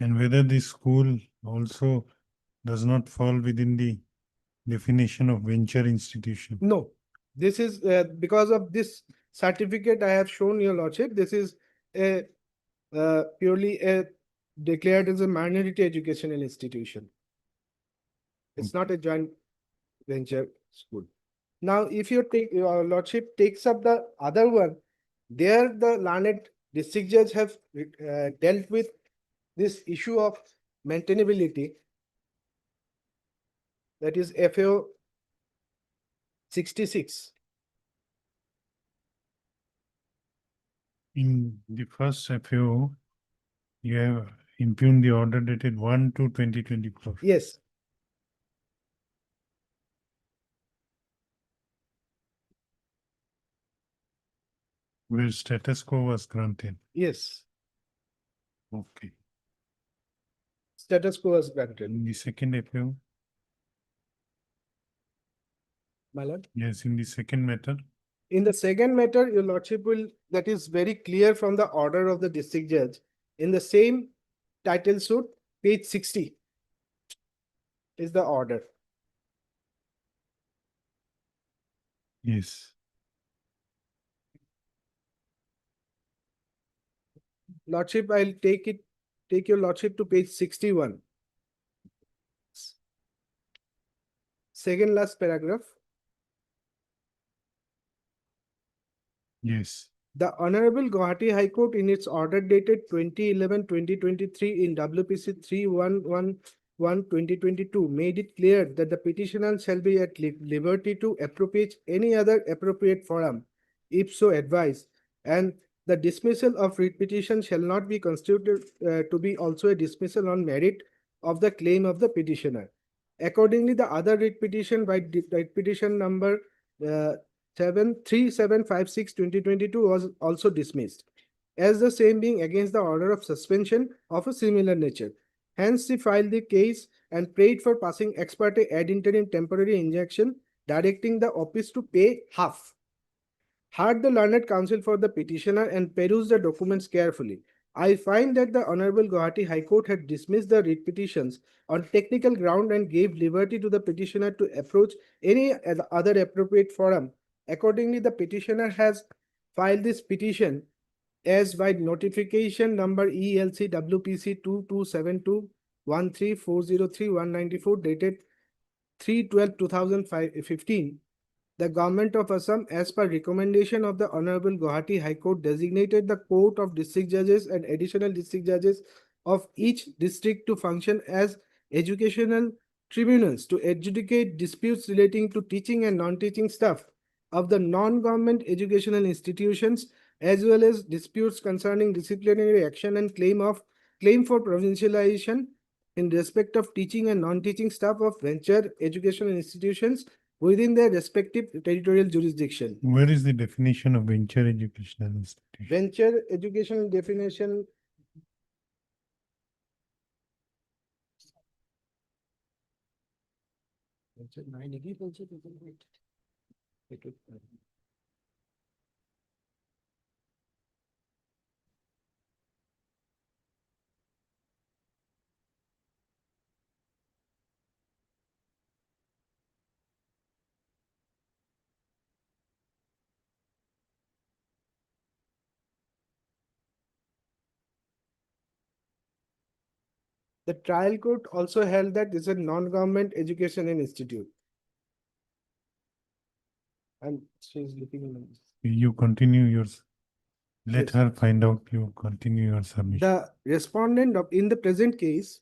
And whether the school also does not fall within the definition of venture institution? No, this is because of this certificate I have shown your lordship. This is a purely declared as a minority educational institution. It's not a joint venture school. Now, if your lordship takes up the other one, there the learned district judge have dealt with this issue of maintainability, that is FAO 66. In the first FAO, you have impugned the order dated 1/2/2024. Yes. Where status quo was granted. Yes. Okay. Status quo was granted. In the second FAO? My lord? Yes, in the second matter. In the second matter, your lordship will, that is very clear from the order of the district judge. In the same title suit, page 60 is the order. Yes. Lordship, I'll take your lordship to page 61. Second last paragraph. Yes. The Honorable Gauhati High Court in its order dated 2011-2023 in WPC 3111-2022 made it clear that the petitioner shall be at liberty to appropriate any other appropriate forum, if so advised, and the dismissal of writ petition shall not be constituted to be also a dismissal on merit of the claim of the petitioner. Accordingly, the other writ petition by writ petition number 3756/2022 was also dismissed, as the same being against the order of suspension of a similar nature. Hence, he filed the case and prayed for passing ex parte ad interim temporary injunction directing the office to pay half. Heard the learned counsel for the petitioner and perused the documents carefully. I find that the Honorable Gauhati High Court had dismissed the writ petitions on technical ground and gave liberty to the petitioner to approach any other appropriate forum. Accordingly, the petitioner has filed this petition as by notification number ELC WPC 227213403194 dated 3/12/2015. The government of Assam, as per recommendation of the Honorable Gauhati High Court, designated the court of district judges and additional district judges of each district to function as educational tribunals to adjudicate disputes relating to teaching and non-teaching staff of the non-government educational institutions, as well as disputes concerning disciplinary action and claim for provincialization in respect of teaching and non-teaching staff of venture educational institutions within their respective territorial jurisdiction. Where is the definition of venture educational institution? Venture educational definition. The trial court also held that this is a non-government educational institute. And she's looking in. You continue yours. Let Yes. her find out, you continue your submission. The respondent in the present case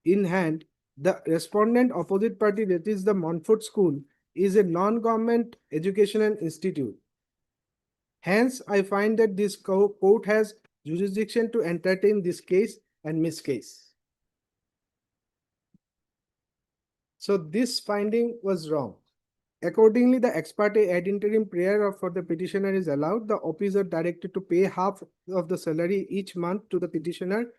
in hand, the respondent opposite party, that is the Montfort School, is a non-government educational institute. Hence, I find that this court has jurisdiction to entertain this case and miscase. So this finding was wrong. Accordingly, the ex parte ad interim prayer for the petitioner is allowed. The OPs are directed to pay half of the salary each month to the petitioner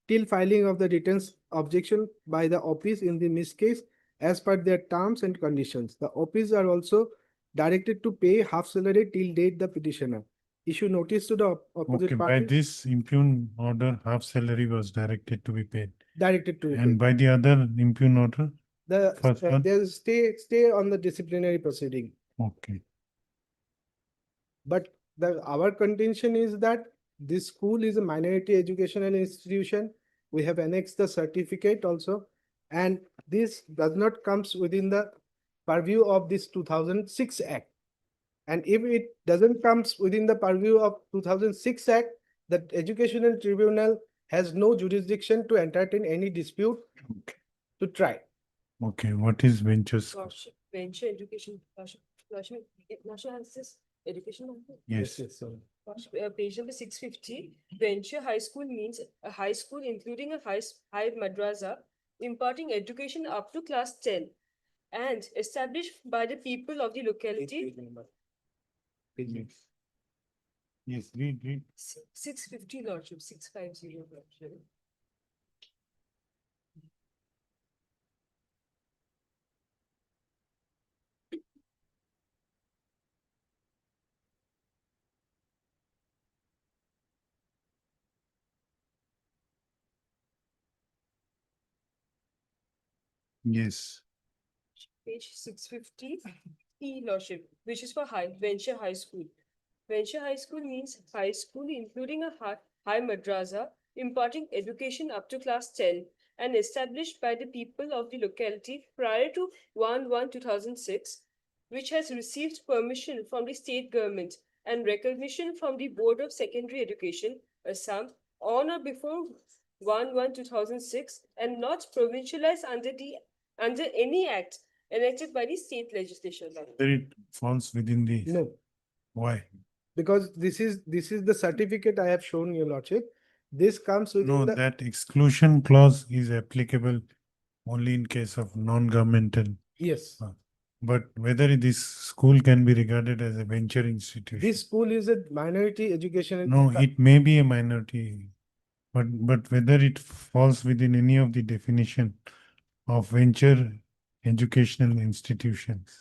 till filing of the written objection by the OPs in the miscase as per their terms and conditions. The OPs are also directed to pay half salary till date the petitioner. Issue notice to the opposite Okay, by party. this impugned order, half salary was directed to be paid. Directed to be And paid. by the other impugned order? First one? There's stay on the disciplinary proceeding. Okay. But our contention is that this school is a minority educational institution. We have annexed the certificate also, and this does not comes within the purview of this 2006 Act. And if it doesn't comes within the purview of 2006 Act, the educational tribunal has no jurisdiction to entertain any dispute to try. Okay, what is ventures? Lordship, venture education, Lordship, has this education number? Yes. Lordship, page number 650, venture high school means a high school including a high madrasa imparting education up to class 10 and established by the people of the locality. Yes, read. 650, Lordship, 650, Lordship. Yes. Page 650, E Lordship, which is for venture high school. Venture high school means high school including a high madrasa imparting education up to class 10 and established by the people of the locality prior to 1/1/2006, which has received permission from the state government and recognition from the Board of Secondary Education, Assam, on or before 1/1/2006 and not provincialized under any act enacted by the state legislature. Whether it falls within the. No. Why? because this is the certificate I have shown your lordship. This comes within No, the, that exclusion clause is applicable only in case of non-governmental. yes. But whether this school can be regarded as a venture institution. This school is a minority education. No, it may be a minority, but whether it falls within any of the definition of venture educational institutions,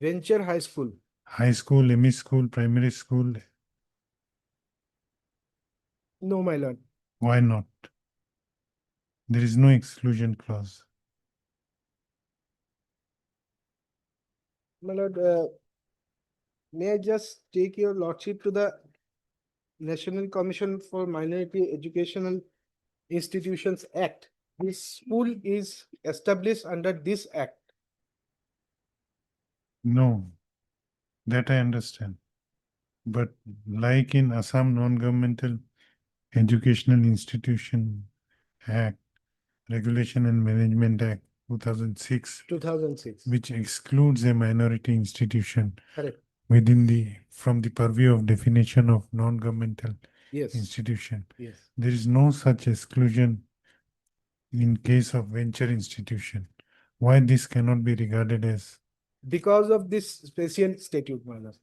Venture high school. high school, ME school, primary school, No, my lord. why not? There is no exclusion clause. My lord, may I just take your lordship to the National Commission for Minority Educational Institutions Act. This school is established under this act. No, that I understand. But like in Assam Non-Governmental Educational Institution Act, Regulation and Management Act 2006, 2006. which excludes a minority institution Correct. within from the purview of definition of non-governmental Yes. institution. Yes. There is no such exclusion in case of venture institution. Why this cannot be regarded as Because of this special statute, my lord.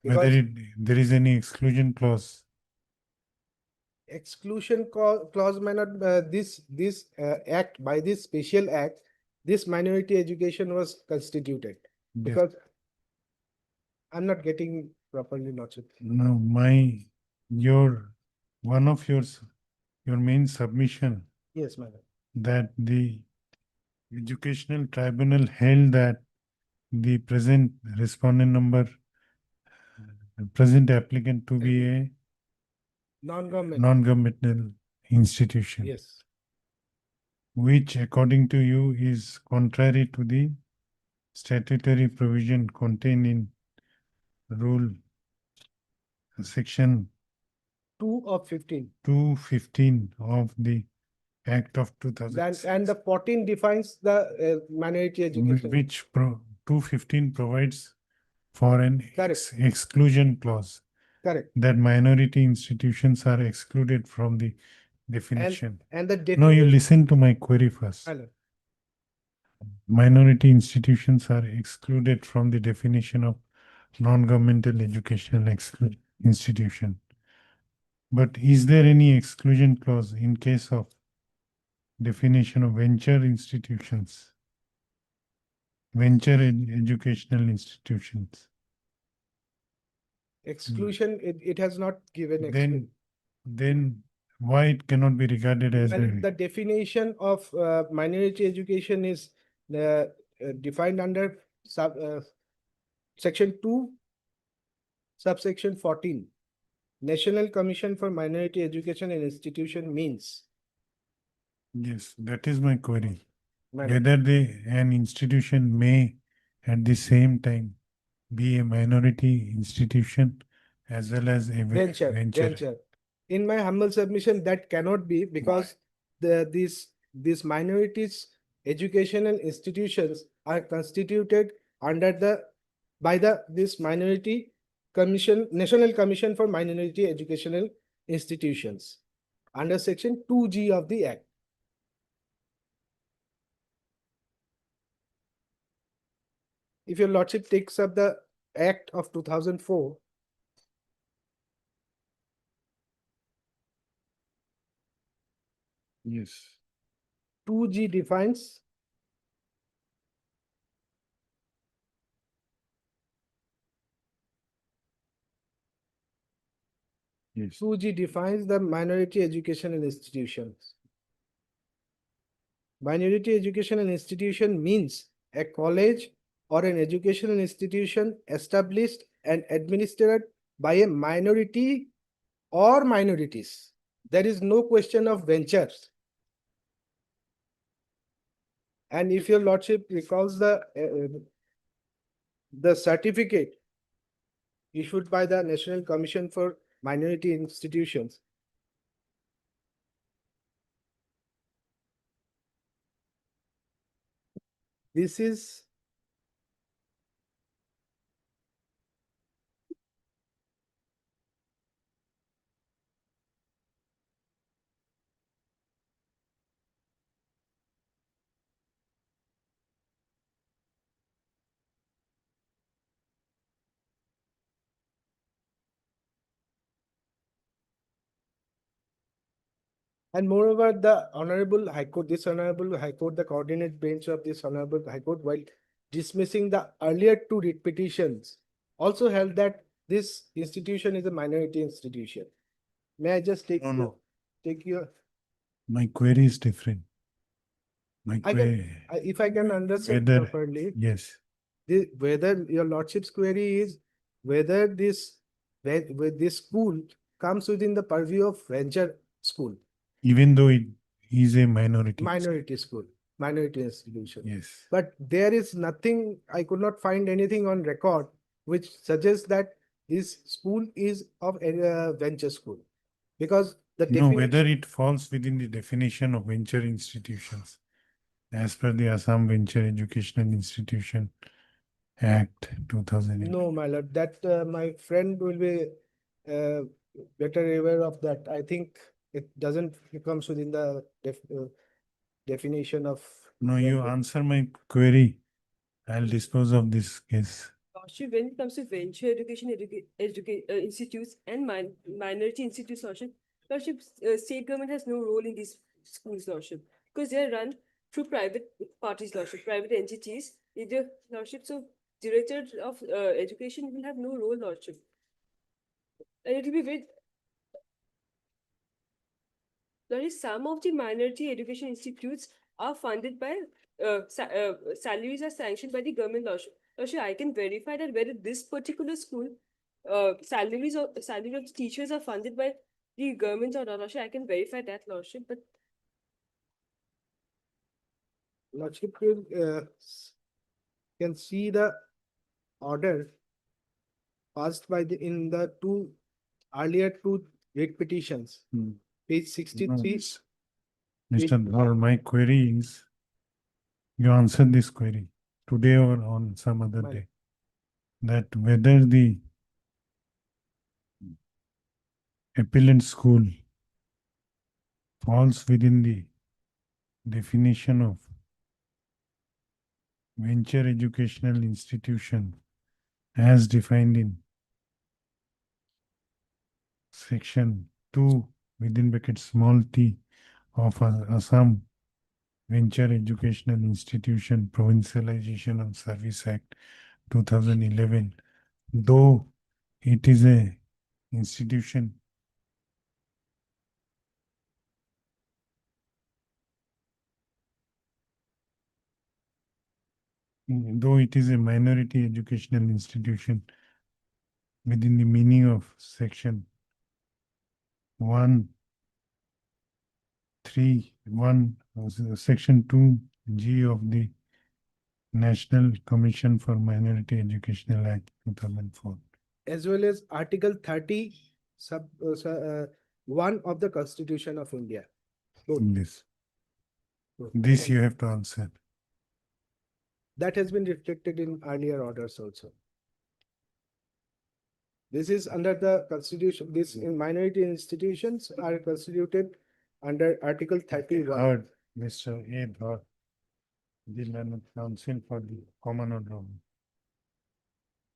whether Because there is any exclusion clause? exclusion clause may not, this act, by this special act, this minority education was constituted. Yes. Because I'm not getting properly lordship. No, one of your main submission Yes, my lord. that the educational tribunal held that the present respondent number, present applicant to be a Non-government. non-governmental institution, Yes. which according to you is contrary to the statutory provision contained in rule section 2 of 15. 215 of the Act of 2006. And the 14 defines the minority education. Which 215 provides for an Correct. exclusion clause. Correct. That minority institutions are excluded from the definition. And the No, you definition. listen to my query first. Hello. Minority institutions are excluded from the definition of non-governmental educational institution. But is there any exclusion clause in case of definition of venture institutions? Venture educational institutions. Exclusion, it has not given exclusion. Then why it cannot be regarded as And the definition of minority education is defined under section 2, subsection 14. National Commission for Minority Education and Institution means. Yes, that is my query. Madam. Whether an institution may at the same time be a minority institution as well as a Venture. In my humble submission, that cannot be, because these minorities educational institutions are constituted under this minority commission, National Commission for Minority Educational Institutions, under section 2G of the Act. If your lordship takes up the Act of 2004, yes, 2G defines yes. 2G defines the minority educational institutions. Minority educational institution means a college or an educational institution established and administered by a minority or minorities. There is no question of ventures. And if your lordship recalls the certificate issued by the National Commission for Minority Institutions, this is And moreover, the Honorable High Court, this Honorable High Court, the coordinate bench of this Honorable High Court, while dismissing the earlier two writ petitions, also held that this institution is a minority institution. May I just take No. take your, My query is different. My I query, can, if I can understand whether, properly, yes, whether your lordship's query is whether this, with this school comes within the purview of venture school, even though it is a minority. minority school, minority institution. Yes. But there is nothing, I could not find anything on record which suggests that this school is of a venture school. Because the No, definition. whether it falls within the definition of venture institutions as per the Assam Venture Educational Institution Act 2000. No, my lord, that my friend will be better aware of that. I think it doesn't comes within the definition of. No, you answer my query. I'll dispose of this case. Lordship, when it comes to venture education institutes and minority institutes, Lordship, state government has no role in these schools, Lordship, because they are run through private parties, Lordship, private entities, either, Lordship. So director of education will have no role, Lordship. And it will be very. There is some of the minority education institutes are funded by salaries are sanctioned by the government, Lordship. Lordship, I can verify that whether this particular school salaries of the teachers are funded by the government or not, Lordship. I can verify that, Lordship, but Lordship can see the order passed by the in the earlier two writ petitions. Page 63. Mr. Dhar, my query is, you answered this query today or on some other day, that whether the appellant school falls within the definition of venture educational institution as defined in section 2 within bracket small t of Assam Venture Educational Institution Provincialization and Service Act 2011, though it is a institution though it is a minority educational institution within the meaning of section 131, section 2G of the National Commission for Minority Educational Act 2004. As well as Article 30, sub 1 of the Constitution of India. This you have to answer. That has been reflected in earlier orders also. This is under the Constitution. This in minority institutions are constituted under Article 31. Heard, Mr. A. Dhar, the Learned Council for the Common Order.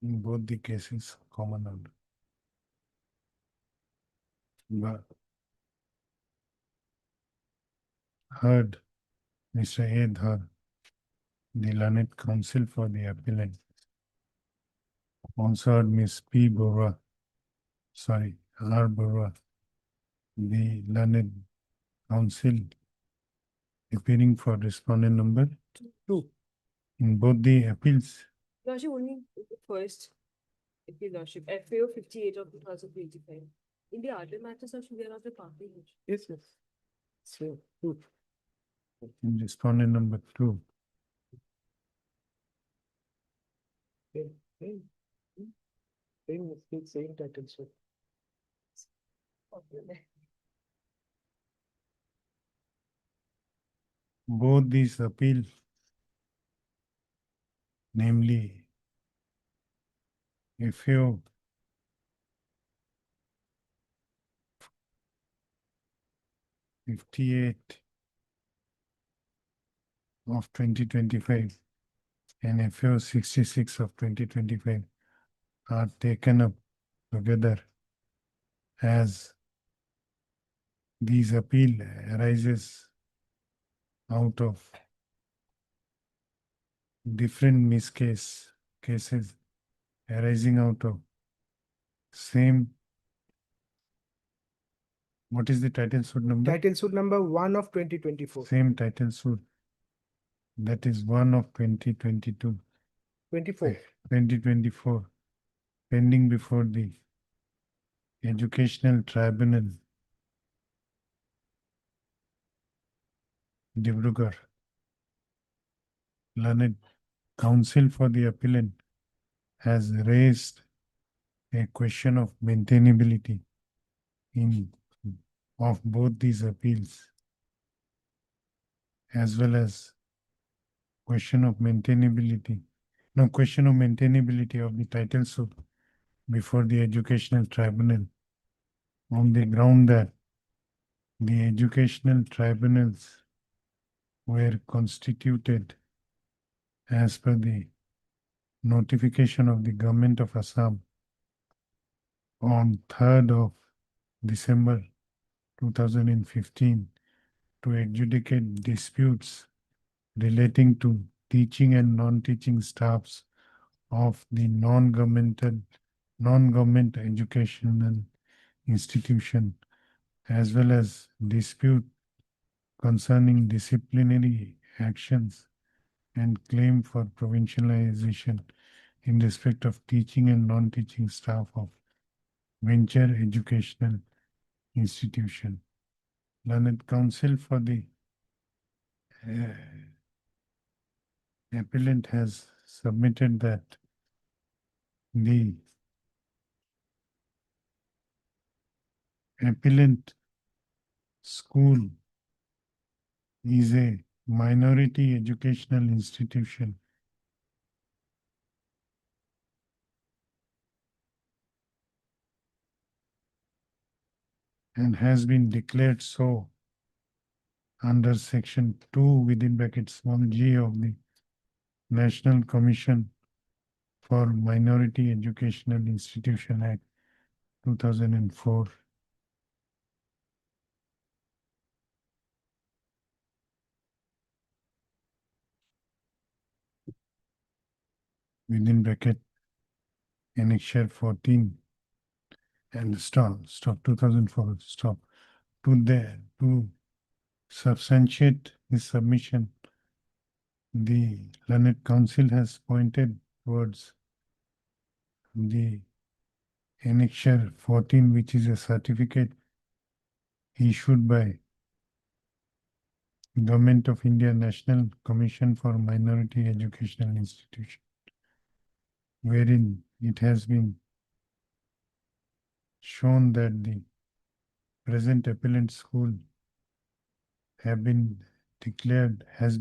In both the cases, common order. But heard, Mr. A. Dhar, the Learned Council for the Appellant. Also heard Ms. P. Borua, sorry, R. Borua, the Learned Council appearing for respondent number 2. In both the appeals. Lordship, only the first appeal, Lordship, FAO 58 of 2025. In the other matters, Lordship, we are not the party. Yes, yes. So, 2. In respondent number 2. Same title, sir. Both these appeals, namely FAO 58 of 2025 and FAO 66 of 2025 are taken up together as these appeal arises out of different cases arising out of same. What is the title suit number? Title suit number 1 of 2024. Same title suit. That is 1 of 2022. 24. 2024, pending before the Educational Tribunal, Dibrugarh. Learned counsel for the appellant has raised a question of maintainability of both these appeals, as well as question of maintainability of the title suit before the Educational Tribunal, on the ground that the educational tribunals were constituted as per the notification of the Government of Assam on 3rd of December 2015 to adjudicate disputes relating to teaching and non-teaching staffs of the non-government educational institution, as well as dispute concerning disciplinary actions and claim for provincialization in respect of teaching and non-teaching staff of venture educational institution. Learned counsel for the appellant has submitted that the appellant school is a minority educational institution and has been declared so under section 2 within bracket small g of the National Commission for Minority Educational Institution Act 2004. Within bracket annexure 14 and stop 2004 stop to substantiate this submission. The learned counsel has pointed towards the annexure 14, which is a certificate issued by Government of India National Commission for Minority Educational Institution, wherein it has been shown that the present appellant school has been declared as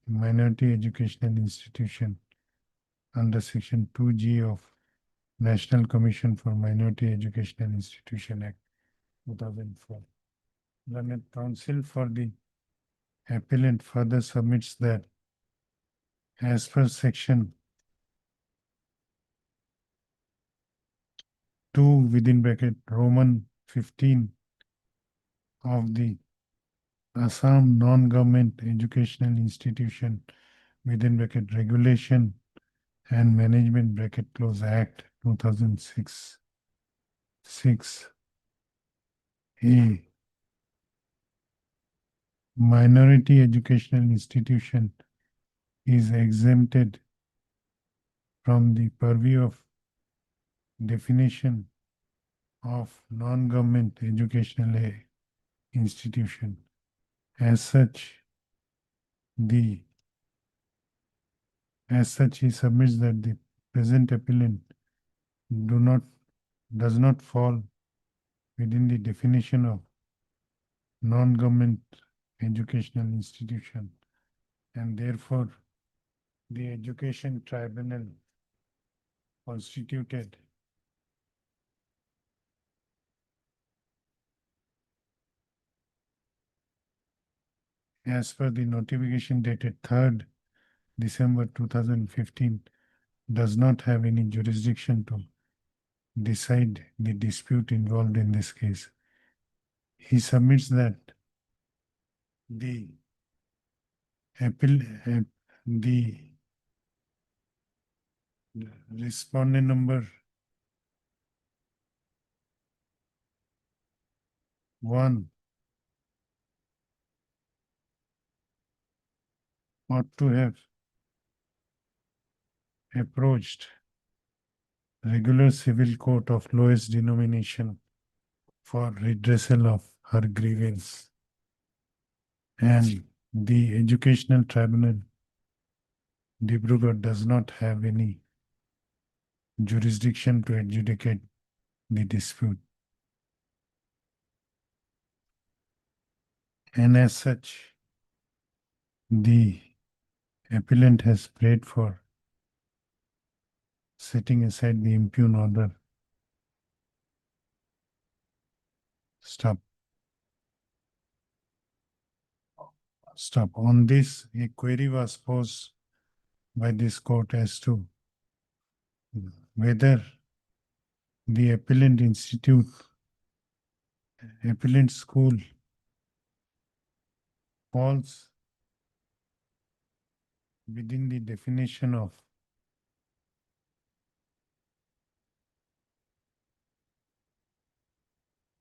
a minority educational institution under section 2G of National Commission for Minority Educational Institution Act 2004. Learned counsel for the appellant further submits that as per section 2 within bracket Roman 15 of the Assam Non-Government Educational Institution within bracket Regulation and Management bracket close Act 2006 6A, minority educational institution is exempted from the purview of definition of non-government educational institution. As such, he submits that the present appellant does not fall within the definition of non-government educational institution, and therefore the education tribunal constituted as per the notification dated 3rd December 2015 does not have any jurisdiction to decide the dispute involved in this case. he submits that the appeal, the respondent number 1 ought to have approached regular civil court of lowest denomination for redressal of her grievance. And the educational tribunal, Dibrugarh, does not have any jurisdiction to adjudicate the dispute. And as such, the appellant has prayed for setting aside the impugn order. Stop. Stop. On this, a query was posed by this court as to whether the appellant institute, appellant school falls within the definition of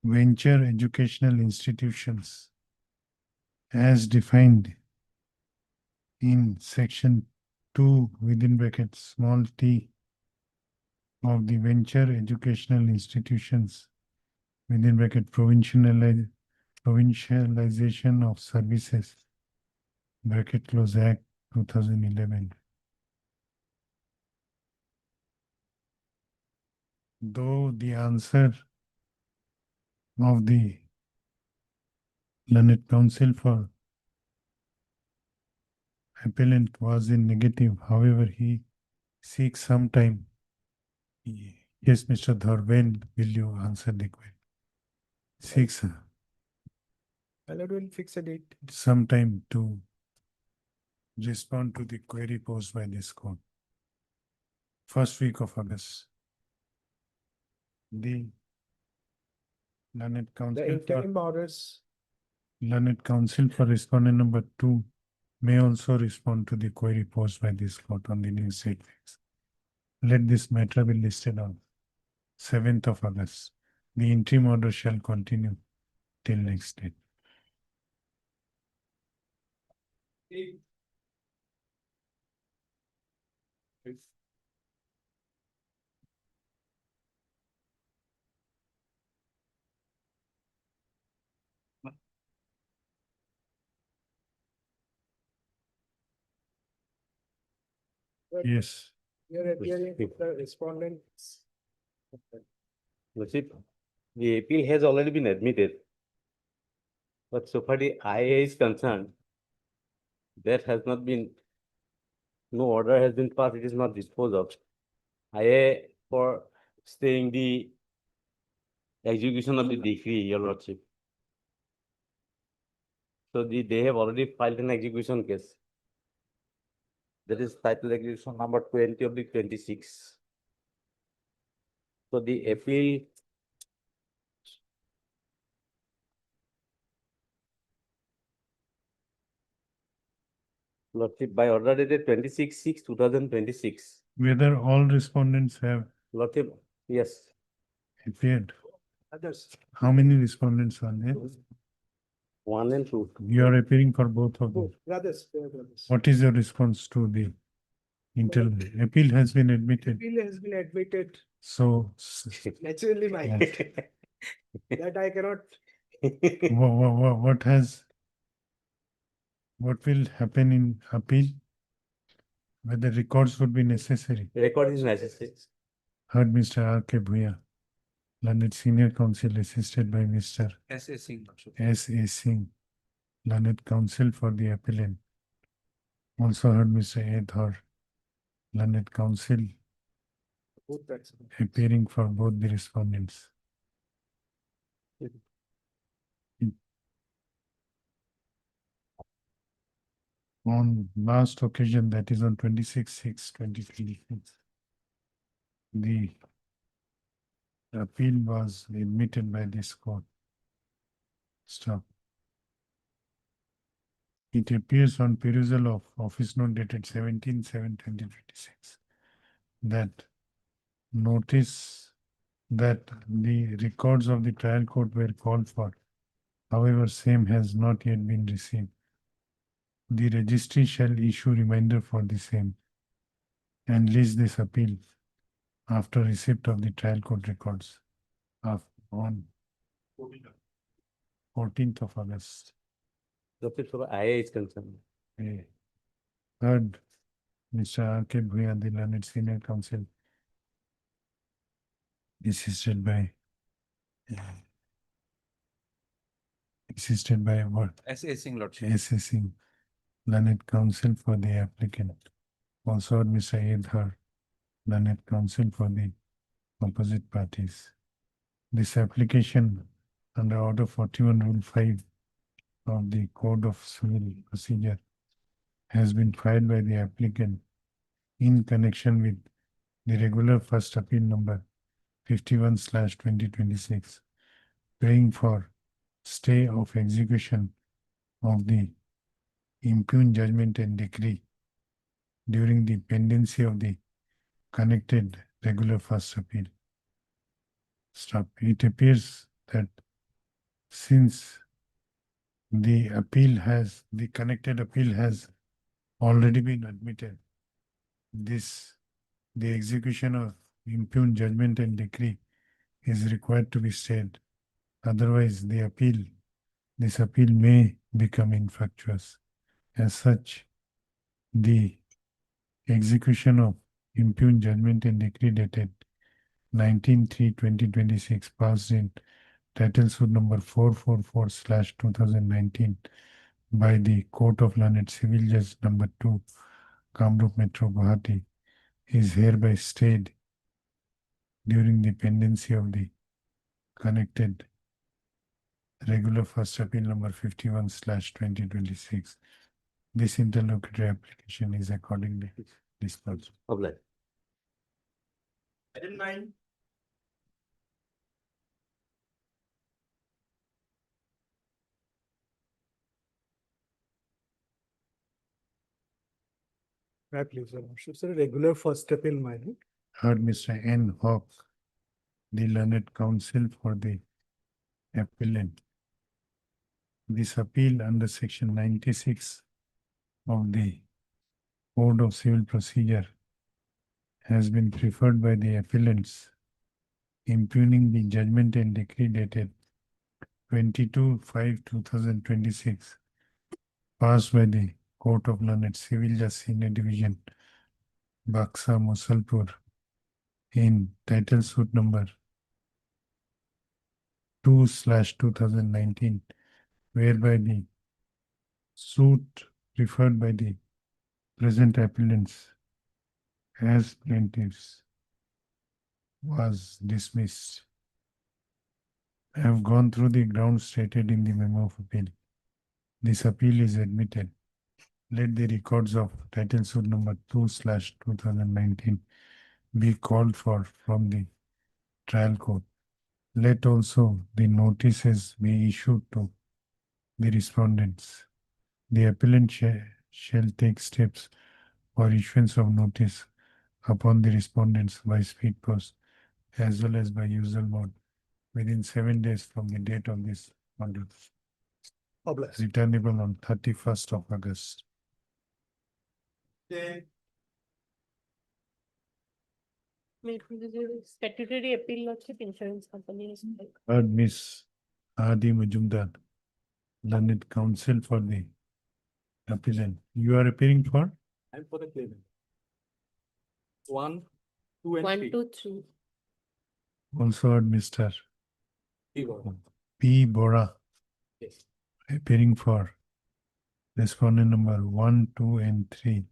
venture educational institutions as defined in section 2 within bracket small t of the venture educational institutions within bracket provincialization of services bracket close act 2011. Though the answer of the learned counsel for appellant was in negative, however, he seeks some time. Yes, Mr. Dhar, when will you answer the query? Seeks My lord will fix a date. some time to respond to the query posed by this court. First week of August. The learned counsel The interim orders. learned counsel for respondent number 2 may also respond to the query posed by this court on the new state facts. Let this matter be listed on 7th of August. The interim order shall continue till next date. Yes. You're appearing with the respondents. Lordship, the appeal has already been admitted. But so far the IA is concerned, there has not been, no order has been passed, it is not disposed of. IA for staying the execution of the decree, Your Lordship. So they have already filed an execution case. That is title execution number 20 of the 26. So the appeal Lordship by order dated 26/6/2026. Whether all respondents have Lordship, yes. appeared. Others. How many respondents are there? 1 and 2. You are appearing for both of them. Brothers, they are brothers. What is your response to the appeal has been admitted? Appeal has been admitted. So Naturally, my Yes. that I cannot. what will happen in appeal? Whether records would be necessary? Record is necessary. Heard Mr. R.K. Bhuya, learned senior counsel assisted by Mr. S.A. Singh. S.A. Singh, learned counsel for the appellant. Also heard Mr. A. Dhar, learned counsel Both that's. appearing for both the respondents. On last occasion, that is on 26/6/2026, the appeal was admitted by this court. Stop. It appears on perusal of office note dated 17/7/2026 that notice that the records of the trial court were called for. However, same has not yet been received. The registry shall issue reminder for the same and list this appeal after receipt of the trial court records on 14th of August. So IA is concerned. Third, Mr. R.K. Bhuya, the learned senior counsel, assisted by what? Assessing lordship. Assessing learned counsel for the applicant. Also, Mr. Edhar, learned counsel for the opposite parties. This application under Order 41 Rule 5 of the Code of Civil Procedure has been filed by the applicant in connection with the regular first appeal number 51/2026, praying for stay of execution of the impugned judgment and decree during the pendency of the connected regular first appeal. Stop. It appears that since the connected appeal has already been admitted, the execution of impugned judgment and decree is required to be stayed. Otherwise, this appeal may become infructuous. As such, the execution of impugned judgment and decree dated 19/3/2026 passed in title suit number 444/2019 by the Court of Learned Civil Judge number 2, Kamrup Metro, Gauhati, is hereby stayed during the pendency of the connected regular first appeal number 51/2026. This interlocutory application is accordingly disposed. Obliged. Item 9. May I please, Your Lordship, sir, regular first appeal, my lord. Heard Mr. N. Hawk, the learned counsel for the appellant. This appeal under section 96 of the Code of Civil Procedure has been preferred by the appellants, impugning the judgment and decree dated 22/5/2026, passed by the Court of Learned Civil Judge Senior Division, Baksa, Musalpur, in title suit number 2/2019, whereby the suit referred by the present appellants as plaintiffs was dismissed. I have gone through the grounds stated in the memo of appeal. This appeal is admitted. Let the records of title suit number 2/2019 be called for from the trial court. Let also the notices be issued to the respondents. The appellant shall take steps for issuance of notice upon the respondents by speed post as well as by usual mode within 7 days from the date of this order. Obliged. Returnable on 31st of August. Statutory appeal lordship insurance company is like. Heard Miss Adi Majumdar, learned counsel for the appellant. You are appearing for? I'm for the claimant. 1, 2, and 1, 3. 2, 3. Also heard Mr. P1. P. Bora, Yes. appearing for respondent number 1, 2, and 3.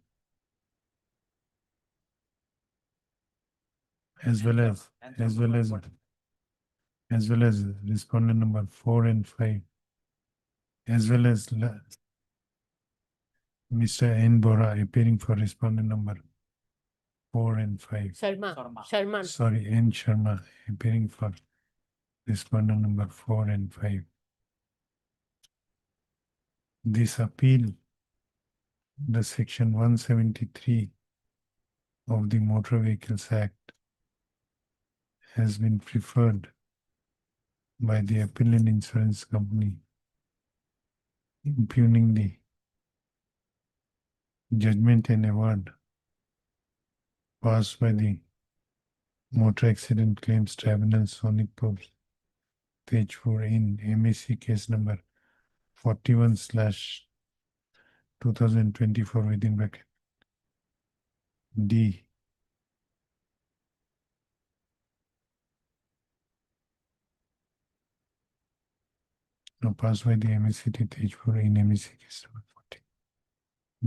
As well as respondent number 4 and 5. As well as Mr. N. Bora appearing for respondent number 4 and 5. Sharma. Sorry, N. Sharma appearing for respondent number 4 and 5. this appeal, the section 173 of the Motor Vehicles Act has been preferred by the appellant insurance company, impugning the judgment and award passed by the Motor Accident Claims Tribunal, Sonipur, page 4 in MAC case number 41/2024 within bracket D. Now passed by the MACT page 4 in MAC case number 40.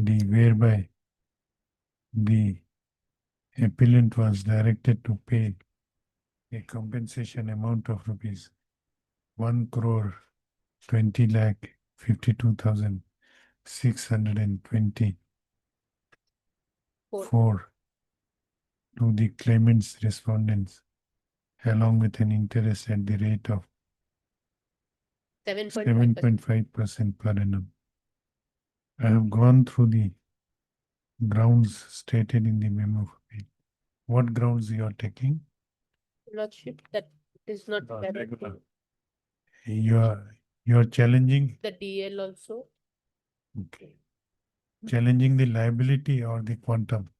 D. Whereby the appellant was directed to pay a compensation amount of rupees 1,20,52,624 to the claimant's respondents, along with an interest at the rate of 7.5% per annum. I have gone through the grounds stated in the memo of appeal. What grounds you are taking? Lordship, that is not correct. You are challenging, The DL also. okay, challenging the liability or the quantum.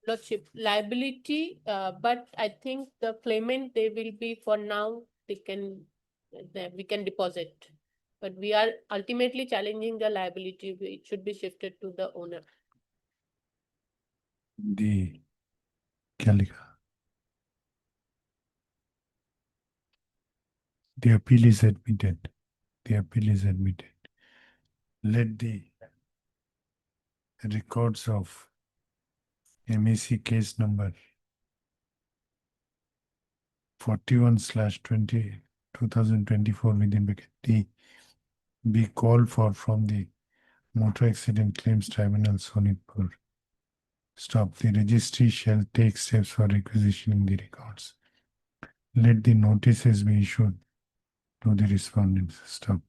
Lordship, liability, but I think the claimant, they will be for now, we can deposit. But we are ultimately challenging the liability. It should be shifted to the owner. The Calica. The appeal is admitted. The appeal is admitted. Let the records of MAC case number 41/2024 within bracket D be called for from the Motor Accident Claims Tribunal, Sonipur. Stop. The registry shall take steps for requisitioning the records. Let the notices be issued to the respondents. Stop.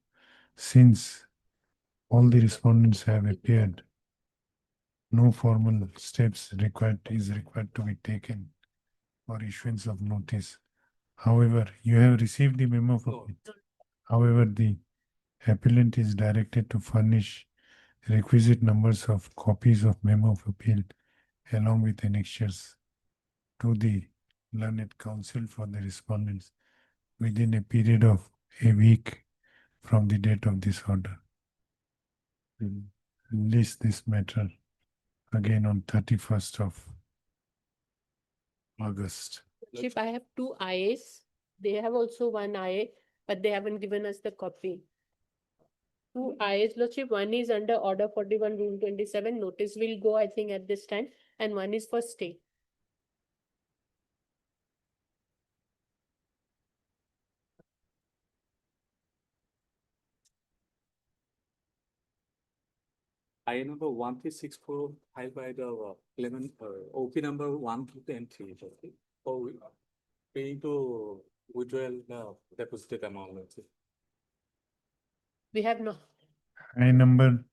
Since all the respondents have appeared, no formal steps is required to be taken for issuance of notice. However, you have received the memo of appeal. However, the appellant is directed to furnish requisite numbers of copies of memo of appeal along with annexures to the learned counsel for the respondents within a period of a week from the date of this order. We'll list this matter again on 31st of August. Chief, I have two IAs. They have also one IA, but they haven't given us the copy. Two IAs, Lordship. One is under Order 41, Rule 27. Notice will go, I think, at this time, and one is for stay. I number 1364 filed by the claimant, OP number 123. Okay. For paying to withdraw the deposited amount. Let's say. We have no. I number.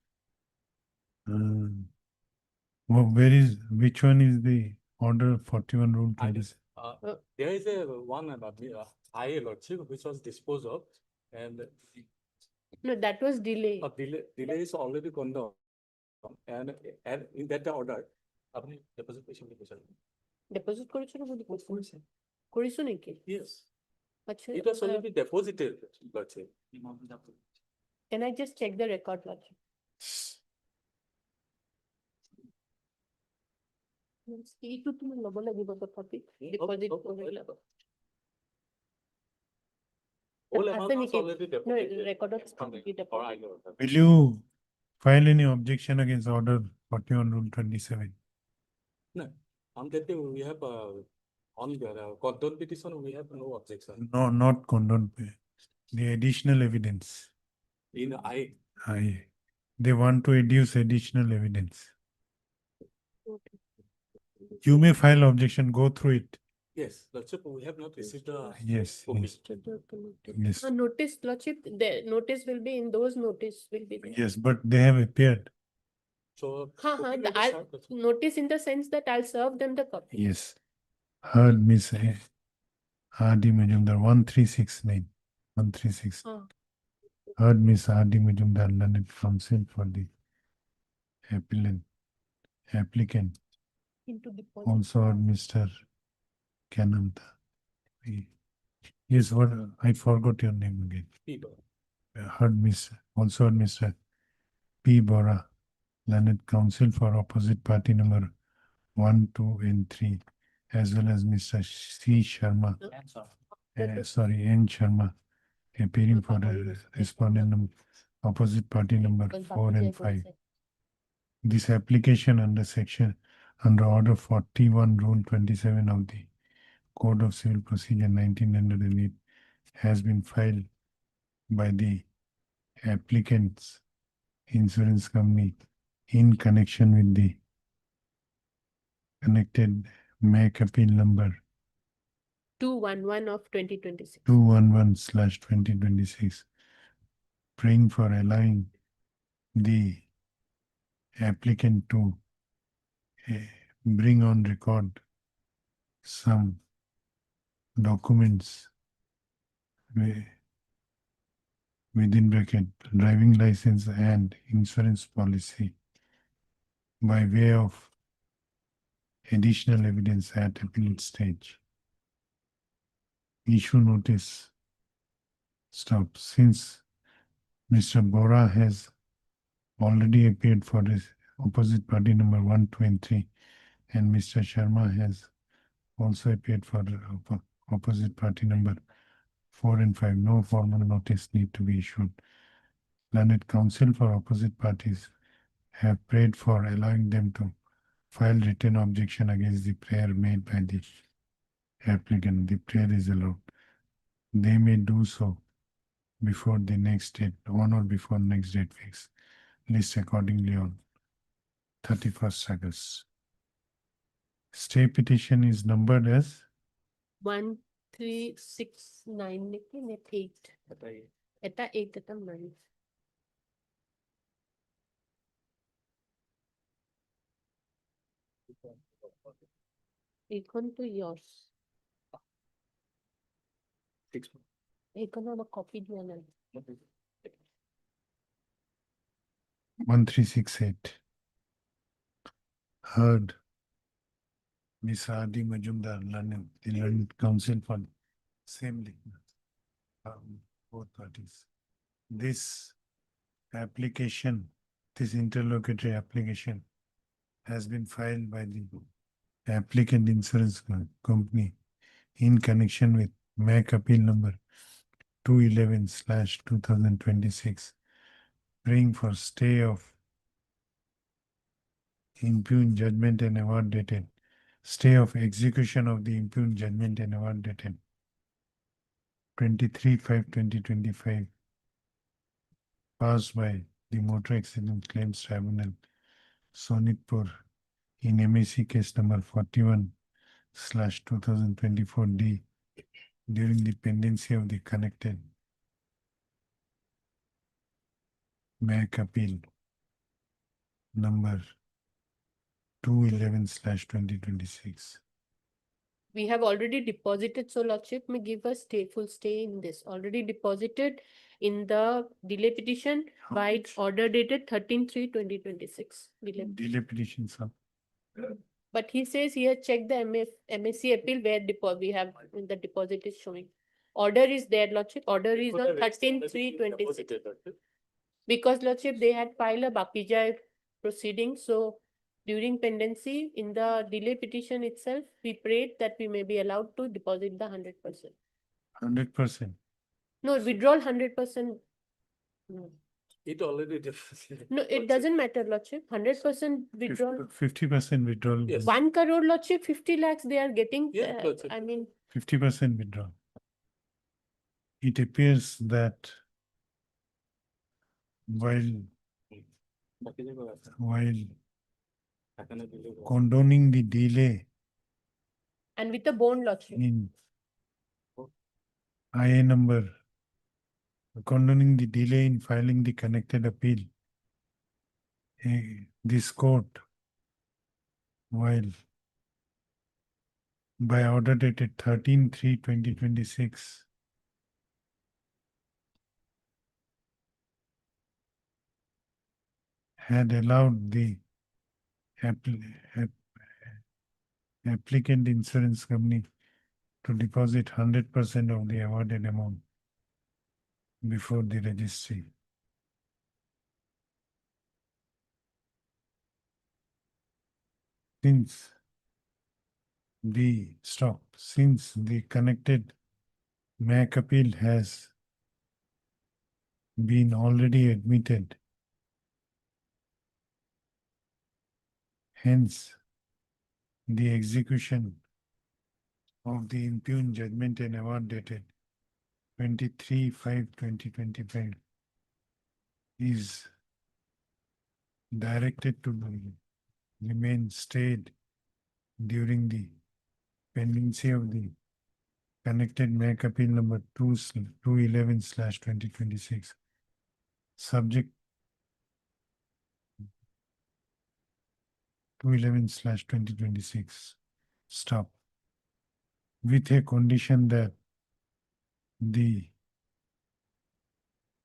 Which one is the order 41 rule 26? There is a one about the IA Lordship which was disposed of, and No, that was delay. delay is already gone down, and in that order, আপনি deposit patient Deposit করেছো না করেছো নাকি? Yes. আচ্ছা, It was already deposited, Lordship. Can I just check the record, Lordship? এইটো তুমি ল'ব লাগিব তথাপি deposit কৰিলে। All আছে amount was নেকি? already No, deposited. recorded. Will you file any objection against order 41 rule 27? No, on that day we have on the condone petition we have no objection. No, not condone. The additional evidence. In They want to adduce additional evidence. You may file objection, go through it. Yes, Lordship, we have not received the. Yes, copy. yes, yes, Notice, Lordship, the notice will be in those notice will be there. yes, but they have appeared. So. Ha, copy may be I'll served, Lordship. notice in the sense that I'll serve them the copy. Yes. Heard Miss R.D. Majumdar, 1369. 1369. Ah. Heard Miss R.D. Majumdar, learned counsel for the applicant. Into deposit. Also heard Mr. Kananta. Yes, what, I forgot your name again. Also heard Mr. P. Bora, learned counsel for opposite party number 1, 2, and 3, as well as Mr. C. Sharma, sorry, N. Sharma, appearing for a respondent number, opposite party number 4 and 5. This application under order 41 rule 27 of the Code of Civil Procedure 1908 has been filed by the applicant's insurance company in connection with the connected MAC appeal number 211 of 2026. 211/2026, praying for allowing the applicant to bring on record some documents within bracket driving license and insurance policy by way of additional evidence at appellate stage. Issue notice. Stop. Since Mr. Bora has already appeared for his opposite party number 1, 2, and 3, and Mr. Sharma has also appeared for opposite party number 4 and 5. No formal notice need to be issued. Learned counsel for opposite parties have prayed for allowing them to file written objection against the prayer made by the applicant. The prayer is allowed. They may do so before the next date, on or before next date fixed. List accordingly on 31st August. Stay petition is numbered as 1369 लेकिन at 8. At 8 at 9. Econ to yours. Econ on a copy diya na. 1368. Heard Miss R.D. Majumdar, the learned counsel for same both parties. This application, this interlocutory application has been filed by the applicant insurance company in connection with MAC appeal number 211/2026, praying for stay of impugned judgment and award dated, stay of execution of the impugned judgment and award dated 23/5/2025, passed by the Motor Accident Claims Tribunal, Sonitpur, in MAC case number 41/2024D, during the pendency of the connected MAC appeal number 211/2026. We have already deposited, so Lordship may give us full stay in this. Already deposited in the delay petition by order dated 13/3/2026. Delay petition, sir. But he says he has checked the MSC appeal where we have the deposit is showing. Order is there, Lordship. Order is on 13/3/26. Because Lordship, they had filed a Bakija proceeding, so during pendency in the delay petition itself, we prayed that we may be allowed to deposit the 100%. 100%. No, withdrawal 100%. No. It already deposited. No, it doesn't matter, Lordship. 100% withdrawal. 50% withdrawal. Yes. 1 crore, Lordship, 50 lakhs they are getting. Yeah, Lordship. I mean, 50% withdrawal. It appears that while condoning the delay And with the bond, Lordship. in IA number condoning the delay in filing the connected appeal. This court, while by order dated 13/3/2026, had allowed the applicant insurance company to deposit 100% of the awarded amount before the registry. Since the connected MAC appeal has been already admitted, hence the execution of the impugned judgment and award dated 23/5/2025 is directed to remain stayed during the pendency of the connected MAC appeal number 211/2026, subject 211/2026, stop, with a condition that the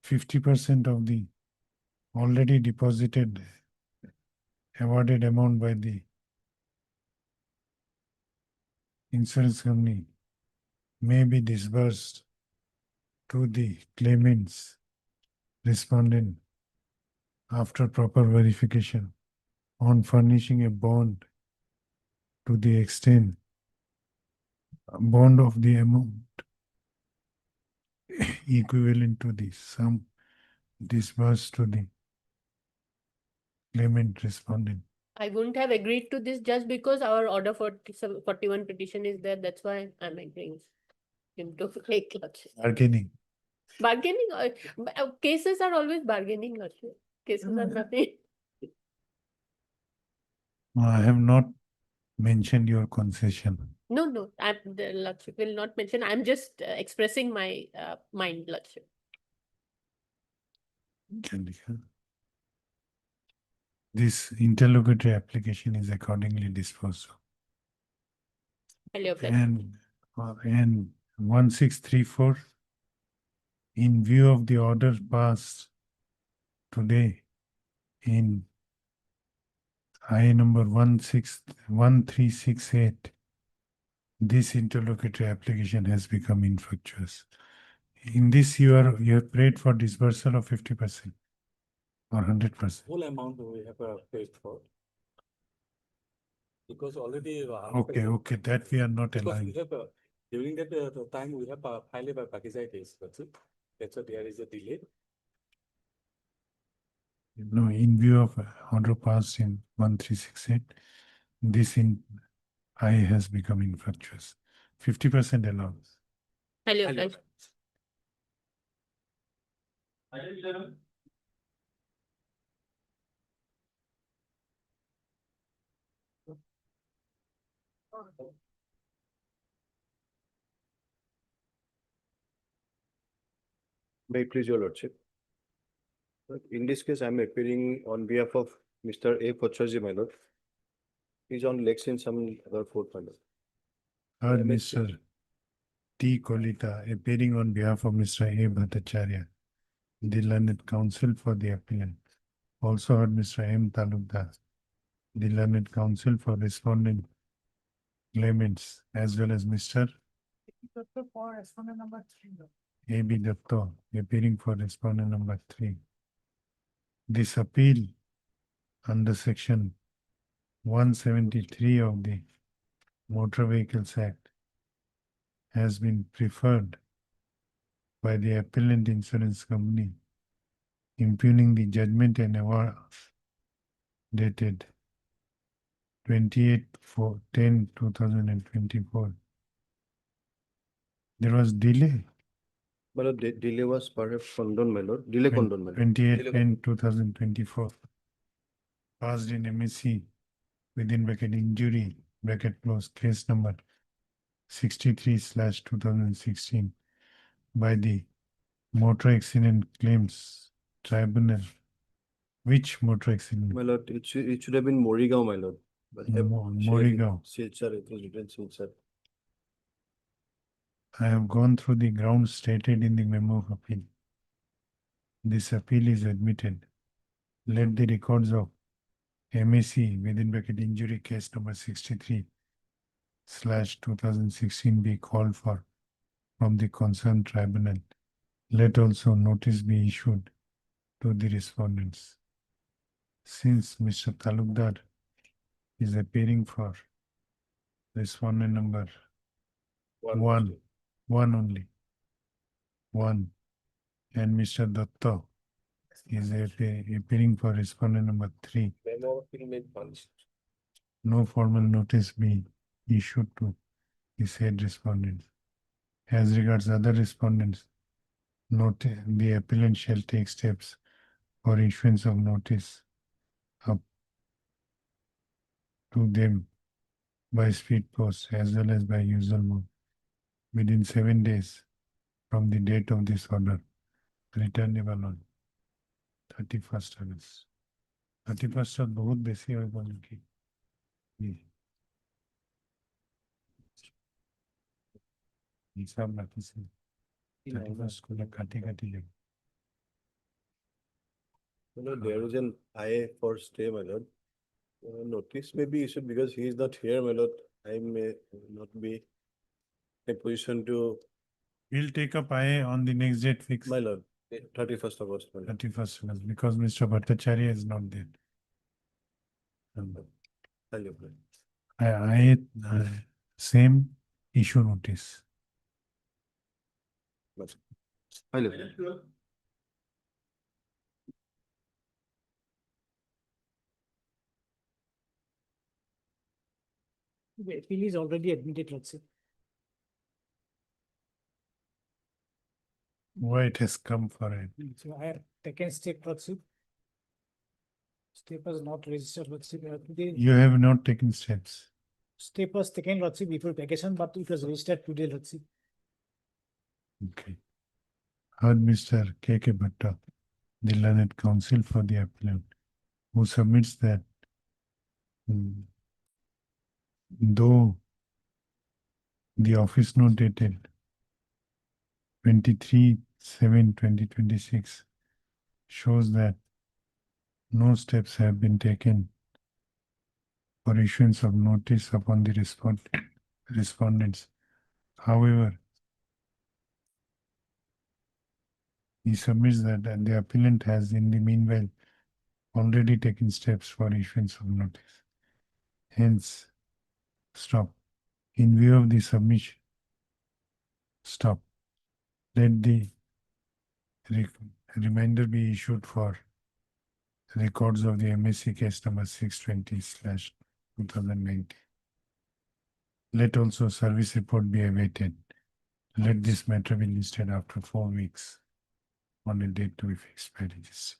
50% of the already deposited awarded amount by the insurance company may be disbursed to the claimants respondent after proper verification on furnishing a bond to the extent bond of the amount equivalent to the sum disbursed to the claimant respondent. I wouldn't have agreed to this just because our order 41 petition is there. That's why I'm agreeing him to take, Lordship. Bargaining. Bargaining, cases are always bargaining, Lordship. Cases are nothing. I have not mentioned your concession. No, the Lordship will not mention. I'm just expressing my mind, Lordship. Chandika. This interlocutory application is accordingly disposed of. And 1634, in view of the order passed today in I number 1368, this interlocutory application has become infructuous. In this, you have prayed for disbursal of 50% or 100%. Whole amount we have paid for. Because already. Okay, that we are not Because allowing. we have, during that time, we have filed by Pakistan, that's it. That's why there is a delay. No, in view of order passed in 1368, this I has become infructuous. 50% allowance. Hello. May it please your lordship. In this case, I am appearing on behalf of Mr. A. Pochaji, my lord. He's on legs in some other court, my lord. Heard Mr. T. Kolita appearing on behalf of Mr. A. Bhattacharya, the learned counsel for the appellant. Also heard Mr. M. Talukdar, the learned counsel for respondent claimants, as well as Mr. A.B. Datta, appearing for respondent number 3. This appeal under section 173 of the Motor Vehicles Act has been preferred by the appellant insurance company, impugning the judgment and award dated 28/10/2024. There was delay. My lord, delay was perhaps condoned, my lord. Delay condoned, my lord. 28/10/2024. Passed in MSC within bracket injury bracket close case number 63/2016 by the Motor Accident Claims Tribunal. Which motor accident? My lord, it should have been Morigao, my lord. But Morigao. Silchar, it was written Silchar. I have gone through the grounds stated in the memo of appeal. This appeal is admitted. Let the records of MAC within bracket injury case number 63/2016 be called for from the concerned tribunal. Let also notice be issued to the respondents. Since Mr. Talukdar is appearing for respondent number one only, and Mr. Datta is appearing for respondent number 3. Memo of appeal made published. No formal notice be issued to the said respondents. As regards other respondents, note the appellant shall take steps for issuance of notice up to them by speed post as well as by usual mode within 7 days from the date of this order, returnable on 31st August. 31st of बहुत बेसी हो गया उनकी। हिसाब बाकी से 31st को काटी जाए। There is an IA for stay, my lord. Notice may be issued because he is not here, my lord. I may not be in a position to. We'll take up IA on the next date fixed. My lord, 31st August. 31st August, because Mr. Bhattacharya is not there. I same issue notice. The appeal is already admitted, let's say. Why it has come for it? So I have taken step, let's see. Step was not registered, let's see. You have not taken steps. Step was taken, let's see, before vacation, but it was registered today, let's see. Okay. Heard Mr. K.K. Bhatta, the learned counsel for the appellant, who submits that though the office note dated 23/7/2026 shows that no steps have been taken for issuance of notice upon the respondents. However, he submits that the appellant has in the meanwhile already taken steps for issuance of notice. Hence, stop. In view of the submission, stop. Let the reminder be issued for records of the MSC case number 620/2019. Let also service report be awaited. Let this matter be listed after 4 weeks on a date to be fixed by registry.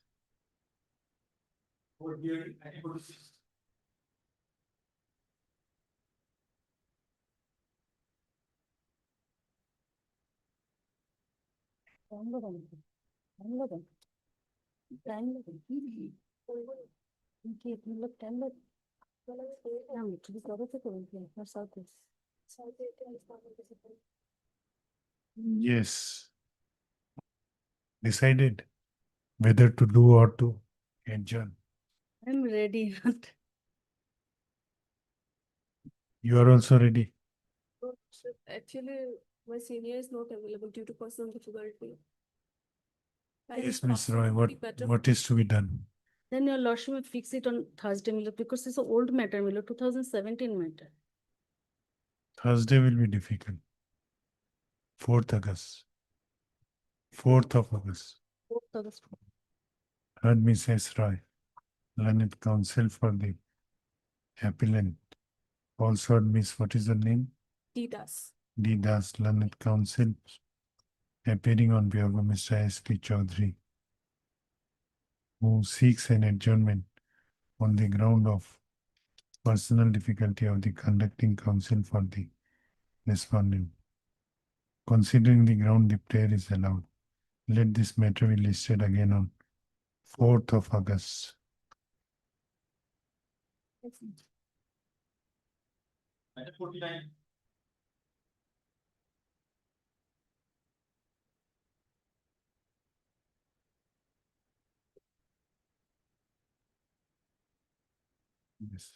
Yes. Decided whether to do or to adjourn. I'm ready. You are also ready. Actually, my senior is not available due to personal difficulty. Yes, Ms. Roy, what is to be done? Then your lordship will fix it on Thursday, Milo, because it's an old matter, Milo, 2017 matter. Thursday will be difficult. 4th August. 4th of August. 4th August. Heard Ms. S. Roy, learned counsel for the appellant. Also heard Miss, what is the name? D. Das. D. Das, learned counsel, appearing on behalf of Mr. S.P. Chaudhary, who seeks an adjournment on the ground of personal difficulty of the conducting counsel for the respondent. Considering the ground the prayer is allowed, let this matter be listed again on 4th of August. Item 49. Yes.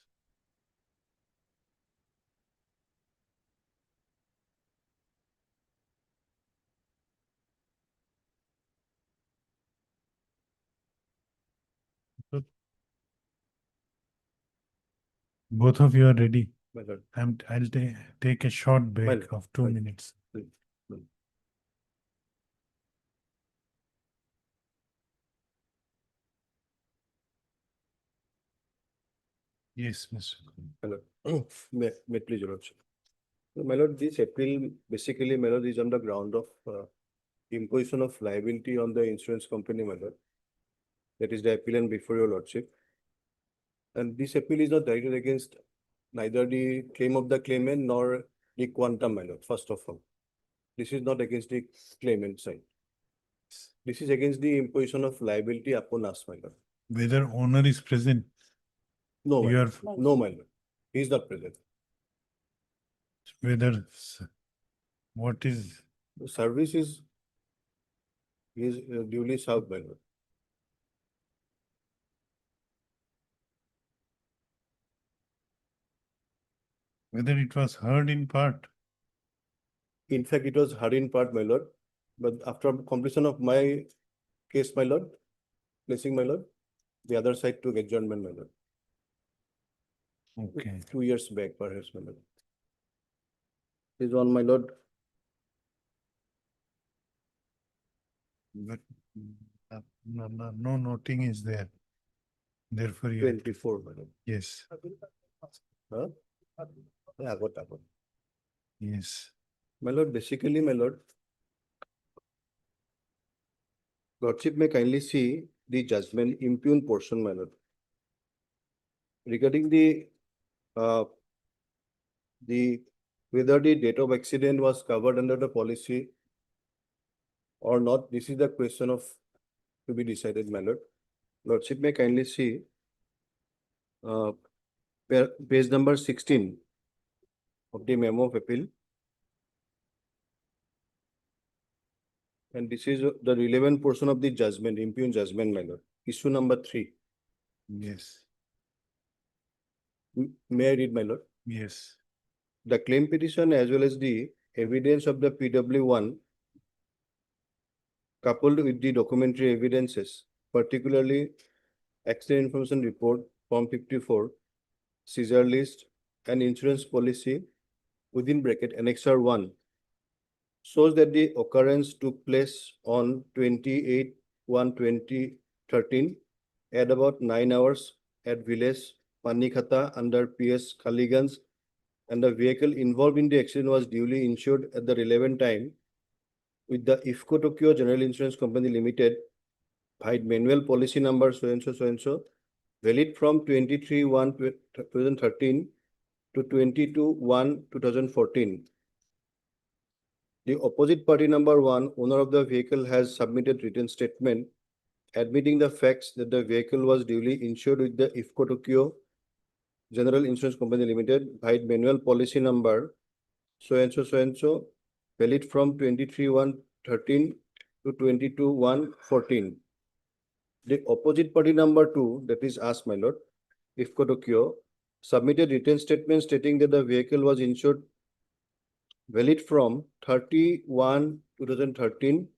Both of you are ready. My lord. I'll take a short break Well, of 2 well. minutes. Yes, Mr. My lord. May it please your lordship. My lord, this appeal basically, my lord, is on the ground of imposition of liability on the insurance company, my lord. That is the appellant before your lordship. And this appeal is not directed against neither the claim of the claimant nor the quantum, my lord, first of all. This is not against the claimant side. This is against the imposition of liability upon us, my lord. Whether owner is present, No, my you are, lord. No, my lord. He is not present. whether, what is, The service is duly served, my lord. whether it was heard in part. In fact, it was heard in part, my lord. But after completion of my case, my lord, placing, my lord, the other side took adjournment, my lord. Okay. 2 years back, perhaps, my lord. Is on, my lord. But no noting is there. Therefore, you. 24, my lord. Yes, Huh? Yeah, got that one. yes. My lord, basically, my lord, lordship may kindly see the judgment impugned portion, my lord. Regarding the whether the date of accident was covered under the policy or not, this is the question of to be decided, my lord. Lordship may kindly see page number 16 of the memo of appeal. And this is the relevant portion of the judgment, impugned judgment, my lord. Issue number 3. Yes. May I read, my lord? Yes. The claim petition as well as the evidence of the PW1 coupled with the documentary evidences, particularly accident information report, Form 54, seizure list, and insurance policy within bracket Annexure 1, shows that the occurrence took place on 28/1/2013 at about 9 hours at village Panikhata under PS Khaliganj, and the vehicle involved in the accident was duly insured at the relevant time with the IFCO Tokyo General Insurance Company Limited, by manual policy number so and so, valid from 23/1/2013 to 22/1/2014. The opposite party number 1, owner of the vehicle, has submitted written statement admitting the facts that the vehicle was duly insured with the IFCO Tokyo General Insurance Company Limited, by manual policy number so and so, valid from 23/1/13 to 22/1/14. The opposite party number 2, that is us, my lord, IFCO Tokyo, submitted written statement stating that the vehicle was insured valid from 30/1/2013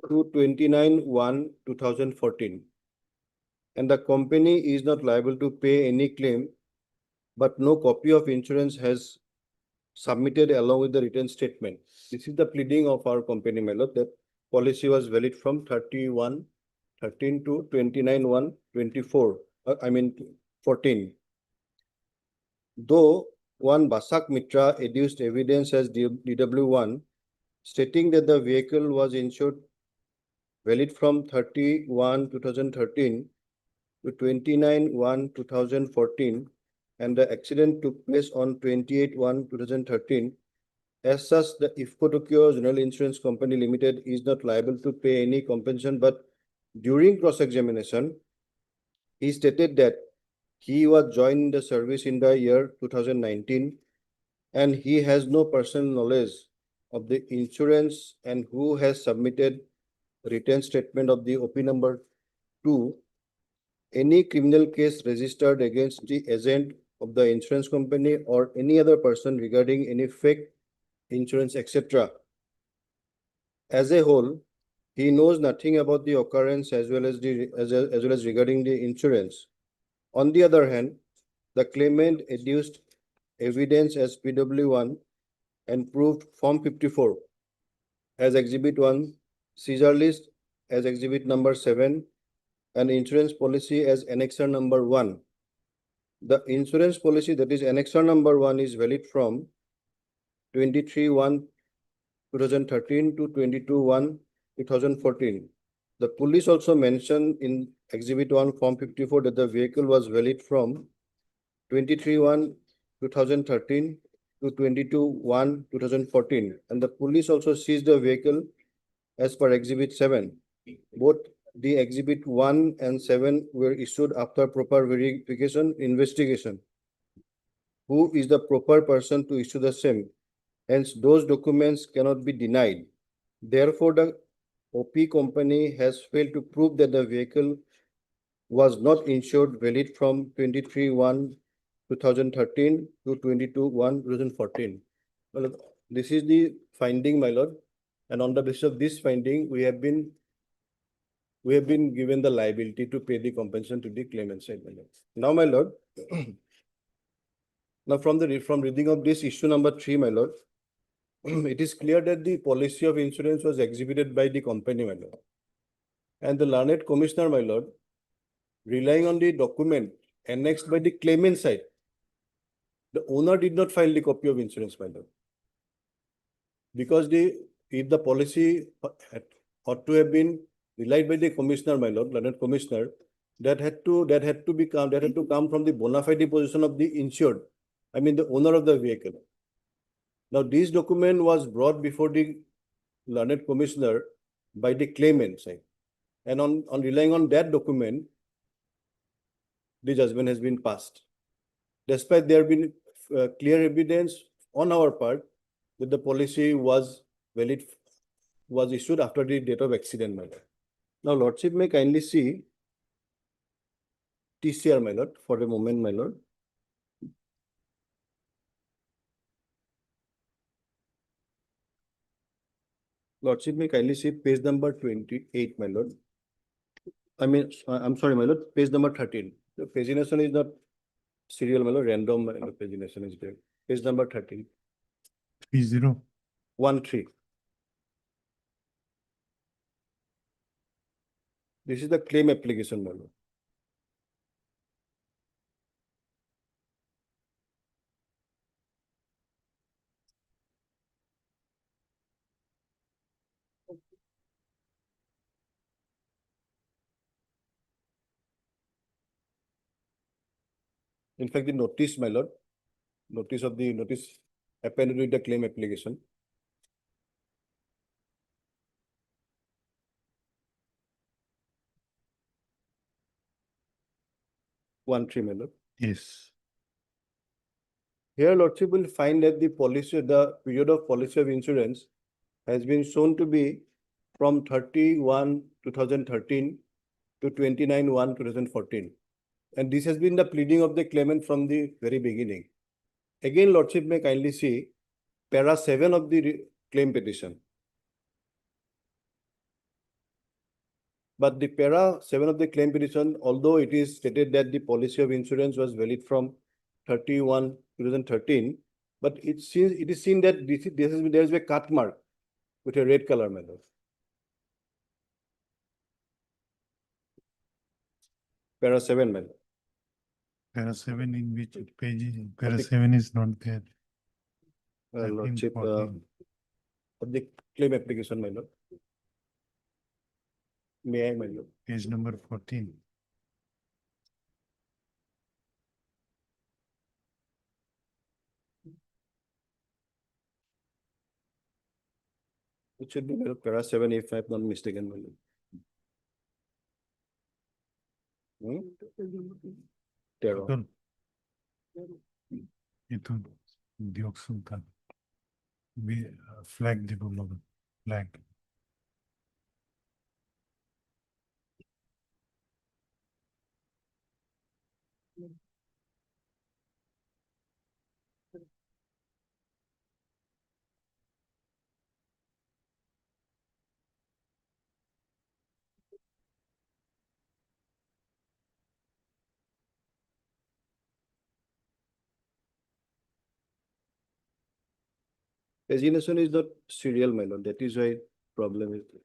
to 29/1/2014. And the company is not liable to pay any claim, but no copy of insurance has submitted along with the written statement. This is the pleading of our company, my lord, that policy was valid from 31/13 to 29/1/24. 14. Though one Basak Mitra adduced evidence as DW1 stating that the vehicle was insured valid from 31/2013 to 29/1/2014, and the accident took place on 28/1/2013. As such, the IFCO Tokyo General Insurance Company Limited is not liable to pay any compensation, but during cross-examination, he stated that he was joined the service in the year 2019 and he has no personal knowledge of the insurance and who has submitted written statement of the OP number 2. Any criminal case registered against the agent of the insurance company or any other person regarding any fake insurance, etc. As a whole, he knows nothing about the occurrence as well as regarding the insurance. On the other hand, the claimant adduced evidence as PW1 and proved Form 54 as Exhibit 1, seizure list as Exhibit number 7, and insurance policy as Annexure number 1. The insurance policy, that is Annexure number 1, is valid from 23/1/2013 to 22/1/2014. The police also mentioned in Exhibit 1, Form 54, that the vehicle was valid from 23/1/2013 to 22/1/2014. And the police also seized the vehicle as per Exhibit 7. Both the Exhibit 1 and 7 were issued after proper verification investigation. Who is the proper person to issue the same? Hence, those documents cannot be denied. Therefore, the OP company has failed to prove that the vehicle was not insured valid from 23/1/2013 to 22/1/2014. Well, this is the finding, my lord. And on the basis of this finding, we have been given the liability to pay the compensation to the claimant side, my lord. Now, my lord, now from reading of this issue number 3, my lord, it is clear that the policy of insurance was exhibited by the company, my lord. And the learned commissioner, my lord, relying on the document annexed by the claimant side, the owner did not file the copy of insurance, my lord. Because if the policy ought to have been relied by the commissioner, my lord, learned commissioner, that had to come from the bona fide position of the insured, I mean the owner of the vehicle. Now, this document was brought before the learned commissioner by the claimant side. And on relying on that document, the judgment has been passed. Despite there been clear evidence on our part that the policy was valid, was issued after the date of accident, my lord. Now, lordship may kindly see TCR, my lord, for a moment, my lord. Lordship may kindly see page number 28, my lord. I mean, I'm sorry, my lord, page number 13. The pagination is not serial, my lord, random pagination is there. Page number 13. 3013. This is the claim application, my lord. In fact, the notice, my lord, notice appended with the claim application. One three, my lord. Yes. Here, lordship will find that the period of policy of insurance has been shown to be from 30/1/2013 to 29/1/2014. And this has been the pleading of the claimant from the very beginning. Again, lordship may kindly see para 7 of the claim petition. But the para 7 of the claim petition, although it is stated that the policy of insurance was valid from 31/2013, but it is seen that there is a cut mark with a red color, my lord. Para 7, my lord. Para 7 in which page? Para 7 is not there. Lordship, of the claim application, my lord. May I, my lord? Page number 14. It should be para 7 if I'm not mistaken, my lord. Terror. itu diok sultan. Flag দিব লগত flag. Pagination is not serial, my lord. That is why problem is there.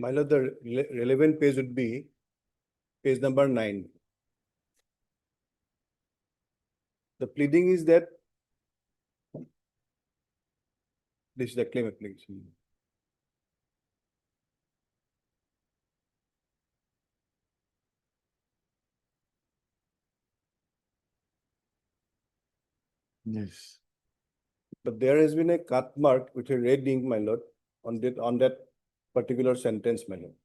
My lord, the relevant page would be page number 9. The pleading is that this is the claim application. Yes. But there has been a cut mark with a red ink, my lord, on that particular sentence, my lord.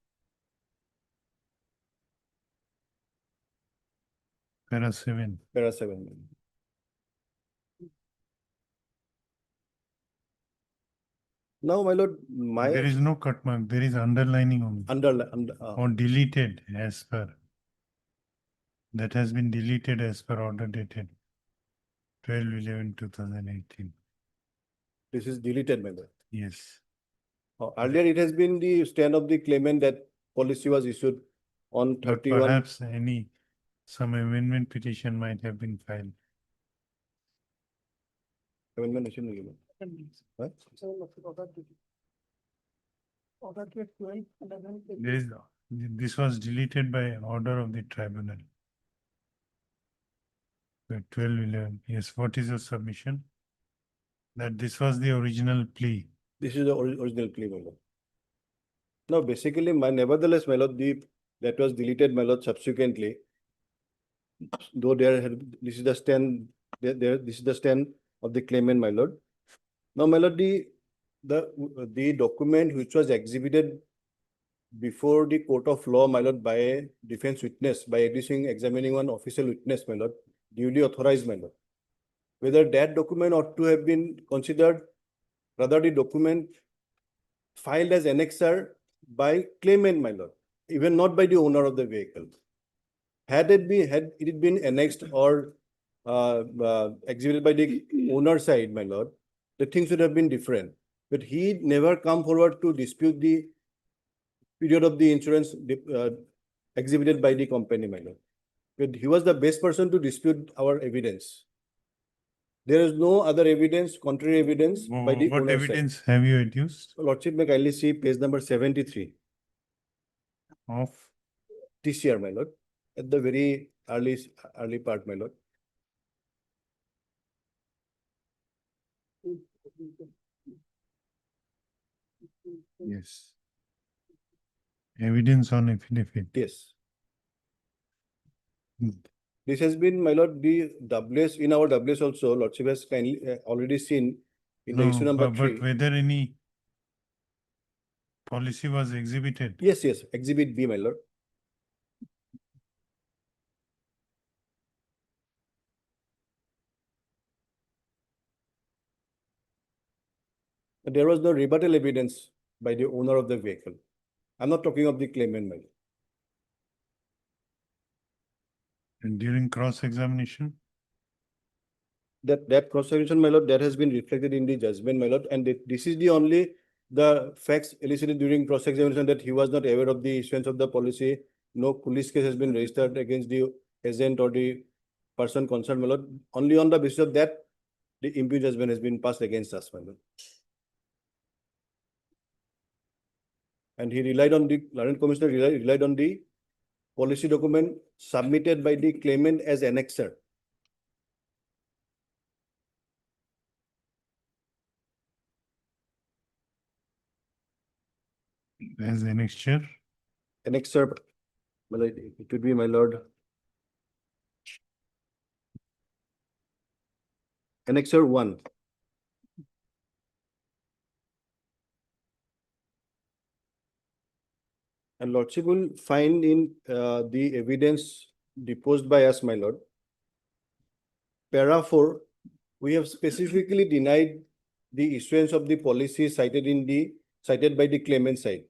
Para 7. Para 7. Now, my lord, There is no cut mark. There is underlining only. Or deleted as per. That has been deleted as per order dated 12/11/2018. This is deleted, my lord. Yes. Earlier, it has been the stand of the claimant that policy was issued on But 31. perhaps some amendment petition might have been filed. Amendment issue, my lord. What? This was deleted by order of the tribunal. 12/11. Yes, what is your submission? That this was the original plea. This is the original plea, my lord. Now, basically, nevertheless, my lord, that was deleted, my lord, subsequently. Though this is the stand, this is the stand of the claimant, my lord. Now, my lord, the document which was exhibited before the court of law, my lord, by a defense witness, by examining one official witness, my lord, duly authorized, my lord. Whether that document ought to have been considered, rather the document filed as annexer by claimant, my lord, even not by the owner of the vehicle. Had it been annexed or exhibited by the owner side, my lord, the things would have been different. But he never come forward to dispute the period of the insurance exhibited by the company, my lord. But he was the best person to dispute our evidence. There is no other evidence, contrary evidence by the What owner evidence side. have you adduced? Lordship, may kindly see page number 73 Of TCR, my lord. at the very early part, my lord. Yes. Evidence on affidavit. Yes. Hmm. This has been, my lord, the WS, in our WS also, Lordship has kindly already seen in the issue No, number but 3. whether any policy was exhibited. Yes, Exhibit B, my lord. There was no rebuttal evidence by the owner of the vehicle. I'm not talking of the claimant, my lord. And during cross-examination, That cross-examination, my lord, that has been reflected in the judgment, my lord, and this is the only the facts elicited during cross-examination that he was not aware of the issuance of the policy. No police case has been registered against the agent or the person concerned, my lord. Only on the basis of that, the impugned judgment has been passed against us, my lord. And he relied on the Learned Commissioner relied on the policy document submitted by the claimant as annexer. as annexure. Annexer, my lord, it would be, my lord, Annexer 1. And Lordship will find in the evidence deposed by us, my lord. Para 4, we have specifically denied the issuance of the policy cited by the claimant side.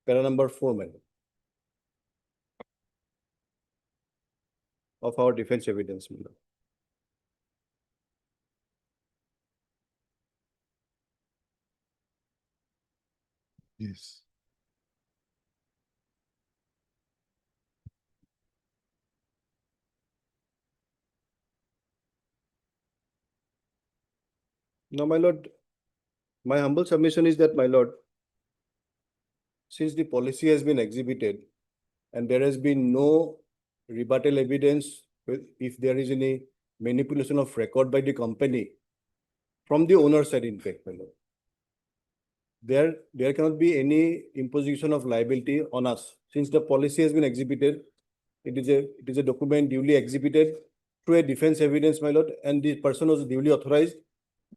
Para number 4, my lord, of our defense evidence, my lord. Yes. Now, my lord, my humble submission is that, my lord, since the policy has been exhibited and there has been no rebuttal evidence, if there is any manipulation of record by the company from the owner side, in fact, my lord, there cannot be any imposition of liability on us. Since the policy has been exhibited, it is a document duly exhibited through a defense evidence, my lord, and the person was duly authorized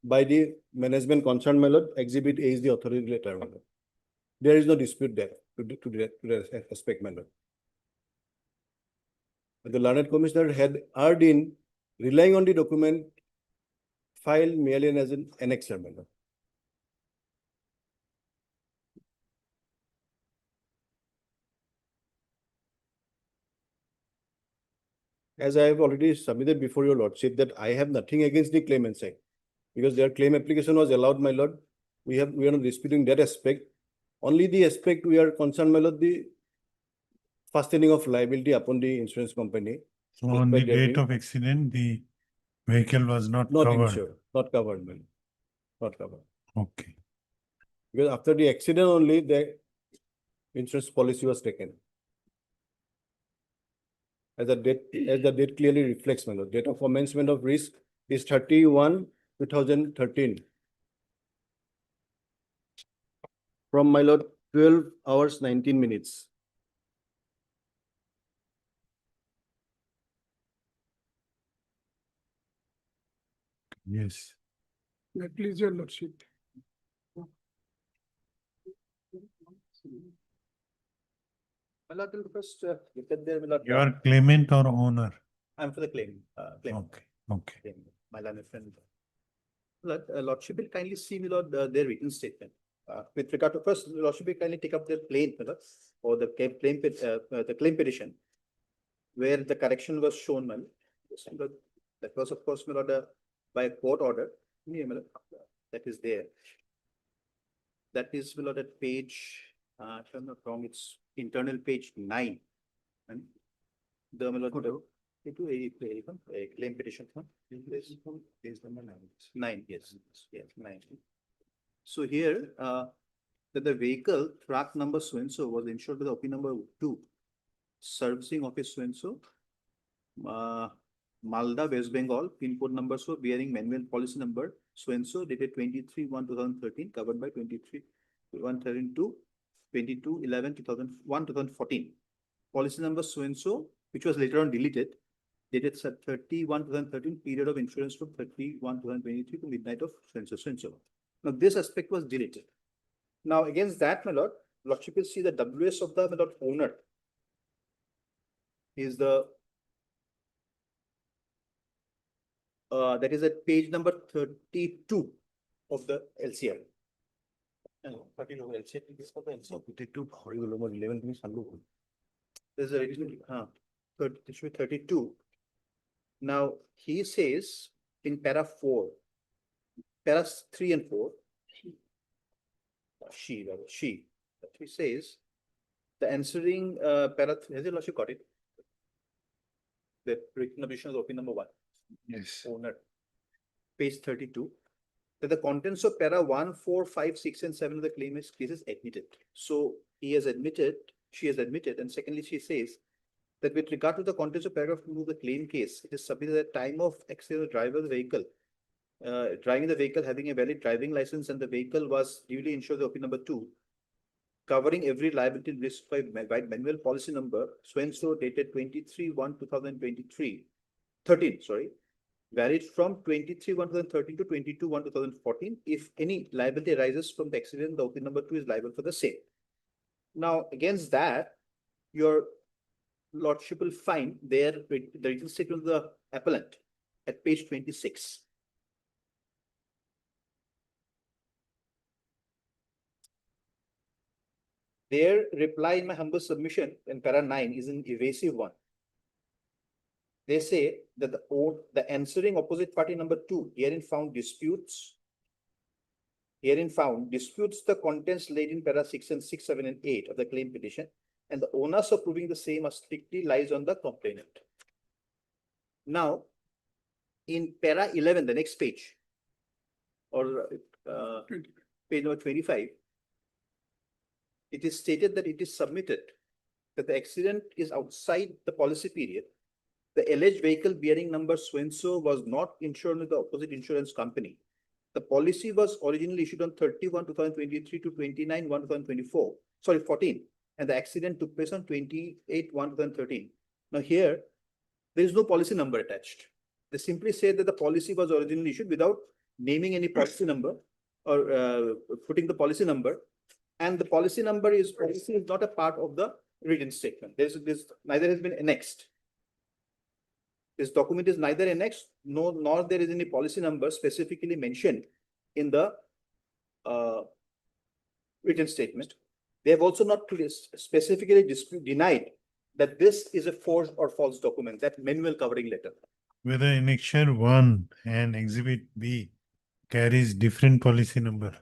by the management concerned, my lord. Exhibit A is the authority letter, my lord. There is no dispute there to that aspect, my lord. The Learned Commissioner had erred in relying on the document filed merely as an annexer, my lord. As I have already submitted before your lordship, that I have nothing against the claimant side, because their claim application was allowed, my lord. We are not disputing that aspect. Only the aspect we are concerned, my lord, the fastening of liability upon the insurance company. So on the date of accident, the vehicle was not covered. Insured, not covered, my lord. Not covered. Okay. Because after the accident only, the insurance policy was taken. As the date clearly reflects, my lord, date of commencement of risk is 31/2013. From, my lord, 12 hours 19 minutes. Yes. Please, your lordship. My lord, will first look at their, my lord. You are claimant or owner? I'm for the claim. Okay. Okay. Claim, my learned friend. Lord, lordship will kindly see, my lord, their written statement. With regard to first, lordship will kindly take up their claim, my lord, or the claim petition, where the correction was shown, my lord. Yes, my lord. That was, of course, my lord, by a court order. Yeah, my lord, that is there. That is, my lord, at page, if I'm not wrong, it's internal page 9. And the, my lord, into a claim petition. Page number 9. Yes, 9. So here, that the vehicle track number so and so was insured with OP number 2, servicing office so and so, Malda, West Bengal, pin code number so bearing manual policy number so and so dated 23/1/2013, covered by 23/1/13 22/11/2001 2014. Policy number so and so, which was later on deleted, dated 30/1/2013, period of insurance from 30/1/2023 to midnight of so and so so and so. Now this aspect was deleted. Now against that, my lord, lordship will see the WS of the, my lord, owner is the that is at page number 32 of the LCR. 32 There's a it should be 32. Now he says in para 4, para 3 and 4, she says the answering para, has your lordship got it? The written addition is OP number 1. Yes. Owner. Page 32. That the contents of para 1, 4, 5, 6, and 7 of the claim case is admitted. So he has admitted, she has admitted, and secondly, she says that with regard to the contents of paragraph 2 of the claim case, it is submitted at the time of accident of the driver of the vehicle, driving the vehicle having a valid driving license, and the vehicle was duly insured OP number 2, covering every liability and risk by manual policy number so and so dated 23/1/2023, 13, sorry, valid from 23/1/2013 to 22/1/2014. If any liability arises from the accident, the OP number 2 is liable for the same. Now, against that, your lordship will find there the written statement of the appellant at page 26. Their reply in my humble submission in para 9 is an evasive one. They say that the answering opposite party number 2 herein found disputes the contents laid in para 6 and 6, 7, and 8 of the claim petition, and the onus of proving the same are strictly lies on the complainant. Now, in para 11, the next page, or page number 25, it is stated that it is submitted that the accident is outside the policy period. The alleged vehicle bearing number so and so was not insured with the opposite insurance company. The policy was originally issued on 31/2023 to 29/1/2024. Sorry, 14. And the accident took place on 28/1/2013. Now here, there is no policy number attached. They simply say that the policy was originally issued without naming any policy number or putting the policy number. And the policy number is not a part of the written statement. This neither has been annexed. This document is neither annexed nor there is any policy number specifically mentioned in the written statement. They have also not specifically denied that this is a forged or false document, that manual covering letter. Whether annexure 1 and exhibit B carries different policy number.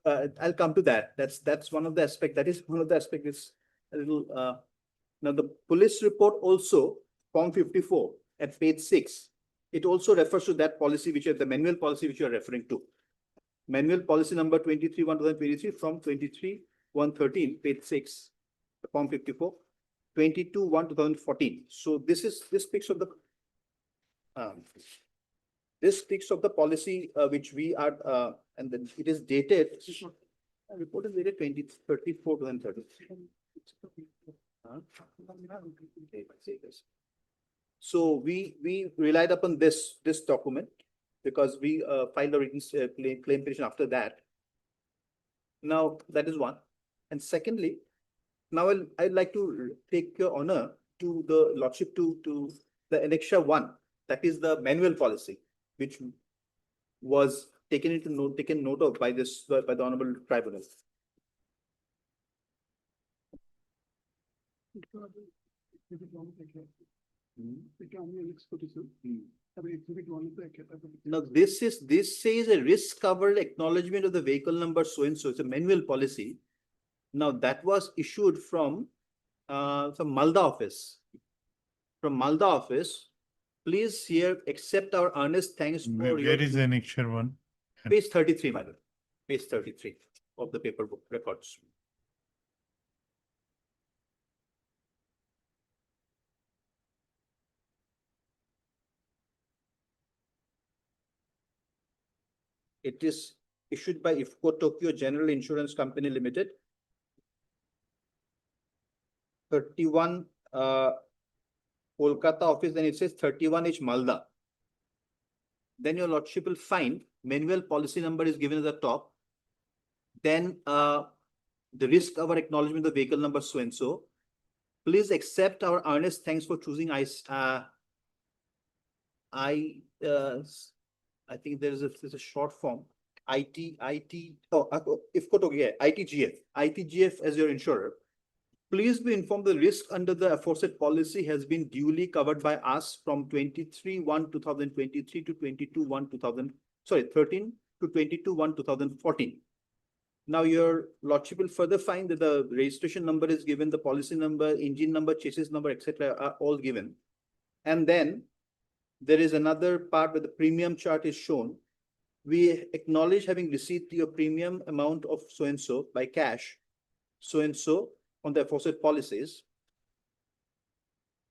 I'll come to that. That's one of the aspects. That is one of the aspects. Is a little. Now the police report also, Form 54 at page 6. It also refers to that policy, which is the manual policy which you are referring to. Manual policy number 23/1/2023 from 23/1/13, page 6, Form 54, 22/1/2014. So this speaks of the policy which we are and then it is dated. Report is dated 20/34/2013. So we relied upon this document because we filed a written claim petition after that. Now that is one, and secondly, now I'd like to take your honor to the lordship to the annexure 1, that is the manual policy, which was taken note of by the honorable tribunal. Now this says a risk covered acknowledgement of the vehicle number so and so. It's a manual policy. Now that was issued from some Malda office. From Malda office, please here accept our earnest thanks for Where is annexure 1? Page 33, madam. Page 33 of the paper book records. It is issued by IFCO Tokyo General Insurance Company Limited. 31 Kolkata office, then it says 31H Malda. Then your lordship will find manual policy number is given at the top. Then the risk cover acknowledgement of the vehicle number so and so. Please accept our earnest thanks for choosing I think there's a short form. ITGF as your insurer. Please be informed the risk under the aforesaid policy has been duly covered by us from 23/1/2023 to 13 to 22/1/2014. Now your lordship will further find that the registration number is given, the policy number, engine number, chassis number, etc. are all given. And then there is another part where the premium chart is shown. We acknowledge having received your premium amount of so and so by cash, so and so on the aforesaid policies.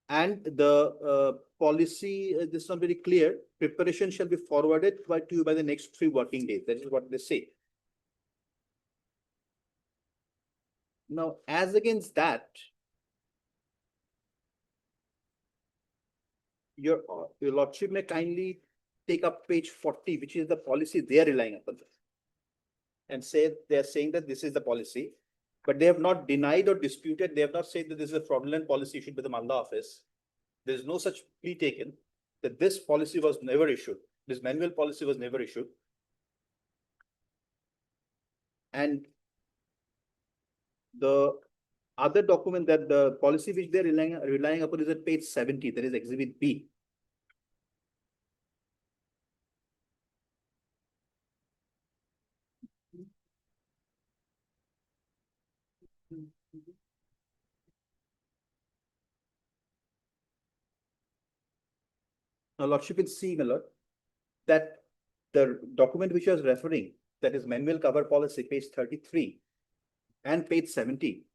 And the policy, this is not very clear. Preparation shall be forwarded to you by the next 3 working days. That is what they say. Now, as against that, your lordship may kindly take up page 40, which is the policy they are relying upon, and say they are saying that this is the policy, but they have not denied or disputed. They have not said that this is a fraudulent policy issued by the Malda office. There is no such plea taken that this policy was never issued. This manual policy was never issued. And the other document that the policy which they're relying upon is at page 70. That is exhibit B. Now, lordship will see, my lord, that the document which I was referring, that is manual cover policy, page 33 and page 70.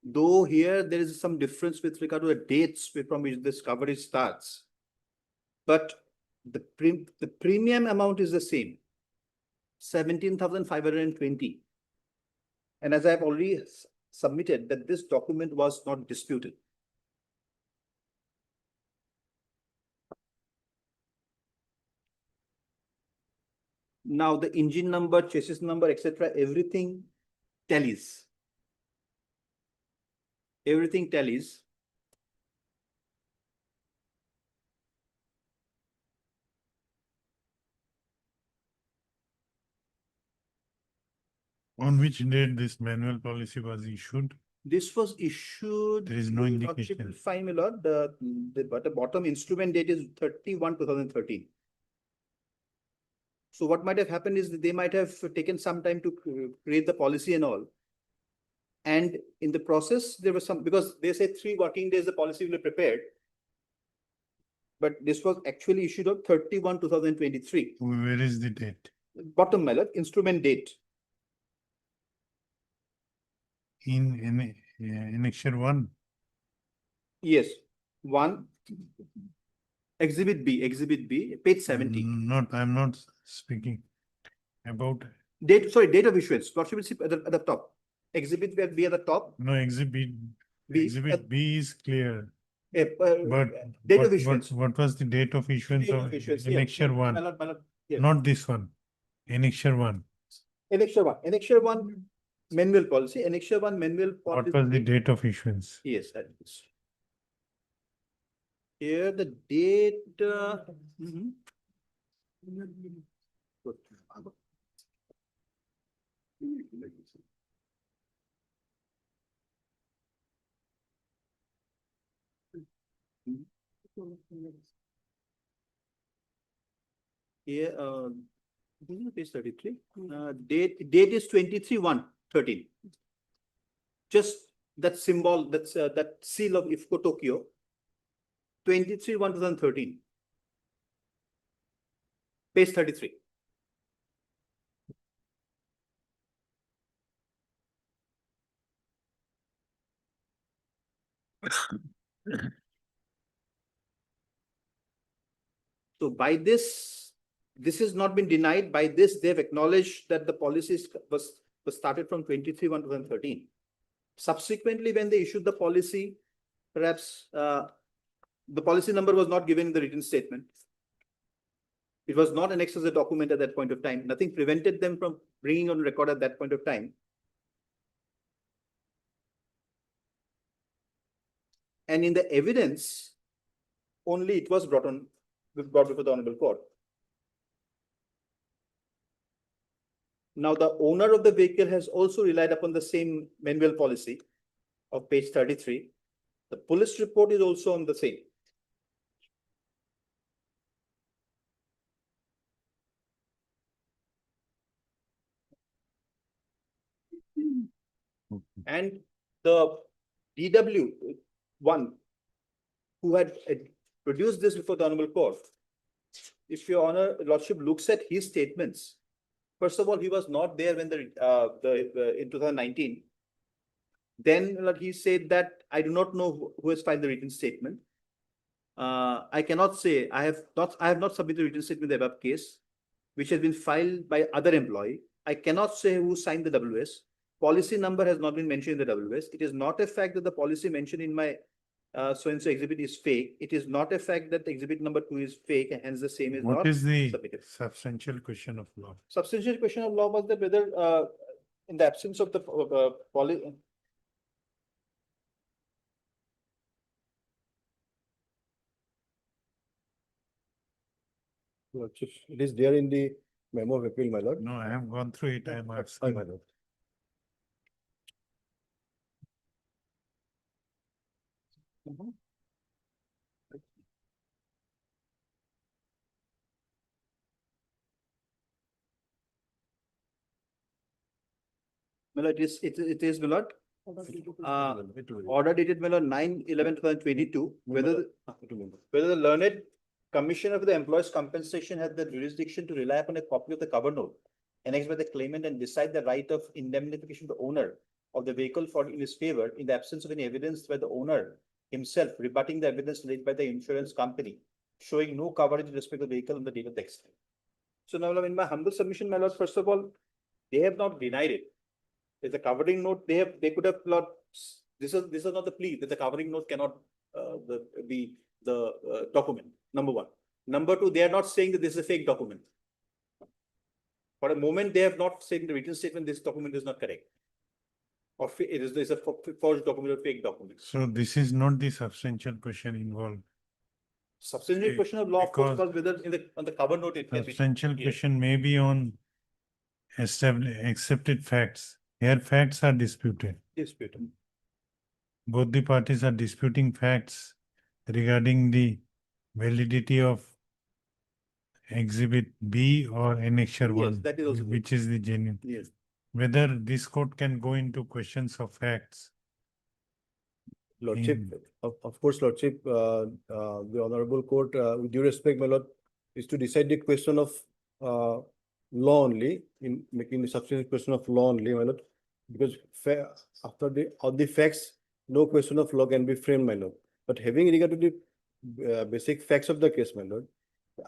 Though here there is some difference with regard to the dates from which this coverage starts, but the premium amount is the same, 17,520. And as I have already submitted, that this document was not disputed. Now the engine number, chassis number, etc., everything tallies. Everything tallies. On which date this manual policy was issued? This was issued. There is no indication. Fine, my lord. The bottom instrument date is 31/2013. So what might have happened is that they might have taken some time to create the policy and all. And in the process, there was some, because they say 3 working days the policy will be prepared. But this was actually issued on 31/2023. Where is the date? Bottom, my lord, instrument date. In annexure 1. Yes, 1. Exhibit B, page 70. I'm not speaking about Date, sorry, date of issuance. Lordship will see at the top. Exhibit will be at the top. no exhibit. B, Exhibit B is clear. But date of issuance. what was the date of issuance Date of of issuance, annexure 1? My lord, yes. Not this one. Annexure 1. Annexure 1. Annexure 1 manual policy. Annexure 1 manual policy. What was the date of issuance? Yes, that is. Here the date. Here, page 33. Date is 23/1/13. Just that symbol, that's that seal of IFCO Tokyo. 23/1/2013. Page 33. So by this, this has not been denied. By this, they've acknowledged that the policies was started from 23/1/2013. Subsequently, when they issued the policy, perhaps the policy number was not given in the written statement. It was not annexed as a document at that point of time. Nothing prevented them from bringing on record at that point of time. And in the evidence, only it was brought before the Honorable Court. Now, the owner of the vehicle has also relied upon the same manual policy of page 33. The police report is also on the same. And the DW1 who had produced this before the Honorable Court, if Your Honor, Lordship looks at his statements, first of all, he was not there when in 2019. Then he said that I do not know who has filed the written statement. I cannot say I have not submitted the written statement in the above case, which has been filed by other employee. I cannot say who signed the WS. Policy number has not been mentioned in the WS. It is not a fact that the policy mentioned in my so-and-so exhibit is fake. It is not a fact that exhibit number 2 is fake, and hence the same is not What is the submitted. substantial question of law? Substantial question of law was that whether in the absence of the policy. It is there in the memo of appeal, my lord. No, I have gone through it. I am Aye, asking. my lord. My lord, it is, my lord. Order dated, my lord, 9/11/2022. Whether the learned Commissioner of the Employees' Compensation had the jurisdiction to rely upon a copy of the cover note annexed by the claimant and decide the right of indemnification to the owner of the vehicle for in his favor in the absence of any evidence by the owner himself rebutting the evidence laid by the insurance company, showing no coverage with respect to the vehicle on the date of the accident. So now, in my humble submission, my lord, first of all, they have not denied it. There's a covering note. They could have not. This is not the plea that the covering note cannot be the document. Number one. Number two, they are not saying that this is a fake document. For a moment, they have not said in the written statement this document is not correct, or it is a forged document or fake document. So this is not the substantial question involved. Substantial question of law, of course, was whether on the cover note it can be. Substantial question may be on accepted facts. Here facts are disputed. Disputed. Both the parties are disputing facts regarding the validity of exhibit B or annexure 1, that is also which is the genuine. Yes. Whether this court can go into questions of facts. Lordship, of course, Lordship, the Honorable Court, with due respect, my lord, is to decide the question of law only, in making the substantial question of law only, my lord, because after the facts, no question of law can be framed, my lord. But having regard to the basic facts of the case, my lord,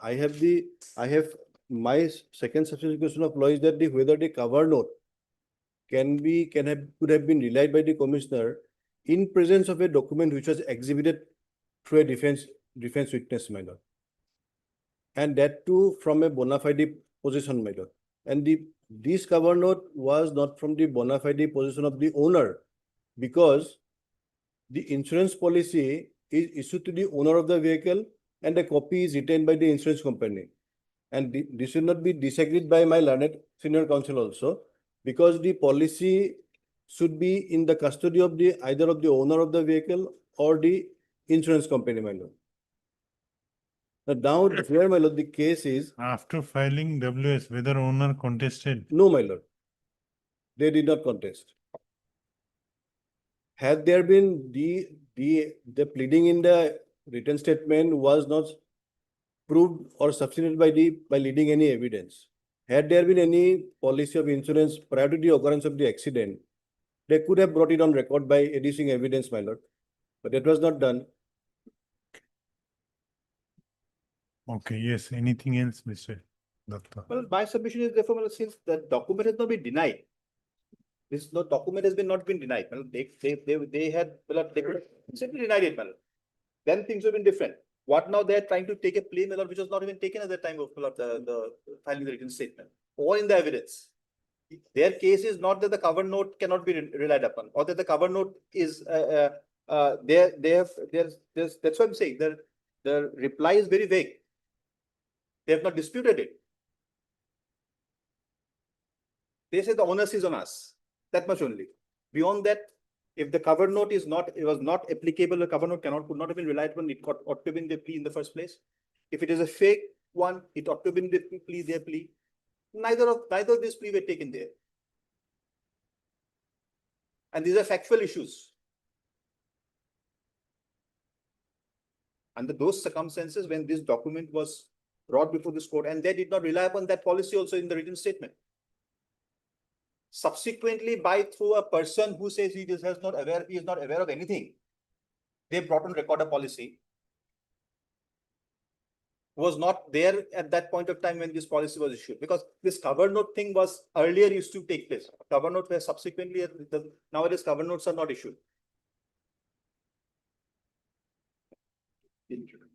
I have my second substantial question of law is that whether the cover note could have been relied by the commissioner in presence of a document which was exhibited through a defense witness, my lord, and that too from a bona fide position, my lord. And this cover note was not from the bona fide position of the owner, because the insurance policy is issued to the owner of the vehicle and a copy is retained by the insurance company. And this should not be disagreed by my learned senior counsel also, because the policy should be in the custody of either of the owner of the vehicle or the insurance company, my lord. Now, here, my lord, the case is After filing WS, whether owner contested? no, my lord. They did not contest. Had there been the pleading in the written statement was not proved or substantiated by leading any evidence. Had there been any policy of insurance prior to the occurrence of the accident, they could have brought it on record by adducing evidence, my lord. But that was not done. Okay, yes. Anything else, Mr.? Datta. Well, my submission is therefore, well, since the document has not been denied. This no document has been not been denied. Well, they had, well, they could have simply denied it, well. Then things have been different. What now they're trying to take a plea, well, which was not even taken at the time of well, the filing the written statement or in the evidence. Their case is not that the cover note cannot be relied upon or that the cover note is that's what I'm saying. The reply is very vague. They have not disputed it. They say the onus is on us. That much only. Beyond that, if the cover note is not, it was not applicable, the cover note could not have been relied upon, it ought to have been the plea in the first place. If it is a fake one, it ought to have been the plea, their plea. Neither of these plea were taken there. And these are factual issues. Under those circumstances, when this document was brought before this court, and they did not rely upon that policy also in the written statement. Subsequently, through a person who says he is not aware of anything, they brought on record a policy. Was not there at that point of time when this policy was issued, because this cover note thing was earlier used to take place. Cover note were subsequently, nowadays cover notes are not issued.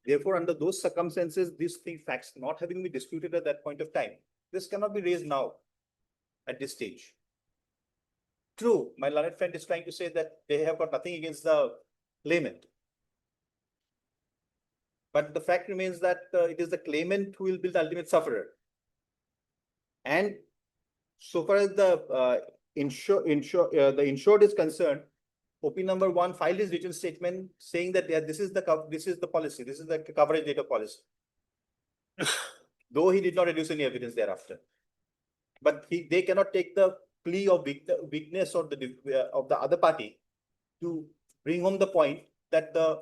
Therefore, under those circumstances, these facts not having been disputed at that point of time, this cannot be raised now at this stage. True, my learned friend is trying to say that they have got nothing against the claimant. But the fact remains that it is the claimant who will be the ultimate sufferer. And so far as the insured is concerned, OP number 1 filed his written statement saying that this is the policy, this is the coverage data policy. Though he did not reduce any evidence thereafter. But they cannot take the plea of weakness or of the other party to bring home the point that the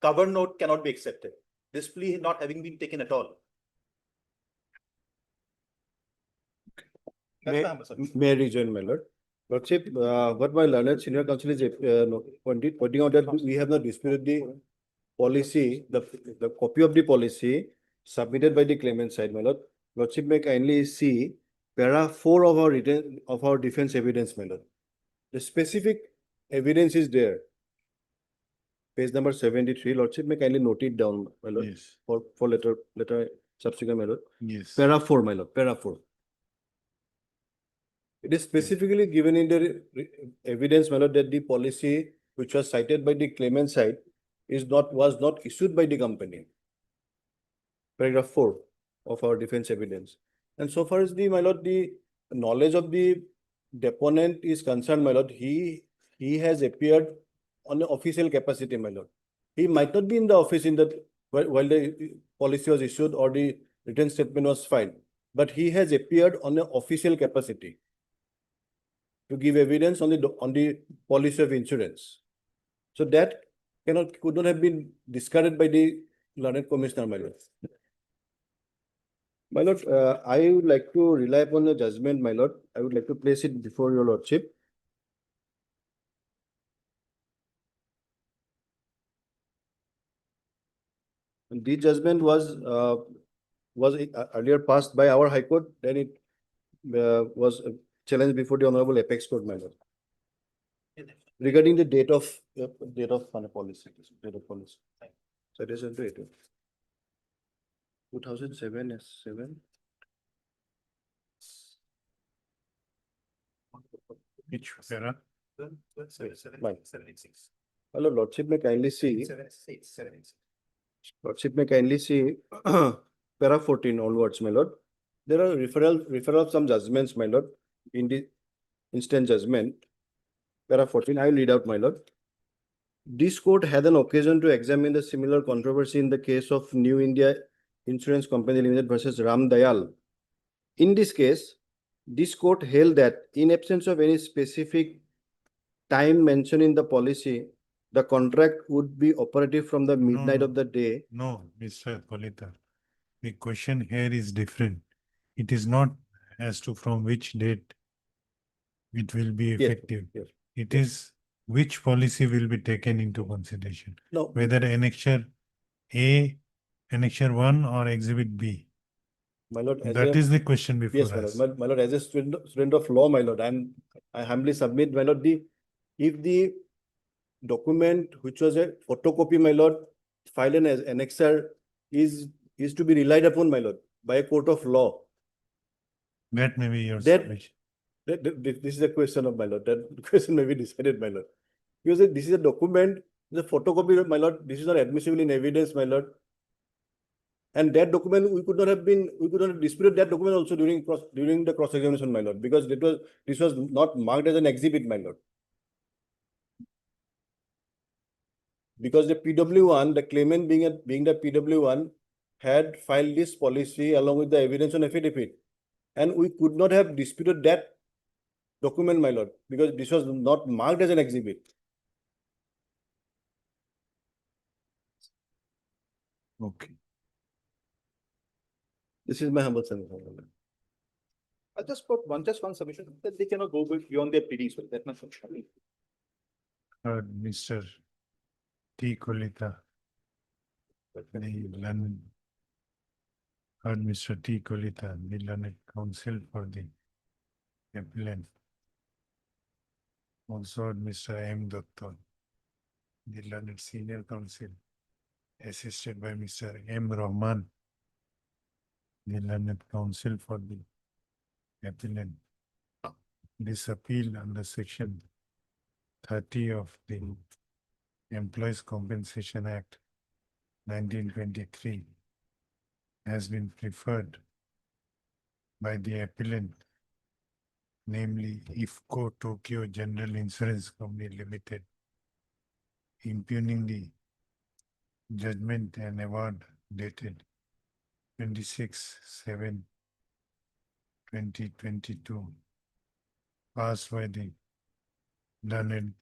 cover note cannot be accepted. This plea not having been taken at all. May I rejoin, my lord? Lordship, what my learned senior counsel is pointing out that we have not disputed the policy, the copy of the policy submitted by the claimant side, my lord. Lordship may kindly see para 4 of our defense evidence, my lord. The specific evidence is there. Page number 73. Lordship may kindly note it down, my lord. Yes. For letter subsequent, my lord. Yes. Para 4, my lord. Para 4. It is specifically given in the evidence, my lord, that the policy which was cited by the claimant side was not issued by the company. Paragraph 4 of our defense evidence. And so far as my lord, the knowledge of the deponent is concerned, my lord, he has appeared on an official capacity, my lord. He might not be in the office while the policy was issued or the written statement was filed, but he has appeared on an official capacity to give evidence on the policy of insurance. So that could not have been discarded by the learned commissioner, my lord. My lord, I would like to rely upon the judgment, my lord. I would like to place it before your lordship. And the judgment was earlier passed by our High Court, then it was challenged before the Honorable Apex Court, my lord. Regarding the date of policy. So it is into 2007 S7. Which para? Hello, lordship may kindly see. 786. Lordship may kindly see para 14 onwards, my lord. There are referral of some judgments, my lord, in the instant judgment. Para 14, I will read out, my lord. This court had an occasion to examine the similar controversy in the case of New India Insurance Company Limited versus Ram Dayal. In this case, this court held that in absence of any specific time mentioned in the policy, the contract would be operative from the midnight of the day. No, Mr. Polita. The question here is different. It is not as to from which date it will be effective. Yes. It is which policy will be taken into consideration. No. Whether annexure A, annexure 1 or exhibit B. My lord, That is the question before yes, my us. lord. My lord, as a student of law, my lord, I humbly submit, my lord, if the document which was a photocopy, my lord, filed as annexer is to be relied upon, my lord, by a court of law. That may be your That- submission. This is a question of my lord. That question may be decided, my lord. Because this is a document, the photocopy, my lord, this is not admissible in evidence, my lord. And that document, we could not have disputed that document also during the cross-examination, my lord, because this was not marked as an exhibit, my lord. Because the PW1, the claimant being the PW1, had filed this policy along with the evidence on affidavit. And we could not have disputed that document, my lord, because this was not marked as an exhibit. Okay. This is my humble submission. I just got one submission that they cannot go beyond their pleadings. That's my submission. Mr. T. Kolita. The learned. Mr. T. Kolita, the learned counsel for the appellant. Also Mr. M. Dotton, the learned senior counsel, assisted by Mr. M. Rahman, the learned counsel for the appellant. This appeal under section 30 of the Employees Compensation Act 1923 has been preferred by the appellant, namely IFCO Tokyo General Insurance Company Limited, impugning the judgment and award dated 26/7/2022, passed by the learned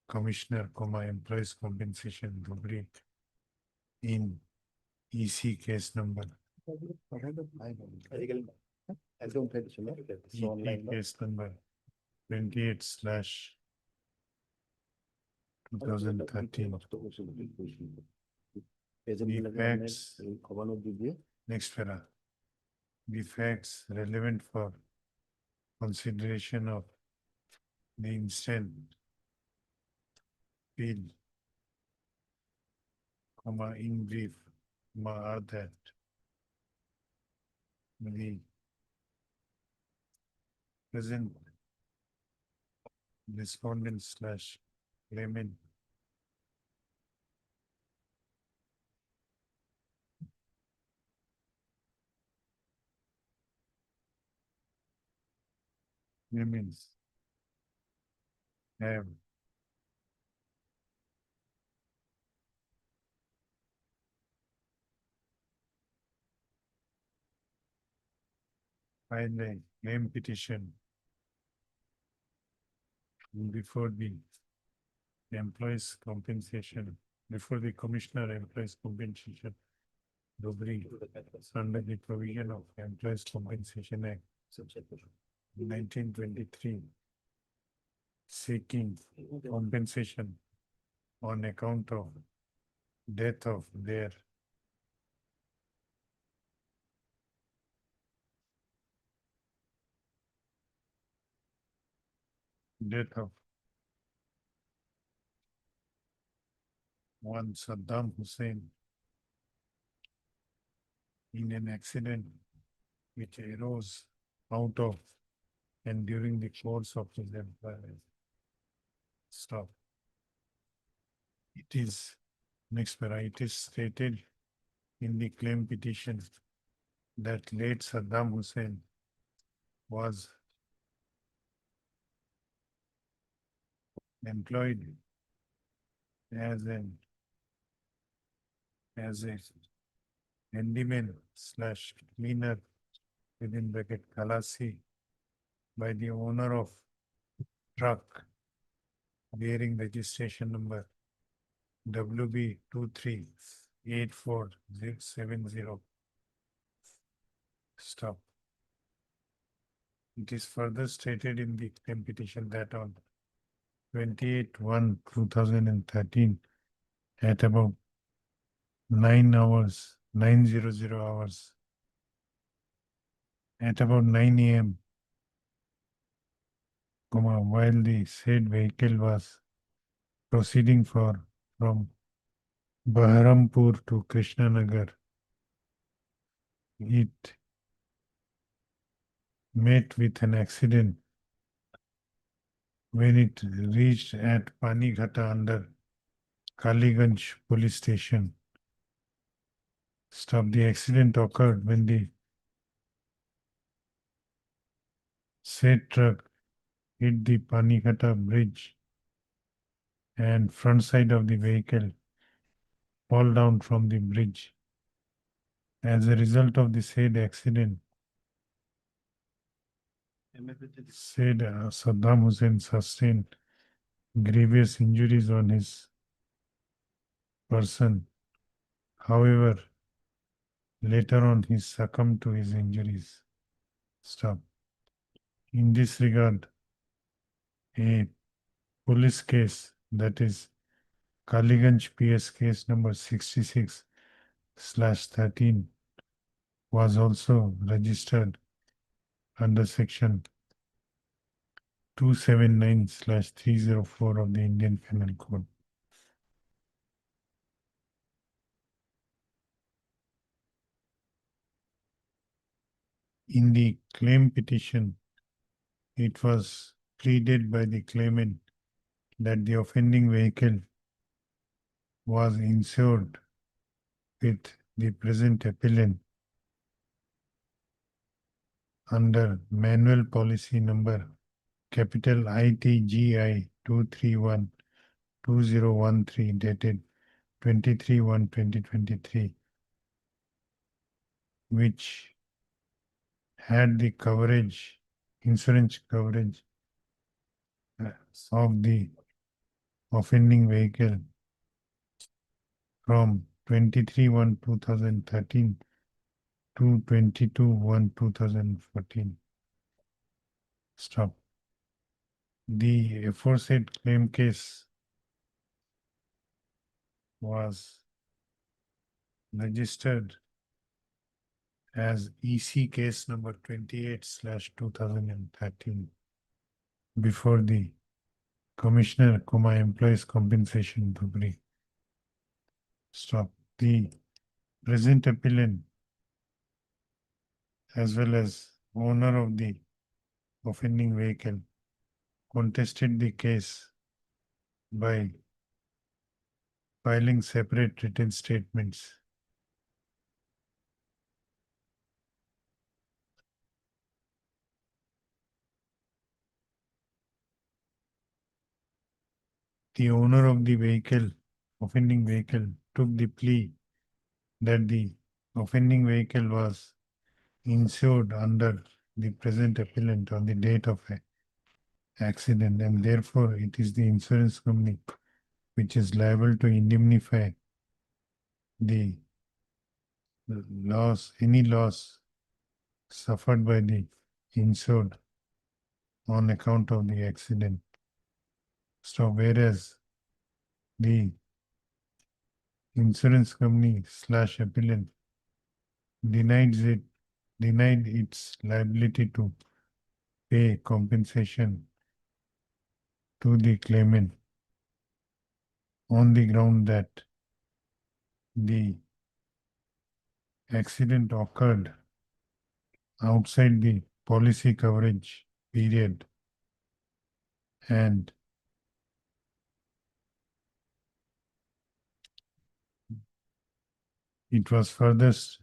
Commissioner, Employees Compensation Dhubri in EC case number. Case number 28/2013. The facts, next para. The facts relevant for consideration of the instant appeal, in brief, are that the present respondent slash claimant claimants have filed a claim petition before the employees compensation, before the Commissioner Employees Compensation Dhubri, under the provision of Employees Compensation Act 1923, seeking compensation on account of death of their one Saddam Hussein in an accident which arose out of and during the course of his employment. Stop. It is next para. It is stated in the claim petition that late Saddam Hussein was employed as a handyman slash cleaner within bracket Kalasi by the owner of truck bearing registration number WB 238470. Stop. It is further stated in the claim petition that on 28/1/2013 at about 9:00 hours at about 9 a.m., while the said vehicle was proceeding from Baharampur to Krishnanagar, it met with an accident when it reached at Panighata under Kaliganj police station. Stop. The accident occurred when the said truck hit the Panighata bridge and front side of the vehicle fall down from the bridge. As a result of the said accident, said Saddam Hussein sustained grievous injuries on his person. However, later on he succumbed to his injuries. Stop. In this regard, a police case, that is Kaliganj PS case number 66/13, was also registered under section 279/304 of the Indian Penal Code. In the claim petition, it was pleaded by the claimant that the offending vehicle was insured with the present appellant under manual policy number capital ITGI 231-2013 dated 23/1/2023, which had the coverage, insurance coverage of the offending vehicle from 23/1/2013 to 22/1/2014. Stop. The aforesaid claim case was registered as EC case number 28/2013 before the Commissioner, Employees Compensation Dhubri. Stop. The present appellant as well as owner of the offending vehicle contested the case by filing separate written statements. The owner of the vehicle, offending vehicle, took the plea that the offending vehicle was insured under the present appellant on the date of accident, and therefore it is the insurance company which is liable to indemnify the loss, any loss suffered by the insured on account of the accident. So whereas the insurance company / appellant denied its liability to pay compensation to the claimant on the ground that the accident occurred outside the policy coverage period and it was furthest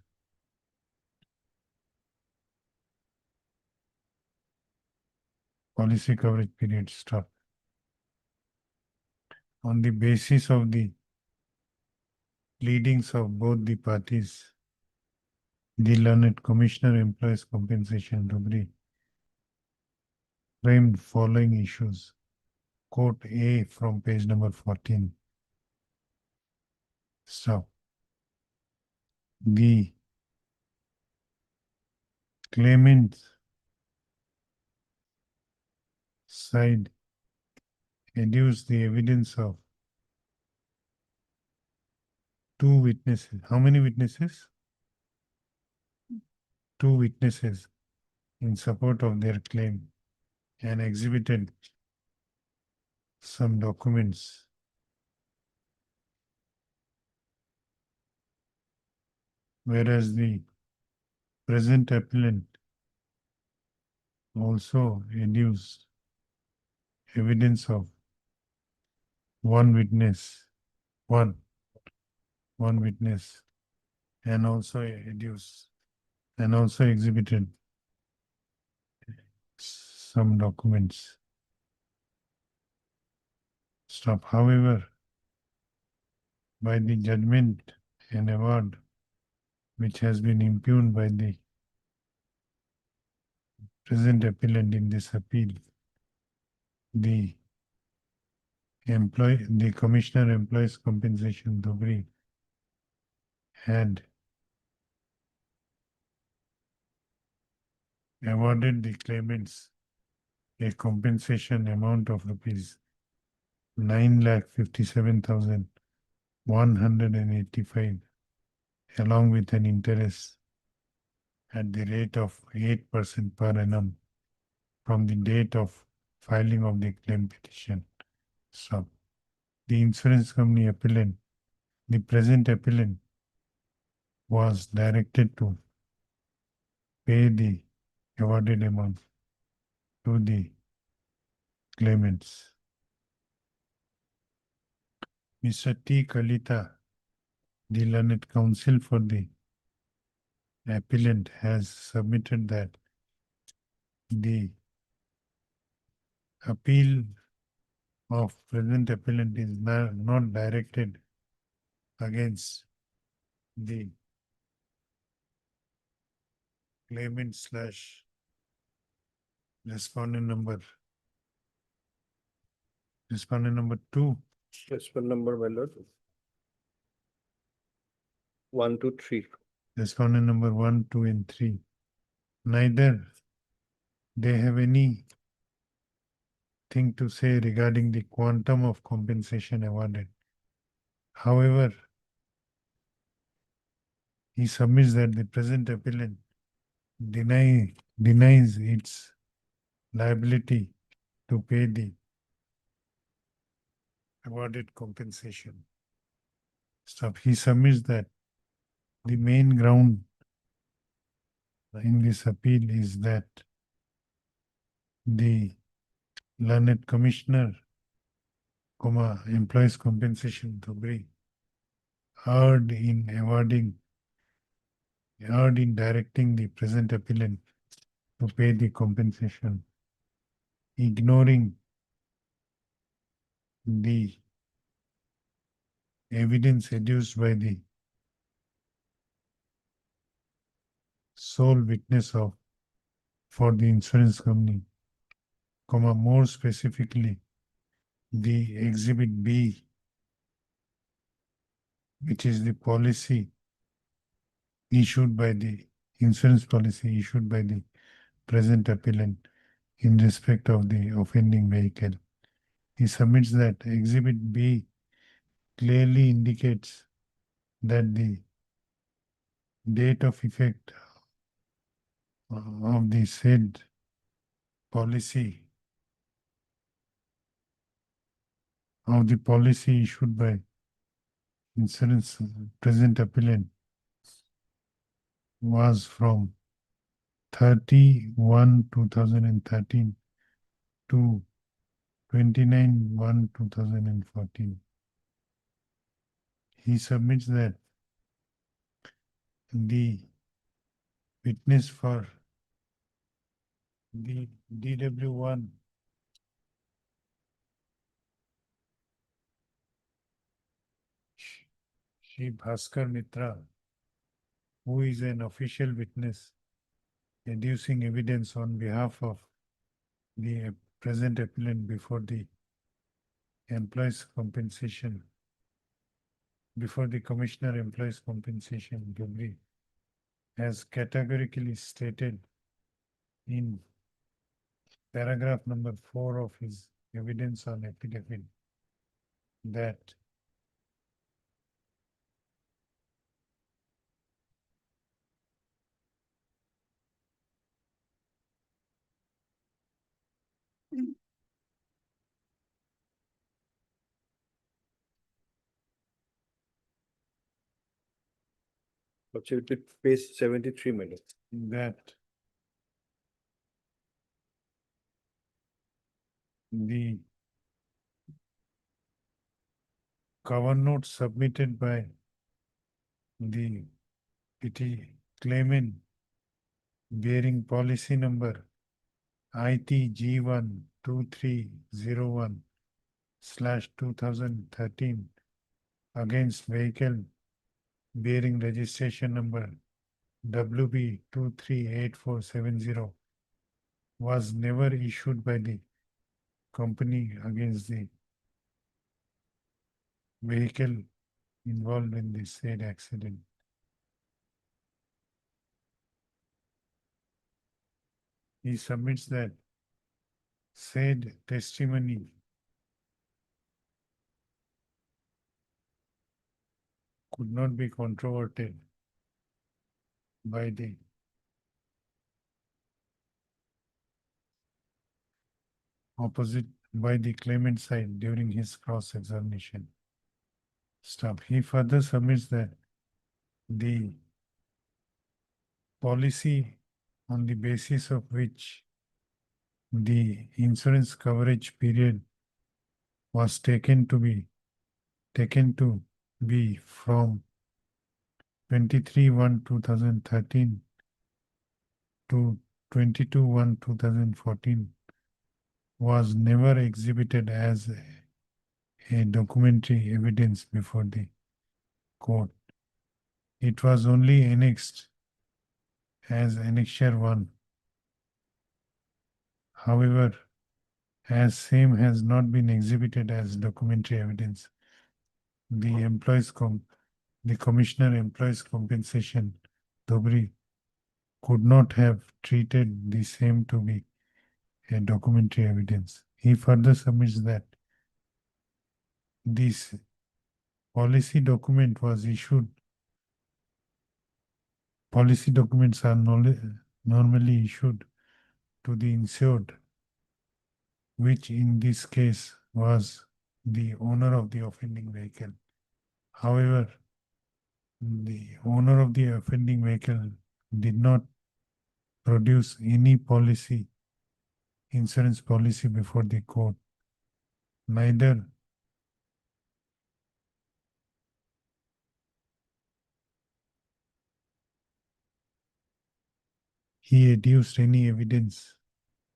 policy coverage period stopped. On the basis of the pleadings of both the parties, the learned Commissioner Employees Compensation Dhubri framed following issues. Quote A from page number 14. Stop. The claimant side adduced the evidence of two witnesses. How many witnesses? Two witnesses in support of their claim and exhibited some documents whereas the present appellant also adduced evidence of one witness, one witness, and also exhibited some documents. Stop. However, by the judgment and award which has been impugned by the present appellant in this appeal, the Commissioner Employees Compensation Dhubri had awarded the claimants a compensation amount of rupees 9,57,185 along with an interest at the rate of 8% per annum from the date of filing of the claim petition. So, the insurance company appellant, the present appellant, was directed to pay the awarded amount to the claimants. Mr. T. Kalita, the learned counsel for the appellant, has submitted that the appeal of present appellant is not directed against the claimant slash respondent number 2. Respondent number, my lord. 1, 2, 3. Respondent number 1, 2, and 3. Neither they have any thing to say regarding the quantum of compensation awarded. However, he submits that the present appellant denies its liability to pay the awarded compensation. Stop. He submits that the main ground in this appeal is that the learned commissioner, employees compensation Dhubri, erred in directing the present appellant to pay the compensation, ignoring the evidence adduced by the sole witness for the insurance company, more specifically the Exhibit B, which is the policy issued by the insurance policy issued by the present appellant in respect of the offending vehicle. He submits that Exhibit B clearly indicates that the date of effect of the said policy issued by insurance present appellant was from 30/1/2013 to 29/1/2014. He submits that the witness for the DW1 Shri Bhaskar Mitra, who is an official witness adducing evidence on behalf of the present appellant before the employees compensation, before the Commissioner Employees Compensation Dhubri, has categorically stated in paragraph number 4 of his evidence on affidavit that Lordship, repeat page 73, my lord. that the cover note submitted by the claimant bearing policy number ITG12301/2013 against vehicle bearing registration number WB238470 was never issued by the company against the vehicle involved in the said accident. He submits that said testimony could not be controverted by the claimant side during his cross-examination. Stop. He further submits that the policy on the basis of which the insurance coverage period was taken to be from 23/1/2013 to 22/1/2014 was never exhibited as a documentary evidence before the court. It was only annexed as Annexure 1. However, as same has not been exhibited as documentary evidence, the Commissioner Employees Compensation, Dhubri, could not have treated the same to be a documentary evidence. He further submits that this policy document was issued. Policy documents are normally issued to the insured, which in this case was the owner of the offending vehicle. However, the owner of the offending vehicle did not produce any insurance policy before the court. Neither he adduced any evidence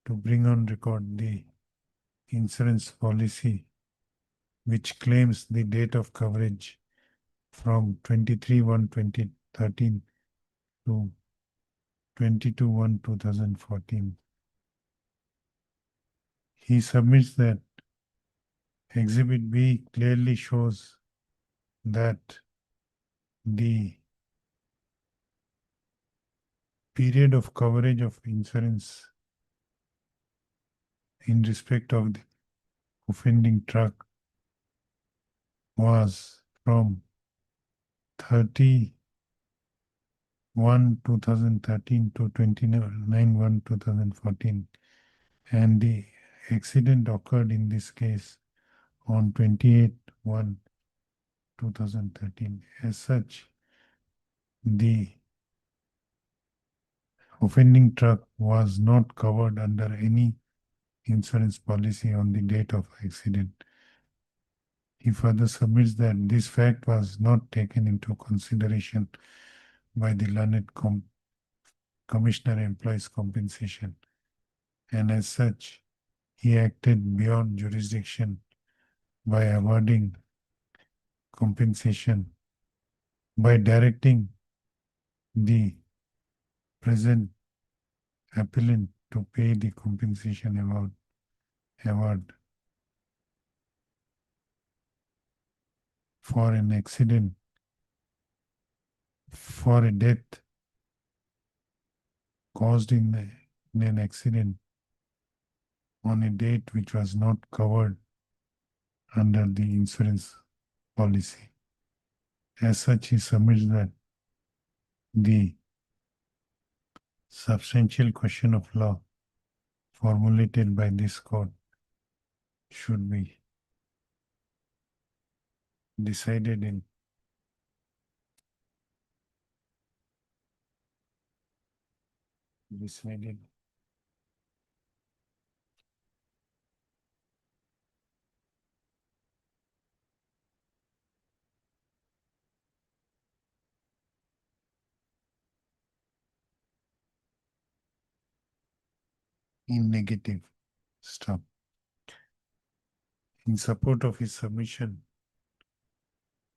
to bring on record the insurance policy which claims the date of coverage from 23/1/2013 to 22/1/2014. He submits that Exhibit B clearly shows that the period of coverage of insurance in respect of the offending truck was from 30/1/2013 to 29/1/2014, and the accident occurred in this case on 28/1/2013. As such, the offending truck was not covered under any insurance policy on the date of accident. He further submits that this fact was not taken into consideration by the learned Commissioner Employees Compensation, and as such, he acted beyond jurisdiction by awarding compensation by directing the present appellant to pay the compensation award for an accident, for a death caused in an accident on a date which was not covered under the insurance policy. As such, he submits that the substantial question of law formulated by this court should be decided in decided. In negative. Stop. In support of his submission,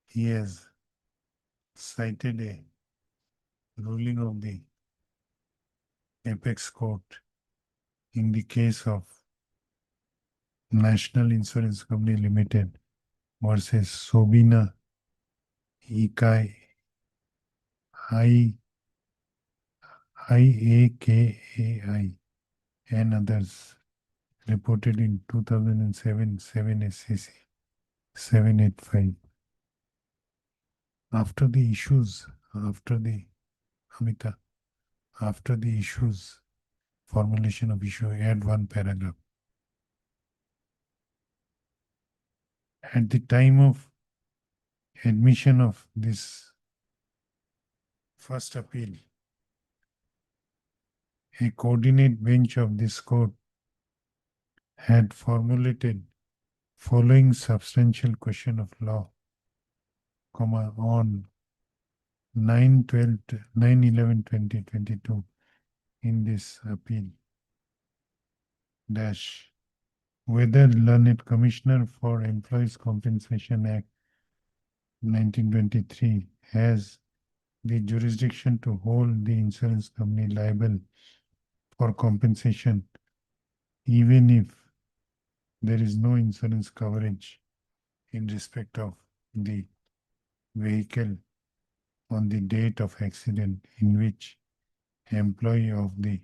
he has cited a ruling of the apex court in the case of National Insurance Company Limited versus Sobina Ikai IAKAI and others, reported in 2007 7 SCC 785. After the issues, after the issues, formulation of issue, add one paragraph. At the time of admission of this first appeal, a coordinate bench of this court had formulated following substantial question of law, on 9/11/2022 in this appeal, dash, whether learned Commissioner for Employees Compensation Act 1923 has the jurisdiction to hold the insurance company liable for compensation even if there is no insurance coverage in respect of the vehicle on the date of accident in which employee of the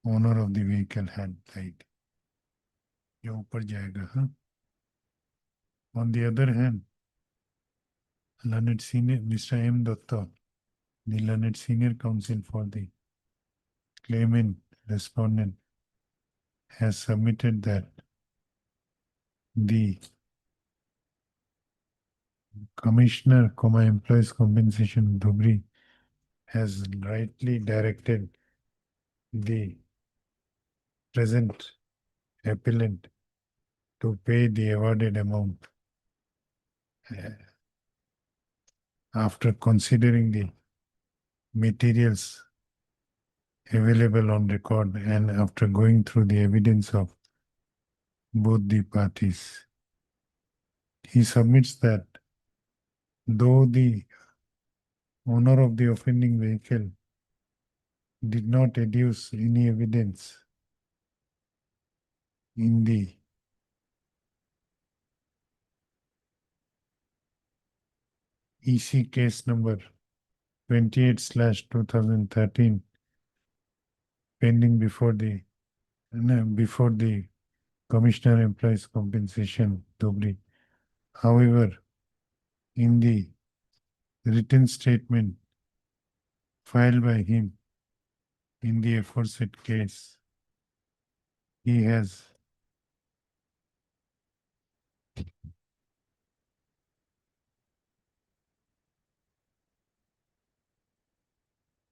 owner of the vehicle had died. ये ऊपर जाएगा, हाँ? On the other hand, learned senior Mr. M. Datta, the learned senior counsel for the claimant respondent, has submitted that the Commissioner, Employees Compensation Dhubri has rightly directed the present appellant to pay the awarded amount after considering the materials available on record and after going through the evidence of both the parties. He submits that though the owner of the offending vehicle did not adduce any evidence in the EC case number 28/2013 pending before the Commissioner Employees Compensation Dhubri. However, in the written statement filed by him in the aforesaid case, he has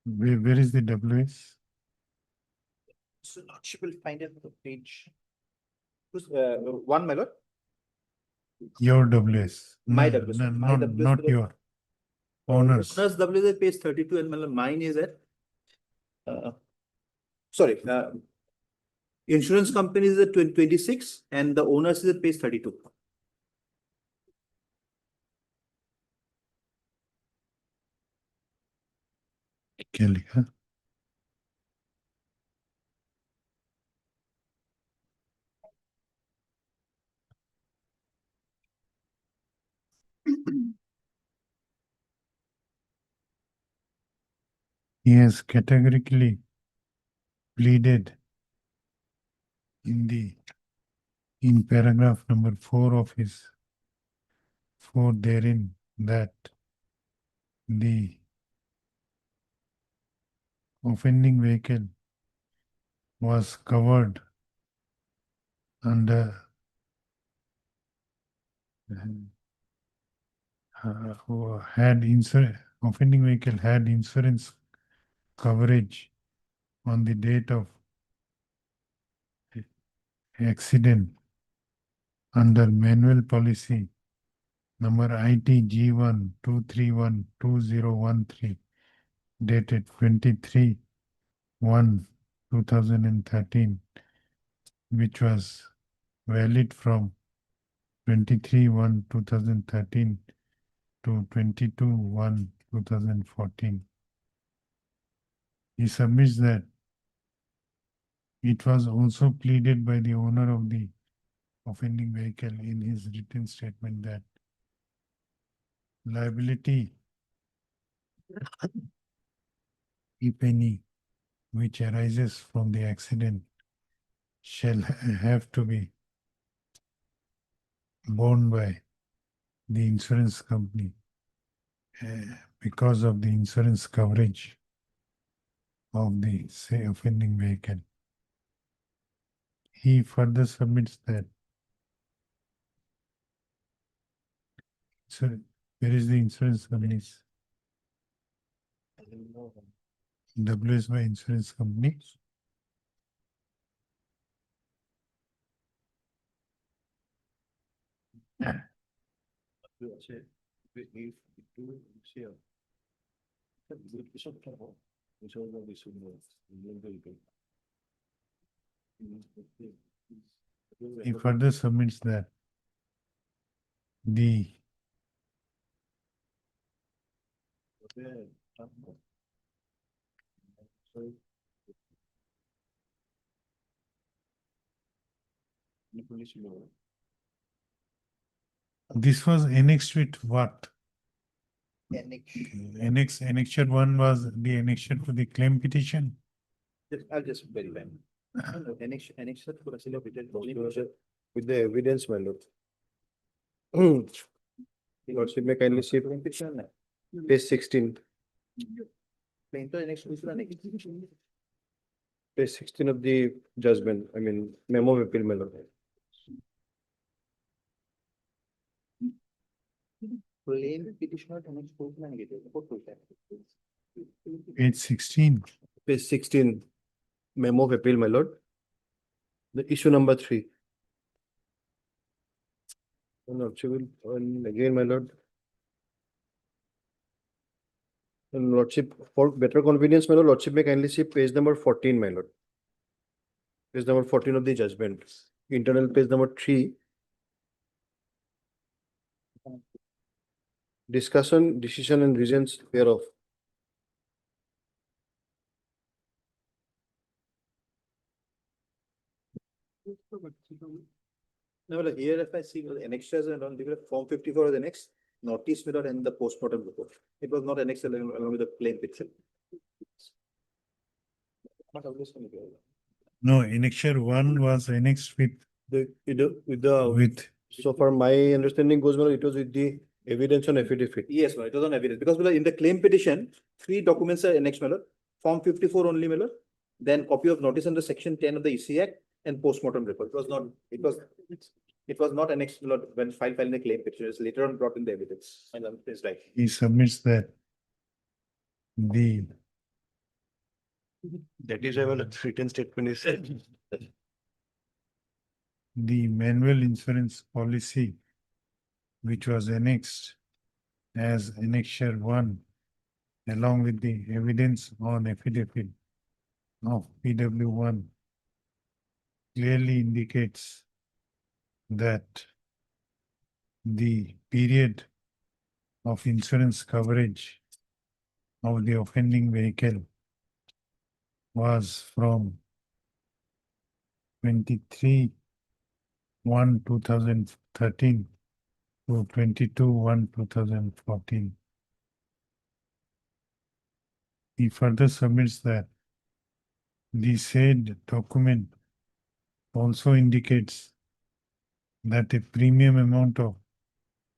where is the WS? So Lordship will find it on the page. One, my lord. Your WS. My No, WS. no, My not, WS not will- your owners. Owner's WS is page 32 and my lord, mine is at sorry, insurance company is at 26 and the owners is at page 32. क्या लिखा? He has categorically pleaded in paragraph number 4 of his 4 therein that the offending vehicle was covered under offending vehicle had insurance coverage on the date of accident under manual policy number ITG1 2312013 dated 23/1/2013, which was valid from 23/1/2013 to 22/1/2014. He submits that it was also pleaded by the owner of the offending vehicle in his written statement that liability, if any, which arises from the accident shall have to be borne by the insurance company because of the insurance coverage of the say offending vehicle. He further submits that where is the insurance companies? WSY insurance company. He further submits that the this was annexed with what? Annexure 1 was the annexure to the claim petition. I'll just verify. Annex With the evidence, my lord. Lordship may kindly see page 16. Page 16 of the judgment, I mean memo of appeal, my lord. Page 16. Page 16, memo of appeal, my lord. The issue number 3. Lordship, and again, my lord. And Lordship, for better convenience, my lord, Lordship may kindly see page number 14, my lord. Page number 14 of the judgment. Internal page number 3. Discussion, decision and reasons thereof. No, like here if I see the annexures and on the form 54 is the next notice method and the postmortem report. It was not annexed along with the claim itself. No, annexure 1 was annexed with With so far my understanding goes, well, it was with the evidence on affidavit. Yes, it was on evidence because in the claim petition, 3 documents are annexed, Miller. Form 54 only, Miller. Then copy of notice under section 10 of the EC Act and postmortem report. It was not annexed when filed in the claim petition. It was later on brought in the evidence. And it's right. he submits that That is why a written statement is said. the manual insurance policy, which was annexed as annexure 1, along with the evidence on affidavit of PW1, clearly indicates that the period of insurance coverage of the offending vehicle was from 23/1/2013 to 22/1/2014. He further submits that the said document also indicates that a premium amount of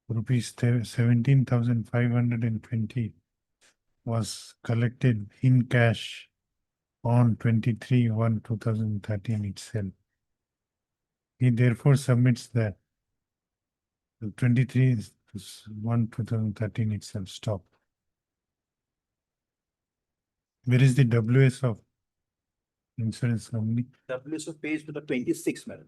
rupees 17,520 was collected in cash on 23/1/2013 itself. He therefore submits that the 23/1/2013 itself stopped. Where is the WS of insurance company. WSO pays to the 26th, madam.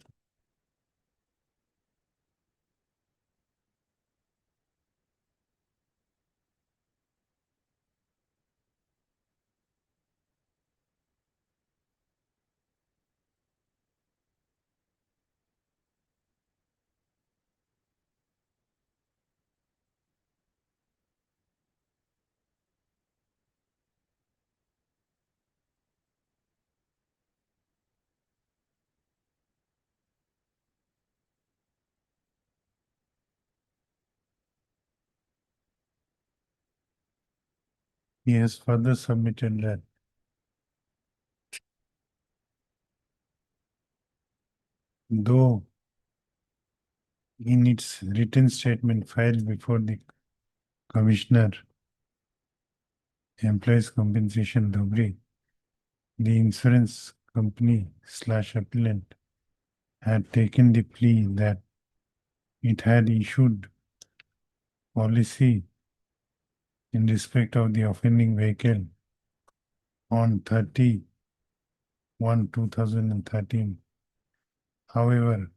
He has further submitted that though in its written statement filed before the Commissioner, Employees Compensation Dhubri, the insurance company / appellant had taken the plea that it had issued policy in respect of the offending vehicle on 30/1/2013. However,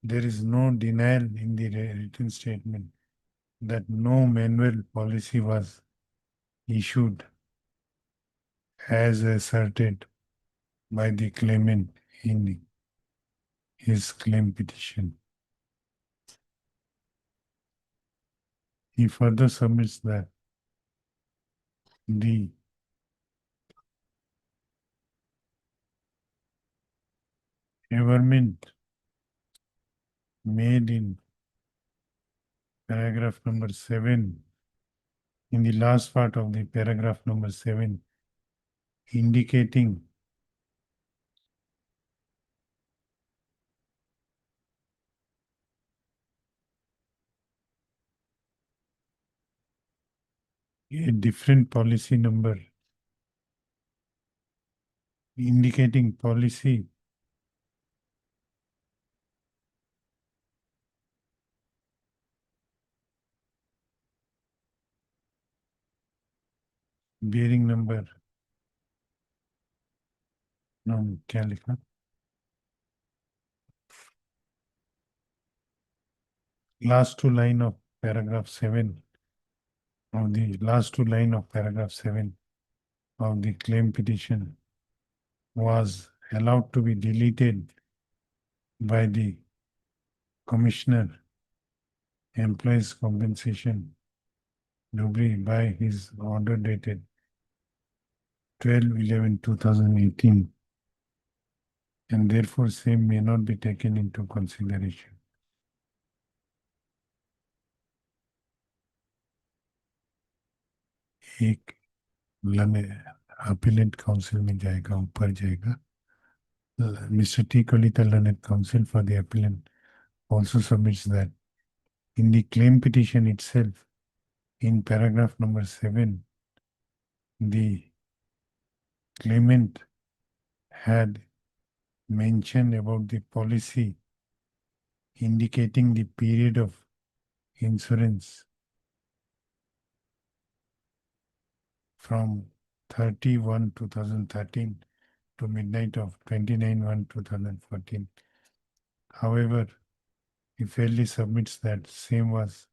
there is no denial in the written statement that no manual policy was issued as asserted by the claimant in his claim petition. He further submits that the averment made in paragraph number 7, in the last part of the paragraph number 7, indicating a different policy number, indicating policy bearing number, no, क्या लिखा? Last two line of paragraph 7, of the last two line of paragraph 7 of the claim petition was allowed to be deleted by the Commissioner, Employees Compensation Dhubri, by his order dated 12/11/2018, and therefore same may not be taken into consideration. एक appellate counsel में जाएगा, ऊपर जाएगा. Mr. T. Kolita, learned counsel for the appellant, also submits that in the claim petition itself, in paragraph number 7, the claimant had mentioned about the policy indicating the period of insurance from 30/1/2013 to midnight of 29/1/2014. However, he fairly submits that same was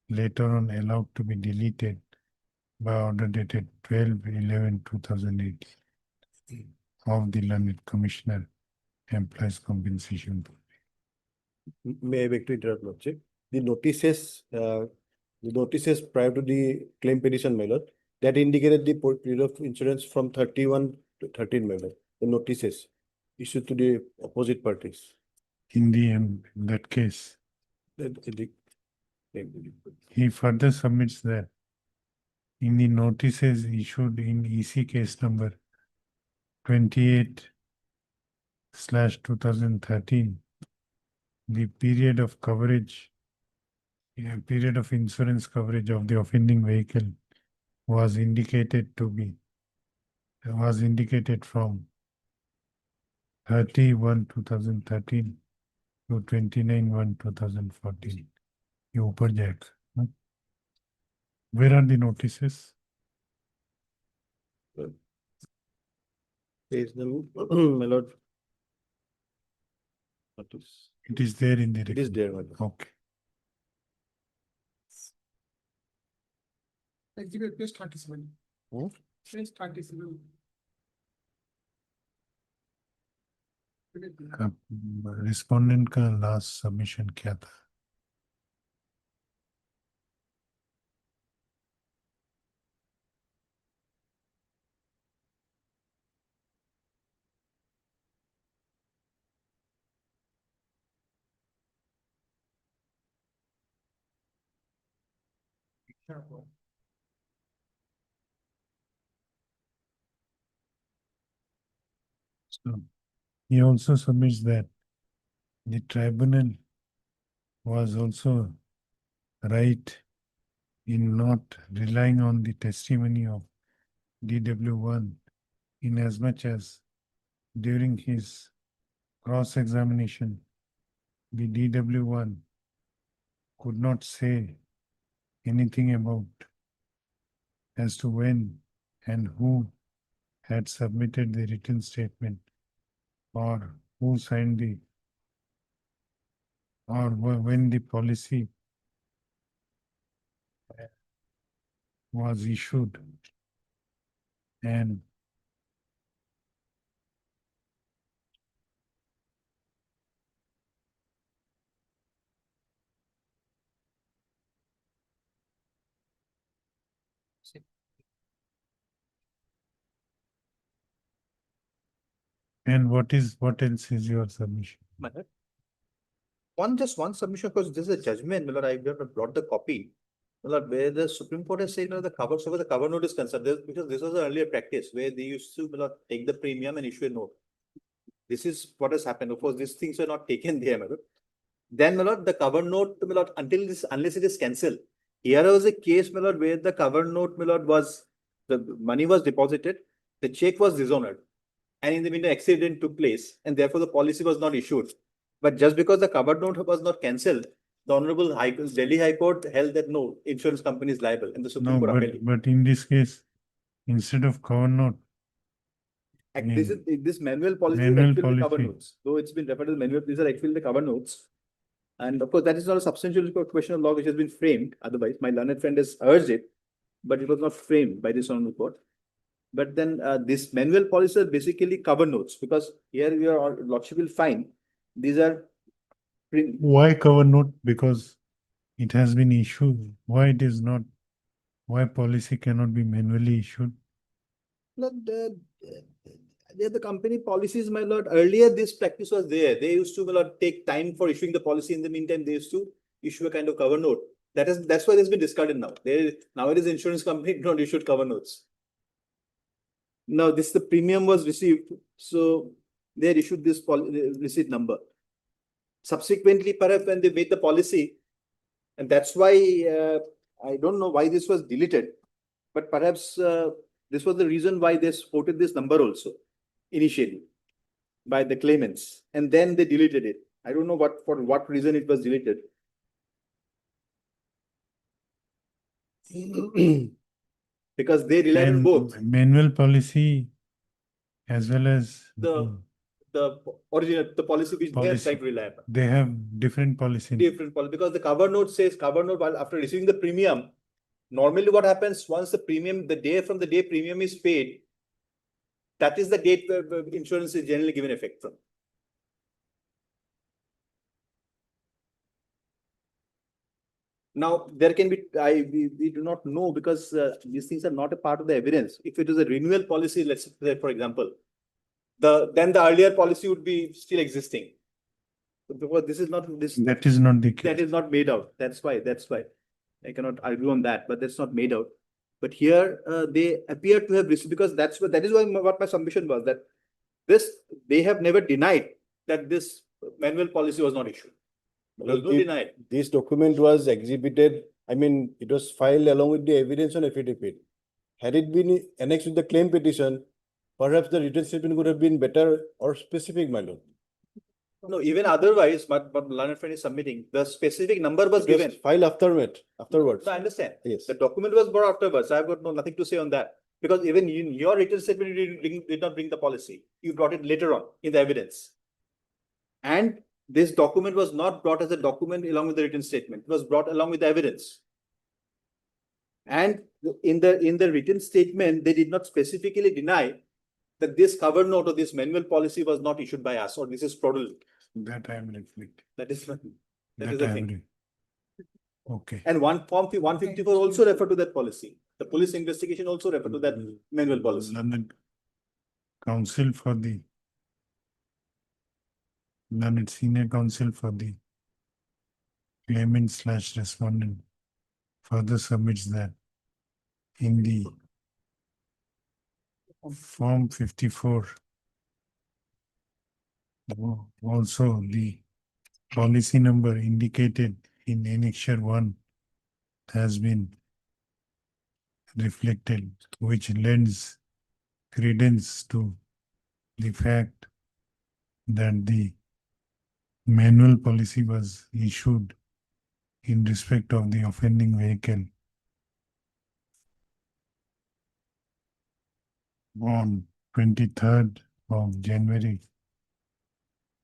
later on allowed to be deleted by order dated 12/11/2018 of the learned Commissioner, Employees Compensation Board. May I beg to interrupt, Lordship? The notices prior to the claim petition, my lord, that indicated the period of insurance from 31 to 13, my lord. The notices issued to the opposite parties. In that case, he further submits that in the notices issued in EC case number 28/2013, the period of coverage, period of insurance coverage of the offending vehicle was indicated from 30/1/2013 to 29/1/2014. ये ऊपर जाएगा. Where are the notices? Page number, my lord. What is- It is there in the. It is there, my lord. Okay. Exhibit page 37. Hmm? Page 37. Respondent का last submission क्या था? So he also submits that the tribunal was also right in not relying on the testimony of DW1 in as much as during his cross-examination, the DW1 could not say anything about as to when and who had submitted the written statement or who signed the or when the policy was issued. And what else is your submission? Just one submission, because this is a judgment, my lord, I have brought the copy. My lord, where the Supreme Court has said, my lord, the cover, so the cover note is concerned, because this was an earlier practice where they used to, my lord, take the premium and issue a note. This is what has happened. Of course, these things were not taken there, my lord. Then, my lord, the cover note, my lord, unless it is cancelled. Here was a case, my lord, where the cover note, my lord, was, the money was deposited, the check was dishonored, and in the meantime, accident took place, and therefore the policy was not issued. But just because the cover note was not cancelled, the Honorable Delhi High Court held that no, insurance company is liable, and the Supreme No, Court upheld. but in this case, instead of cover note, This manual policy is Manual actually the cover policy. notes. Though it's been referred to the manual, these are actually the cover notes. And of course, that is not a substantial question of law which has been framed. Otherwise, my learned friend has urged it, but it was not framed by this Honorable Court. But then this manual policy is basically cover notes, because here your lordship will find these are why cover note? Because it has been issued. Why it is not? Why policy cannot be manually issued? the company policies, my lord. Earlier, this practice was there. They used to, my lord, take time for issuing the policy. In the meantime, they used to issue a kind of cover note. That's why it's been discarded now. Nowadays, insurance company don't issue cover notes. Now, the premium was received, so they had issued this receipt number. Subsequently, perhaps when they made the policy, and that's why I don't know why this was deleted, but perhaps this was the reason why they quoted this number also initially by the claimants, and then they deleted it. I don't know for what reason it was deleted. Because they relied on both manual policy as well as the policy which they are trying to rely upon. They have different policy. Because the cover note says while after receiving the premium. Normally, what happens once the day from the day premium is paid, that is the date where insurance is generally given effect from. Now, there can be, we do not know, because these things are not a part of the evidence. If it is a renewal policy, let's say, for example, then the earlier policy would be still existing. Because this is not this. That is not the case. That is not made out. That's why I cannot argue on that. But that's not made out. But here they appear to have received, because that is what my submission was, that they have never denied that this manual policy was not issued. This document was exhibited, I mean, it was filed along with the evidence on affidavit. Had it been annexed with the claim petition, perhaps the written statement would have been better or specific, my lord. No, even otherwise, but learned friend is submitting, the specific number was given. Filed afterwards. No, I understand. Yes. The document was brought afterwards. I've got nothing to say on that. Because even in your written statement, you did not bring the policy. You brought it later on in the evidence. And this document was not brought as a document along with the written statement. It was brought along with the evidence. And in the written statement, they did not specifically deny that this cover note or this manual policy was not issued by us, or this is fraudulent. That I am reflecting. That is the I am thing. Okay. And Form 154 also referred to that policy. The police investigation also referred to that manual policy. Learned counsel for the learned senior counsel for the claimant / respondent further submits that in the Form 54 also the policy number indicated in Annexure 1 has been reflected, which lends credence to the fact that the manual policy was issued in respect of the offending vehicle on 23rd of January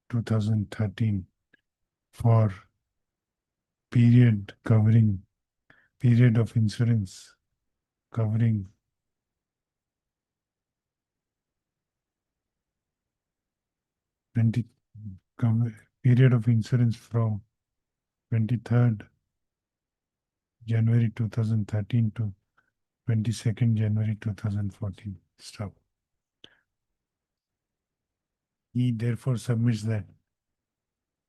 2013 for period of insurance covering period of insurance from 23rd January 2013 to 22nd January 2014. Stop. He therefore submits that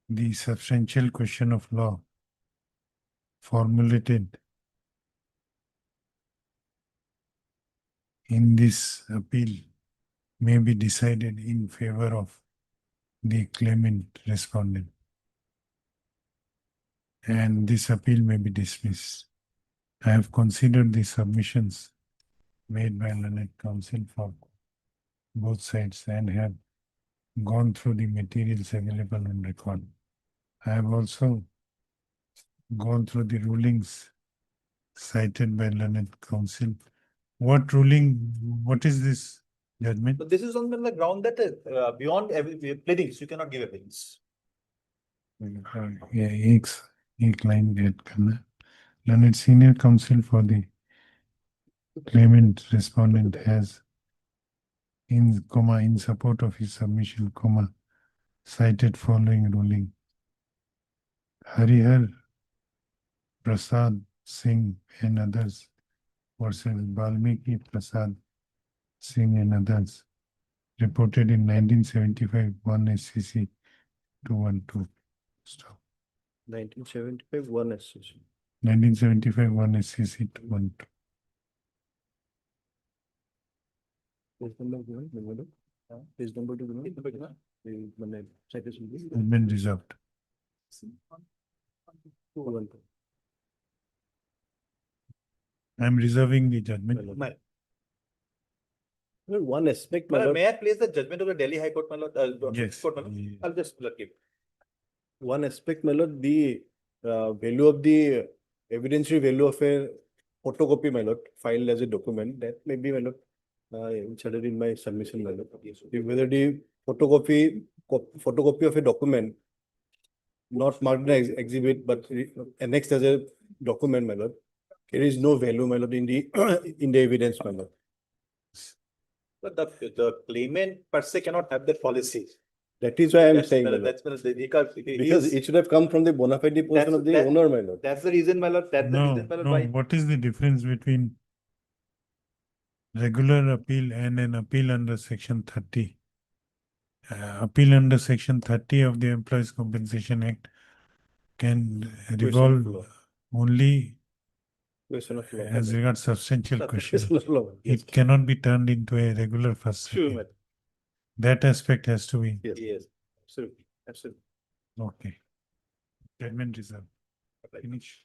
the substantial question of law formulated in this appeal may be decided in favor of the claimant respondent, and this appeal may be dismissed. I have considered the submissions made by learned counsel for both sides and have gone through the materials available on record. I have also gone through the rulings cited by learned counsel. What ruling, what is this judgment? But this is on the ground that beyond pleadings, you cannot give evidence. एक line get करना. Learned senior counsel for the claimant respondent has in support of his submission, cited following ruling. Harihar Prasad Singh and others versus Balmiki Prasad Singh and others, reported in 1975 1 SCC 212. Stop. 1975 1 SCC. 1975 1 SCC 212. Page number citation. Has been reserved. I am reserving the judgment. Well, one aspect. May I place the judgment of the Delhi High Court, my lord? Yes. Court, my lord? I'll just keep. One aspect, my lord, the value of the evidentiary value of a photocopy, my lord, filed as a document, that may be, my lord, inserted in my submission, my lord. Whether the photocopy of a document, not marked as exhibit, but annexed as a document, my lord, there is no value, my lord, in the in the evidence, my lord. But the claimant per se cannot have that policy. That is why I am saying, my lord. That's Because it should have come from the bona fide portion of the owner, my lord. That's the reason, my lord. That's the reason, my lord. Why? What is the difference between regular appeal and an appeal under Section 30? Appeal under Section 30 of the Employees Compensation Act can revolve only as regards substantial question. It cannot be turned into a regular first. Sure, that aspect has to be. Yes, absolutely, absolutely. Okay. Judgment reserved. Finish.